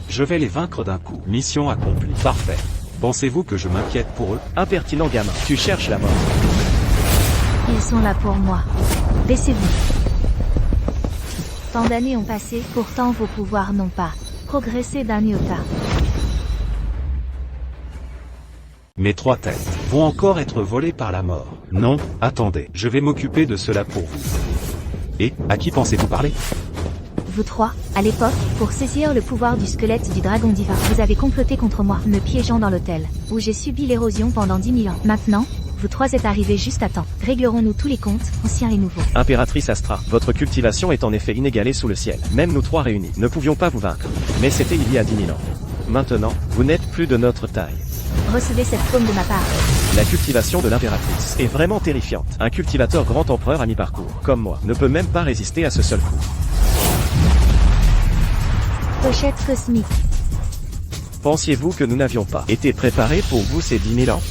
Je vais les vaincre d'un coup. Mission accomplie. Parfait. Pensez-vous que je m'inquiète pour eux? Impertinent gamin, tu cherches la mort. Ils sont là pour moi. Baissez-vous. Tant d'années ont passé, pourtant vos pouvoirs n'ont pas progressé d'un iota. Mes trois têtes vont encore être volées par la mort. Non, attendez, je vais m'occuper de cela pour vous. Et, à qui pensez-vous parler? Vous trois, à l'époque, pour saisir le pouvoir du squelette du dragon divin, vous avez comploté contre moi, me piégeant dans l'hôtel, où j'ai subi l'érosion pendant 10 000 ans. Maintenant, vous trois êtes arrivés juste à temps. Réglerons-nous tous les comptes, anciens et nouveaux. Impératrice Astra, votre cultivation est en effet inégalée sous le ciel. Même nous trois réunis ne pouvions pas vous vaincre. Mais c'était il y a 10 000 ans. Maintenant, vous n'êtes plus de notre taille. Recevez cette paume de ma part. La cultivation de l'impératrice est vraiment terrifiante. Un cultivateur grand empereur à mi-parcours, comme moi, ne peut même pas résister à ce seul coup. Pochette cosmique. Pensiez-vous que nous n'avions pas été préparés pour vous ces 10 000 ans?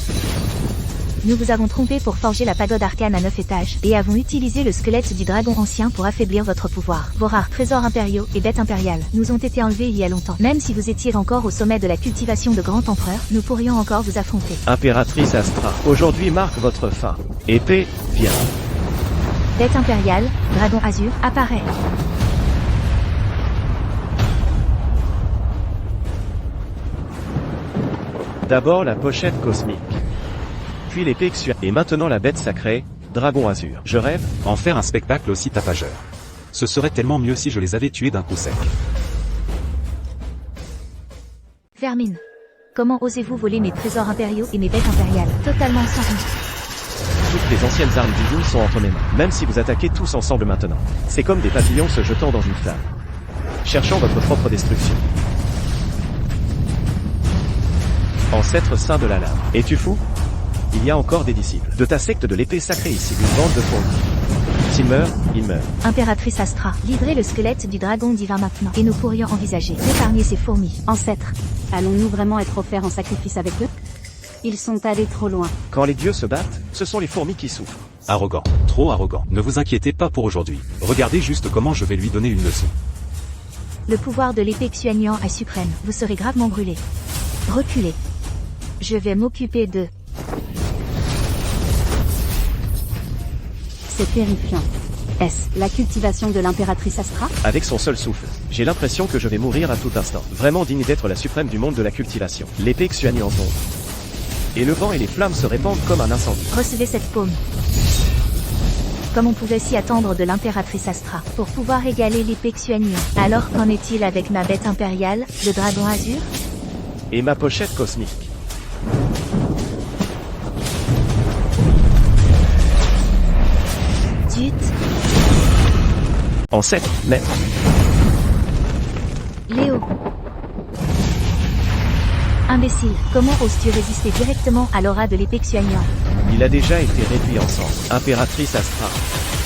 Nous vous avons trompé pour forger la pagode arcane à 9 étages, et avons utilisé le squelette du dragon ancien pour affaiblir votre pouvoir. Vos rares trésors impériaux et bêtes impériales nous ont été enlevés il y a longtemps. Même si vous étiez encore au sommet de la cultivation de grand empereur, nous pourrions encore vous affronter. Impératrice Astra, aujourd'hui marque votre fin. Épée, viens. Bête impériale, dragon azur, apparaît. D'abord la pochette cosmique. Puis l'épée Xua. Et maintenant la bête sacrée, dragon azur. Je rêve. En faire un spectacle aussi tapageur. Ce serait tellement mieux si je les avais tués d'un coup sec. Vermine. Comment osez-vous voler mes trésors impériaux et mes bêtes impériales, totalement sans honte? Toutes les anciennes armes divines sont entre mes mains, même si vous attaquez tous ensemble maintenant. C'est comme des papillons se jetant dans une flamme, cherchant votre propre destruction. Ancêtre saint de la lame. Es-tu fou? Il y a encore des disciples de ta secte de l'épée sacrée ici, une bande de fourmis. S'il meurt, il meurt. Impératrice Astra, livrez le squelette du dragon divin maintenant, et nous pourrions envisager d'épargner ces fourmis. Ancêtres, allons-nous vraiment être offerts en sacrifice avec eux? Ils sont allés trop loin. Quand les dieux se battent, ce sont les fourmis qui souffrent. Arrogant. Trop arrogant. Ne vous inquiétez pas pour aujourd'hui. Regardez juste comment je vais lui donner une leçon. Le pouvoir de l'épée Xuanyuan est suprême, vous serez gravement brûlé. Reculez. Je vais m'occuper de... C'est terrifiant. Est-ce la cultivation de l'impératrice Astra? Avec son seul souffle, j'ai l'impression que je vais mourir à tout instant. Vraiment digne d'être la suprême du monde de la cultivation. L'épée Xuanyuan tombe. Et le vent et les flammes se répandent comme un incendie. Recevez cette paume. Comme on pouvait s'y attendre de l'impératrice Astra, pour pouvoir égaler l'épée Xuanyuan. Alors qu'en est-il avec ma bête impériale, le dragon azur? Et ma pochette cosmique. Zut. Ancêtre, maître. Léo. Imbécile, comment oses-tu résister directement à l'aura de l'épée Xuanyuan? Il a déjà été réduit en sang. Impératrice Astra.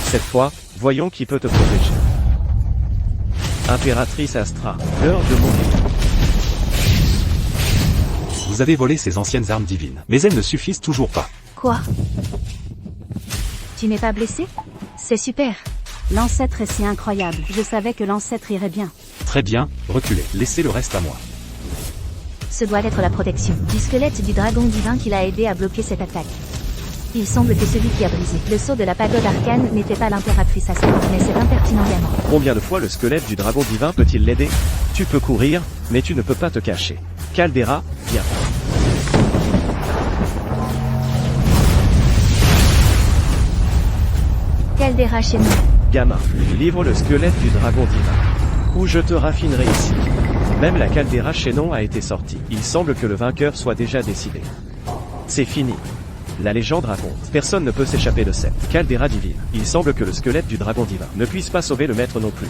Cette fois, voyons qui peut te protéger. Impératrice Astra, l'heure de mourir. Vous avez volé ces anciennes armes divines, mais elles ne suffisent toujours pas. Quoi? Tu n'es pas blessé? C'est super. L'ancêtre est si incroyable. Je savais que l'ancêtre irait bien. Très bien, reculez, laissez le reste à moi. Ce doit être la protection du squelette du dragon divin qui l'a aidé à bloquer cette attaque. Il semble que celui qui a brisé le sceau de la pagode arcane n'était pas l'impératrice Astra, mais cet impertinent diamant. Combien de fois le squelette du dragon divin peut-il l'aider? Tu peux courir, mais tu ne peux pas te cacher. Caldera, viens. Caldera chez nous. Gamin, livre le squelette du dragon divin. Ou je te raffinerai ici. Même la Caldera Chaînon a été sortie. Il semble que le vainqueur soit déjà décidé. C'est fini. La légende raconte. Personne ne peut s'échapper de cette Caldera divine. Il semble que le squelette du dragon divin ne puisse pas sauver le maître non plus.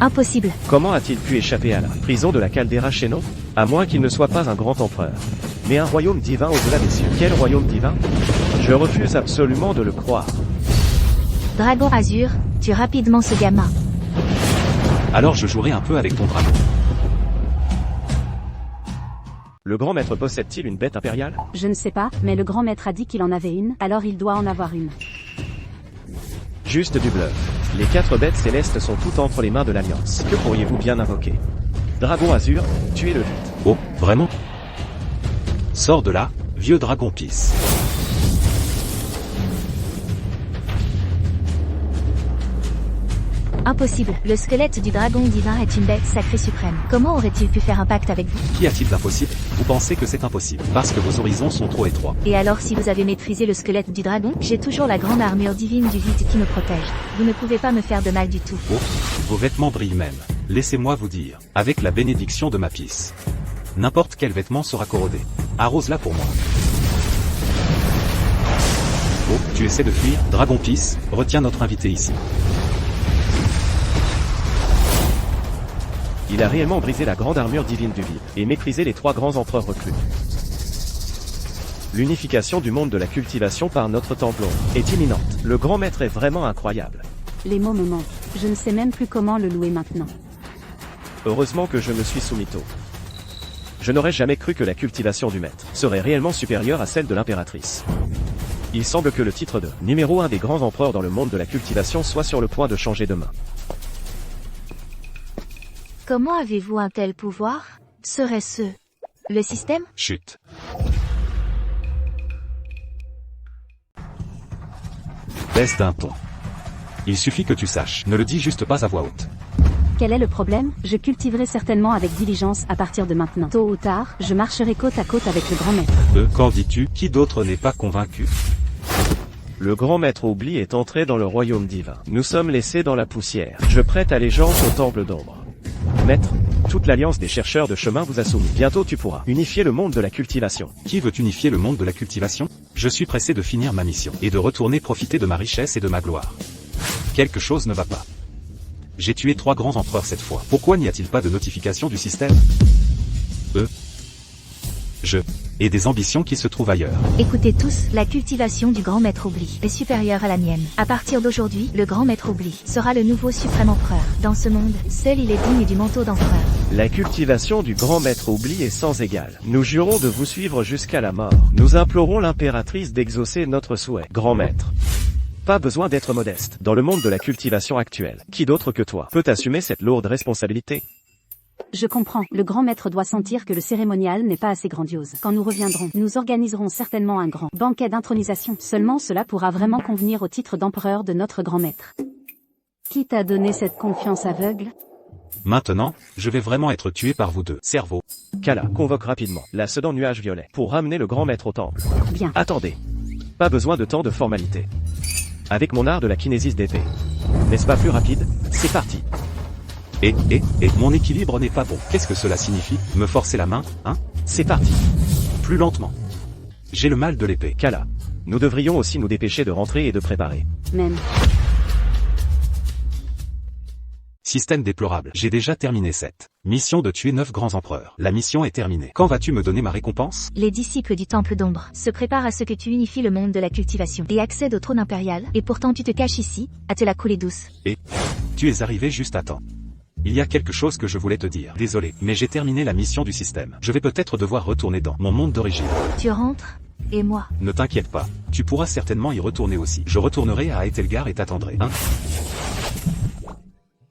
Impossible. Comment a-t-il pu échapper à la prison de la Caldera Chaînon? À moins qu'il ne soit pas un grand empereur. Mais un royaume divin au-delà des cieux. Quel royaume divin? Je refuse absolument de le croire. Dragon azur, tue rapidement ce gamin. Alors je jouerai un peu avec ton dragon. Le grand maître possède-t-il une bête impériale? Je ne sais pas, mais le grand maître a dit qu'il en avait une, alors il doit en avoir une. Juste du bluff. Les 4 bêtes célestes sont toutes entre les mains de l'Alliance. Que pourriez-vous bien invoquer? Dragon azur, tuez-le vite. Oh, vraiment? Sors de là, vieux dragon pisse. Impossible, le squelette du dragon divin est une bête sacrée suprême. Comment aurait-il pu faire un pacte avec vous? Qu'y a-t-il d'impossible? Vous pensez que c'est impossible, parce que vos horizons sont trop étroits. Et alors si vous avez maîtrisé le squelette du dragon, j'ai toujours la grande armure divine du vide qui me protège. Vous ne pouvez pas me faire de mal du tout. Oh, vos vêtements brillent même. Laissez-moi vous dire, avec la bénédiction de ma pisse. N'importe quel vêtement sera corrodé. Arrose-la pour moi. Oh, tu essaies de fuir? Dragon pisse, retiens notre invité ici. Il a réellement brisé la grande armure divine du vide, et méprisé les 3 grands empereurs reclus. L'unification du monde de la cultivation par notre temple est imminente. Le grand maître est vraiment incroyable. Les mots me manquent. Je ne sais même plus comment le louer maintenant. Heureusement que je me suis soumis tôt. Je n'aurais jamais cru que la cultivation du maître serait réellement supérieure à celle de l'impératrice. Il semble que le titre de numéro 1 des grands empereurs dans le monde de la cultivation soit sur le point de changer de main. Comment avez-vous un tel pouvoir? Serait-ce le système? Chut. Baisse d'un ton. Il suffit que tu saches, ne le dis juste pas à voix haute. Quel est le problème? Je cultiverai certainement avec diligence à partir de maintenant. Tôt ou tard, je marcherai côte à côte avec le grand maître. Qu'en dis-tu? Qui d'autre n'est pas convaincu? Le grand maître oubli est entré dans le royaume divin. Nous sommes laissés dans la poussière. Je prête allégeance au temple d'ombre. Maître, Toute l'alliance des chercheurs de chemin vous a soumis. Bientôt tu pourras unifier le monde de la cultivation. Qui veut unifier le monde de la cultivation? Je suis pressé de finir ma mission, et de retourner profiter de ma richesse et de ma gloire. Quelque chose ne va pas. J'ai tué 3 grands empereurs cette fois. Pourquoi n'y a-t-il pas de notification du système? Et des ambitions qui se trouvent ailleurs. Écoutez tous, la cultivation du grand maître Oubli est supérieure à la mienne. À partir d'aujourd'hui, le grand maître Oubli sera le nouveau suprême empereur. Dans ce monde, seul il est digne du manteau d'empereur. La cultivation du grand maître Oubli est sans égal. Nous jurons de vous suivre jusqu'à la mort. Nous implorons l'impératrice d'exaucer notre souhait. Grand maître. Pas besoin d'être modeste. Dans le monde de la cultivation actuelle, qui d'autre que toi peut assumer cette lourde responsabilité? Je comprends, le grand maître doit sentir que le cérémonial n'est pas assez grandiose. Quand nous reviendrons, nous organiserons certainement un grand banquet d'intronisation. Seulement cela pourra vraiment convenir au titre d'empereur de notre grand maître. Qui t'a donné cette confiance aveugle? Maintenant, je vais vraiment être tué par vous deux, cerveaux. Kala convoque rapidement la Sedan nuage violet pour ramener le grand maître au temple. Bien. Attendez. Pas besoin de tant de formalités. Avec mon art de la kinésis d'épée. N'est-ce pas plus rapide? C'est parti. Mon équilibre n'est pas bon. Qu'est-ce que cela signifie? Me forcer la main, hein? C'est parti. Plus lentement. J'ai le mal de l'épée. Kala. Nous devrions aussi nous dépêcher de rentrer et de préparer. Même. Système déplorable. J'ai déjà terminé cette mission de tuer 9 grands empereurs. La mission est terminée. Quand vas-tu me donner ma récompense? Les disciples du temple d'ombre se préparent à ce que tu unifies le monde de la cultivation et accèdes au trône impérial, et pourtant tu te caches ici, à te la couler douce. Et tu es arrivé juste à temps. Il y a quelque chose que je voulais te dire. Désolé, mais j'ai terminé la mission du système. Je vais peut-être devoir retourner dans mon monde d'origine. Tu rentres, et moi? Ne t'inquiète pas. Tu pourras certainement y retourner aussi. Je retournerai à Etelgar et t'attendrai, hein?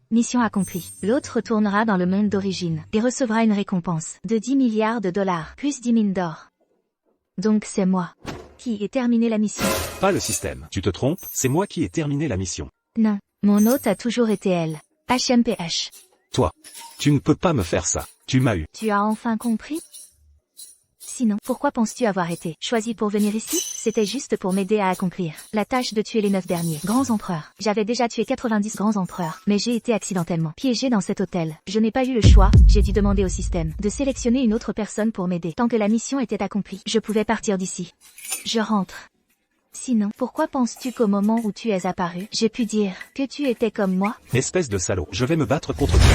Mission accomplie. L'autre retournera dans le monde d'origine et recevra une récompense de 10 milliards de dollars, plus 10 mines d'or. Donc c'est moi qui ai terminé la mission. Pas le système. Tu te trompes, c'est moi qui ai terminé la mission. Non, mon hôte a toujours été elle. HMPH. Toi, tu ne peux pas me faire ça. Tu m'as eu. Tu as enfin compris? Sinon, pourquoi penses-tu avoir été choisi pour venir ici? C'était juste pour m'aider à accomplir la tâche de tuer les 9 derniers grands empereurs. J'avais déjà tué 90 grands empereurs, mais j'ai été accidentellement piégé dans cet hôtel. Je n'ai pas eu le choix, j'ai dû demander au système de sélectionner une autre personne pour m'aider. Tant que la mission était accomplie, je pouvais partir d'ici. Je rentre. Sinon, pourquoi penses-tu qu'au moment où tu es apparu, j'ai pu dire que tu étais comme moi? Espèce de salaud, je vais me battre contre toi.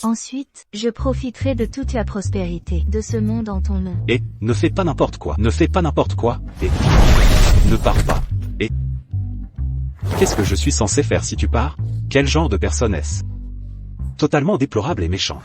Ensuite, je profiterai de toute la prospérité de ce monde en ton nom. Et, ne fais pas n'importe quoi. Ne fais pas n'importe quoi. Et, ne pars pas. Et, qu'est-ce que je suis censé faire si tu pars? Quel genre de personne est-ce? Totalement déplorable et méchante.